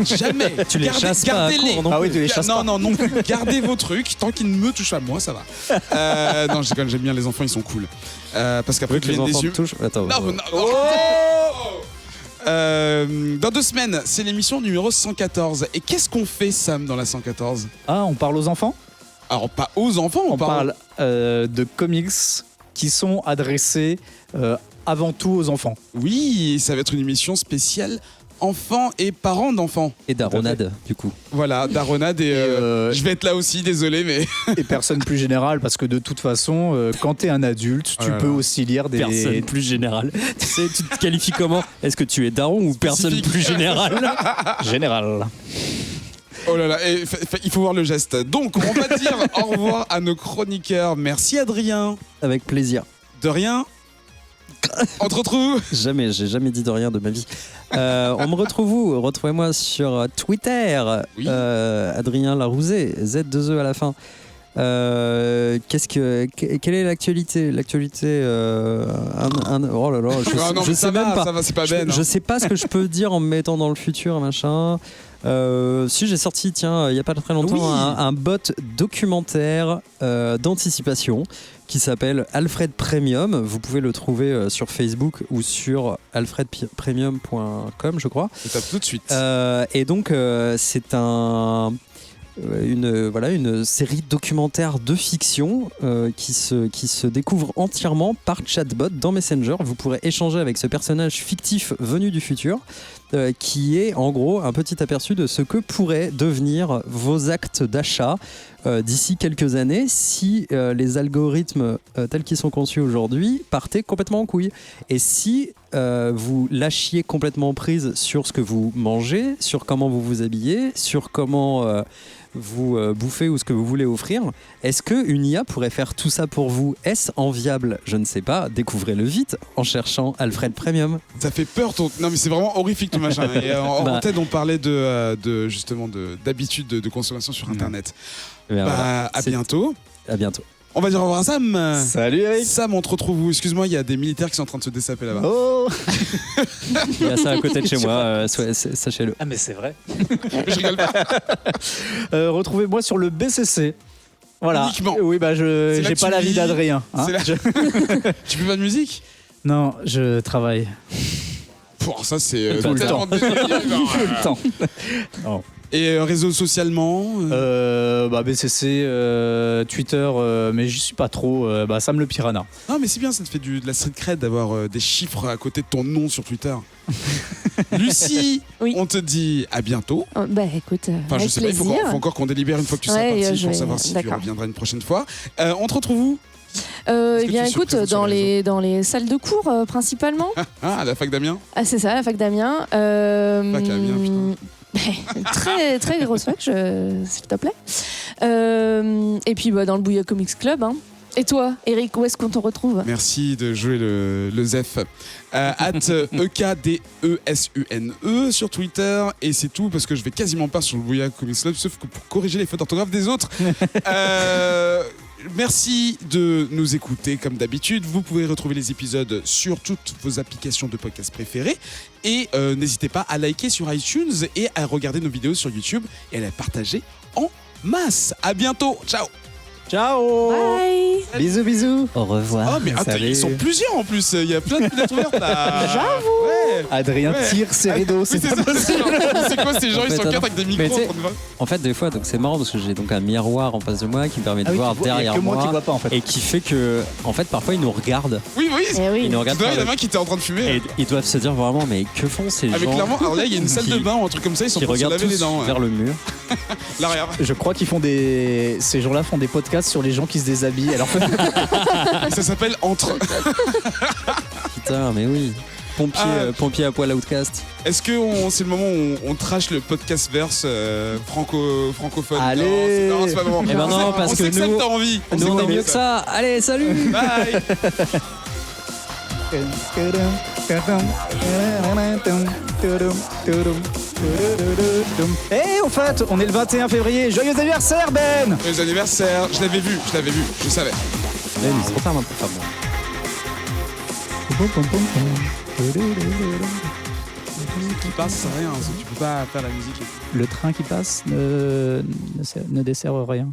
Jamais. Tu les chasses pas à gardez-les. court, non Ah oui, tu les chasses pas. Non, gardez vos trucs. Tant qu'ils ne me touchent pas moi, ça va. Non, j'aime bien les enfants, ils sont cool. Parce qu'après, Que les enfants te touchent. Attends. Non, dans 2 semaines, c'est l'émission numéro 114. Et qu'est-ce qu'on fait, Sam, dans la 114? Ah, on parle aux enfants? Alors, pas aux enfants, On parle de comics qui sont adressés avant tout aux enfants. Oui, ça va être une émission spéciale enfants et parents d'enfants. Et Daronade, du coup. Voilà, Daronade et je vais être là aussi, désolé, mais Et personne plus générale, parce que de toute façon, quand t'es un adulte, tu peux aussi lire des... Personne plus générale. Tu sais, tu te qualifies comment? Est-ce que tu es daron ou personne Spécifique. plus générale? Général. oh là là, il faut voir le geste. Donc, on va dire au revoir à nos chroniqueurs. Merci Adrien. Avec plaisir. De rien. Entre trous. Jamais, j'ai jamais dit de rien de ma vie. On me retrouve où? Retrouvez-moi sur Twitter, Oui. Adrien Larouzet, Z2E à la fin. Quelle est l'actualité? L'actualité, oh là là, Ah non, je mais sais ça même va, pas. ça va, c'est pas Ben. Je sais pas ce que je peux dire en me mettant dans le futur, machin. Si j'ai sorti, tiens, il y a pas très longtemps, Oui. un bot documentaire d'anticipation qui s'appelle Alfred Premium. Vous pouvez le trouver sur Facebook ou sur alfredpremium.com, je crois. Je tape tout de suite. Et donc, c'est une série documentaire de fiction qui se découvre entièrement par chatbot dans Messenger. Vous pourrez échanger avec ce personnage fictif venu du futur qui est en gros un petit aperçu de ce que pourraient devenir vos actes d'achat d'ici quelques années si les algorithmes tels qu'ils sont conçus aujourd'hui partaient complètement en couille. Et si vous lâchiez complètement prise sur ce que vous mangez, sur comment vous vous habillez, sur comment vous bouffez ou ce que vous voulez offrir, est-ce qu'une IA pourrait faire tout ça pour vous? Est-ce enviable? Je ne sais pas. Découvrez-le vite en cherchant Alfred Premium. Ça fait peur. Non, mais c'est vraiment horrifique tout machin. Et en Bah. tête, on parlait justement d'habitude de consommation sur Internet. Eh bien, voilà. À C'est- bientôt. À bientôt. On va dire au revoir à Sam. Salut Eric. Sam, on te retrouve où? Excuse-moi, il y a des militaires qui sont en train de se dessaper là-bas. Oh. Il y a ça à côté de chez moi, sachez-le. Ah mais c'est vrai. Je rigole pas. Retrouvez-moi sur le BCC. Voilà. Uniquement. Oui, bah C'est là j'ai que pas tu l'avis vis. d'Adrien. hein. C'est là- Je- Tu fais pas de musique? Non, je travaille. Pour ça, c'est Tout le tellement temps. détaillé. Tout le temps. Non. Et réseau socialement BCC, Twitter, mais j'y suis pas trop. Sam le Piranha. Non, mais c'est bien, ça te fait de la street cred d'avoir des chiffres à côté de ton nom sur Twitter. Lucie, Oui. on te dit à bientôt. Oh, bah écoute, Enfin, je avec sais pas, il faut plaisir. encore qu'on délibère une fois que tu seras Ouais, parti je pour vais- savoir si tu d'accord. reviendras une prochaine fois. On te retrouve où? Eh que bien, tu es écoute, présent sur dans les dans les salles de cours principalement. Ah, à la fac d'Amiens? Ah, c'est ça, la fac d'Amiens. Fac Amiens, très, très grosse fac, s'il te plaît. Et puis, dans le Bouya Comics Club. Hein. Et toi, Eric, où est-ce qu'on te retrouve? Merci de jouer le Zef. @EKDESUNE sur Twitter. Et c'est tout parce que je vais quasiment pas sur le Bouya Comics Club, sauf que pour corriger les fautes d'orthographe des autres. Merci de nous écouter comme d'habitude. Vous pouvez retrouver les épisodes sur toutes vos applications de podcast préférées. Et n'hésitez pas à liker sur iTunes et à regarder nos vidéos sur YouTube et à les partager en masse. À bientôt. Ciao. Ciao. Bye. Bisous, bisous. Au revoir. Oh mais attends, Salut. ils sont plusieurs en plus. Il y a plein de fenêtres ouvertes là. J'avoue. Ouais. Adrien Ouais. tire ses rideaux. Oui, C'est c'est pas ça. possible. C'est quoi ces gens? Ils En sont fait, quatre avec des micros. mais tu sais- en train de voir. En fait, des fois, donc c'est marrant parce que j'ai donc un miroir en face de moi qui me permet de Ah oui, voir tu vois, il y a derrière que moi qui moi vois pas en fait. et qui fait que, en fait, parfois ils nous regardent Oui, oui. Eh oui. Ils nous regardent Tout à l'heure, il y en par a un qui était en train de fumer. et ils doivent se dire vraiment, mais que font ces Avec gens clairement, alors là, il y a une salle de qui- bain ou un truc comme ça. Ils sont en qui train de se regardent laver les tous dents. vers le mur? L'arrière. Je crois qu'ils font ces gens-là font des podcasts sur les gens qui se déshabillent. Alors Ça s'appelle Entre. Putain, mais oui. Pompier à poil outcast. Est-ce que c'est le moment où on trash le podcast verse francophone? Allez. Non, c'est pas le moment. Eh ben non, On parce sait que ça nous- t'as envie. Nous, sait on t'as est envie mieux que ça. Allez, salut. Bye. Et en fait, on est le 21 février. Joyeux anniversaire Ben. Les anniversaires, je l'avais vu, je savais. Même, il se retarde un peu. Enfin, bon. Ce qui passe, c'est rien. Tu peux pas faire la musique. Le train qui passe ne dessert rien.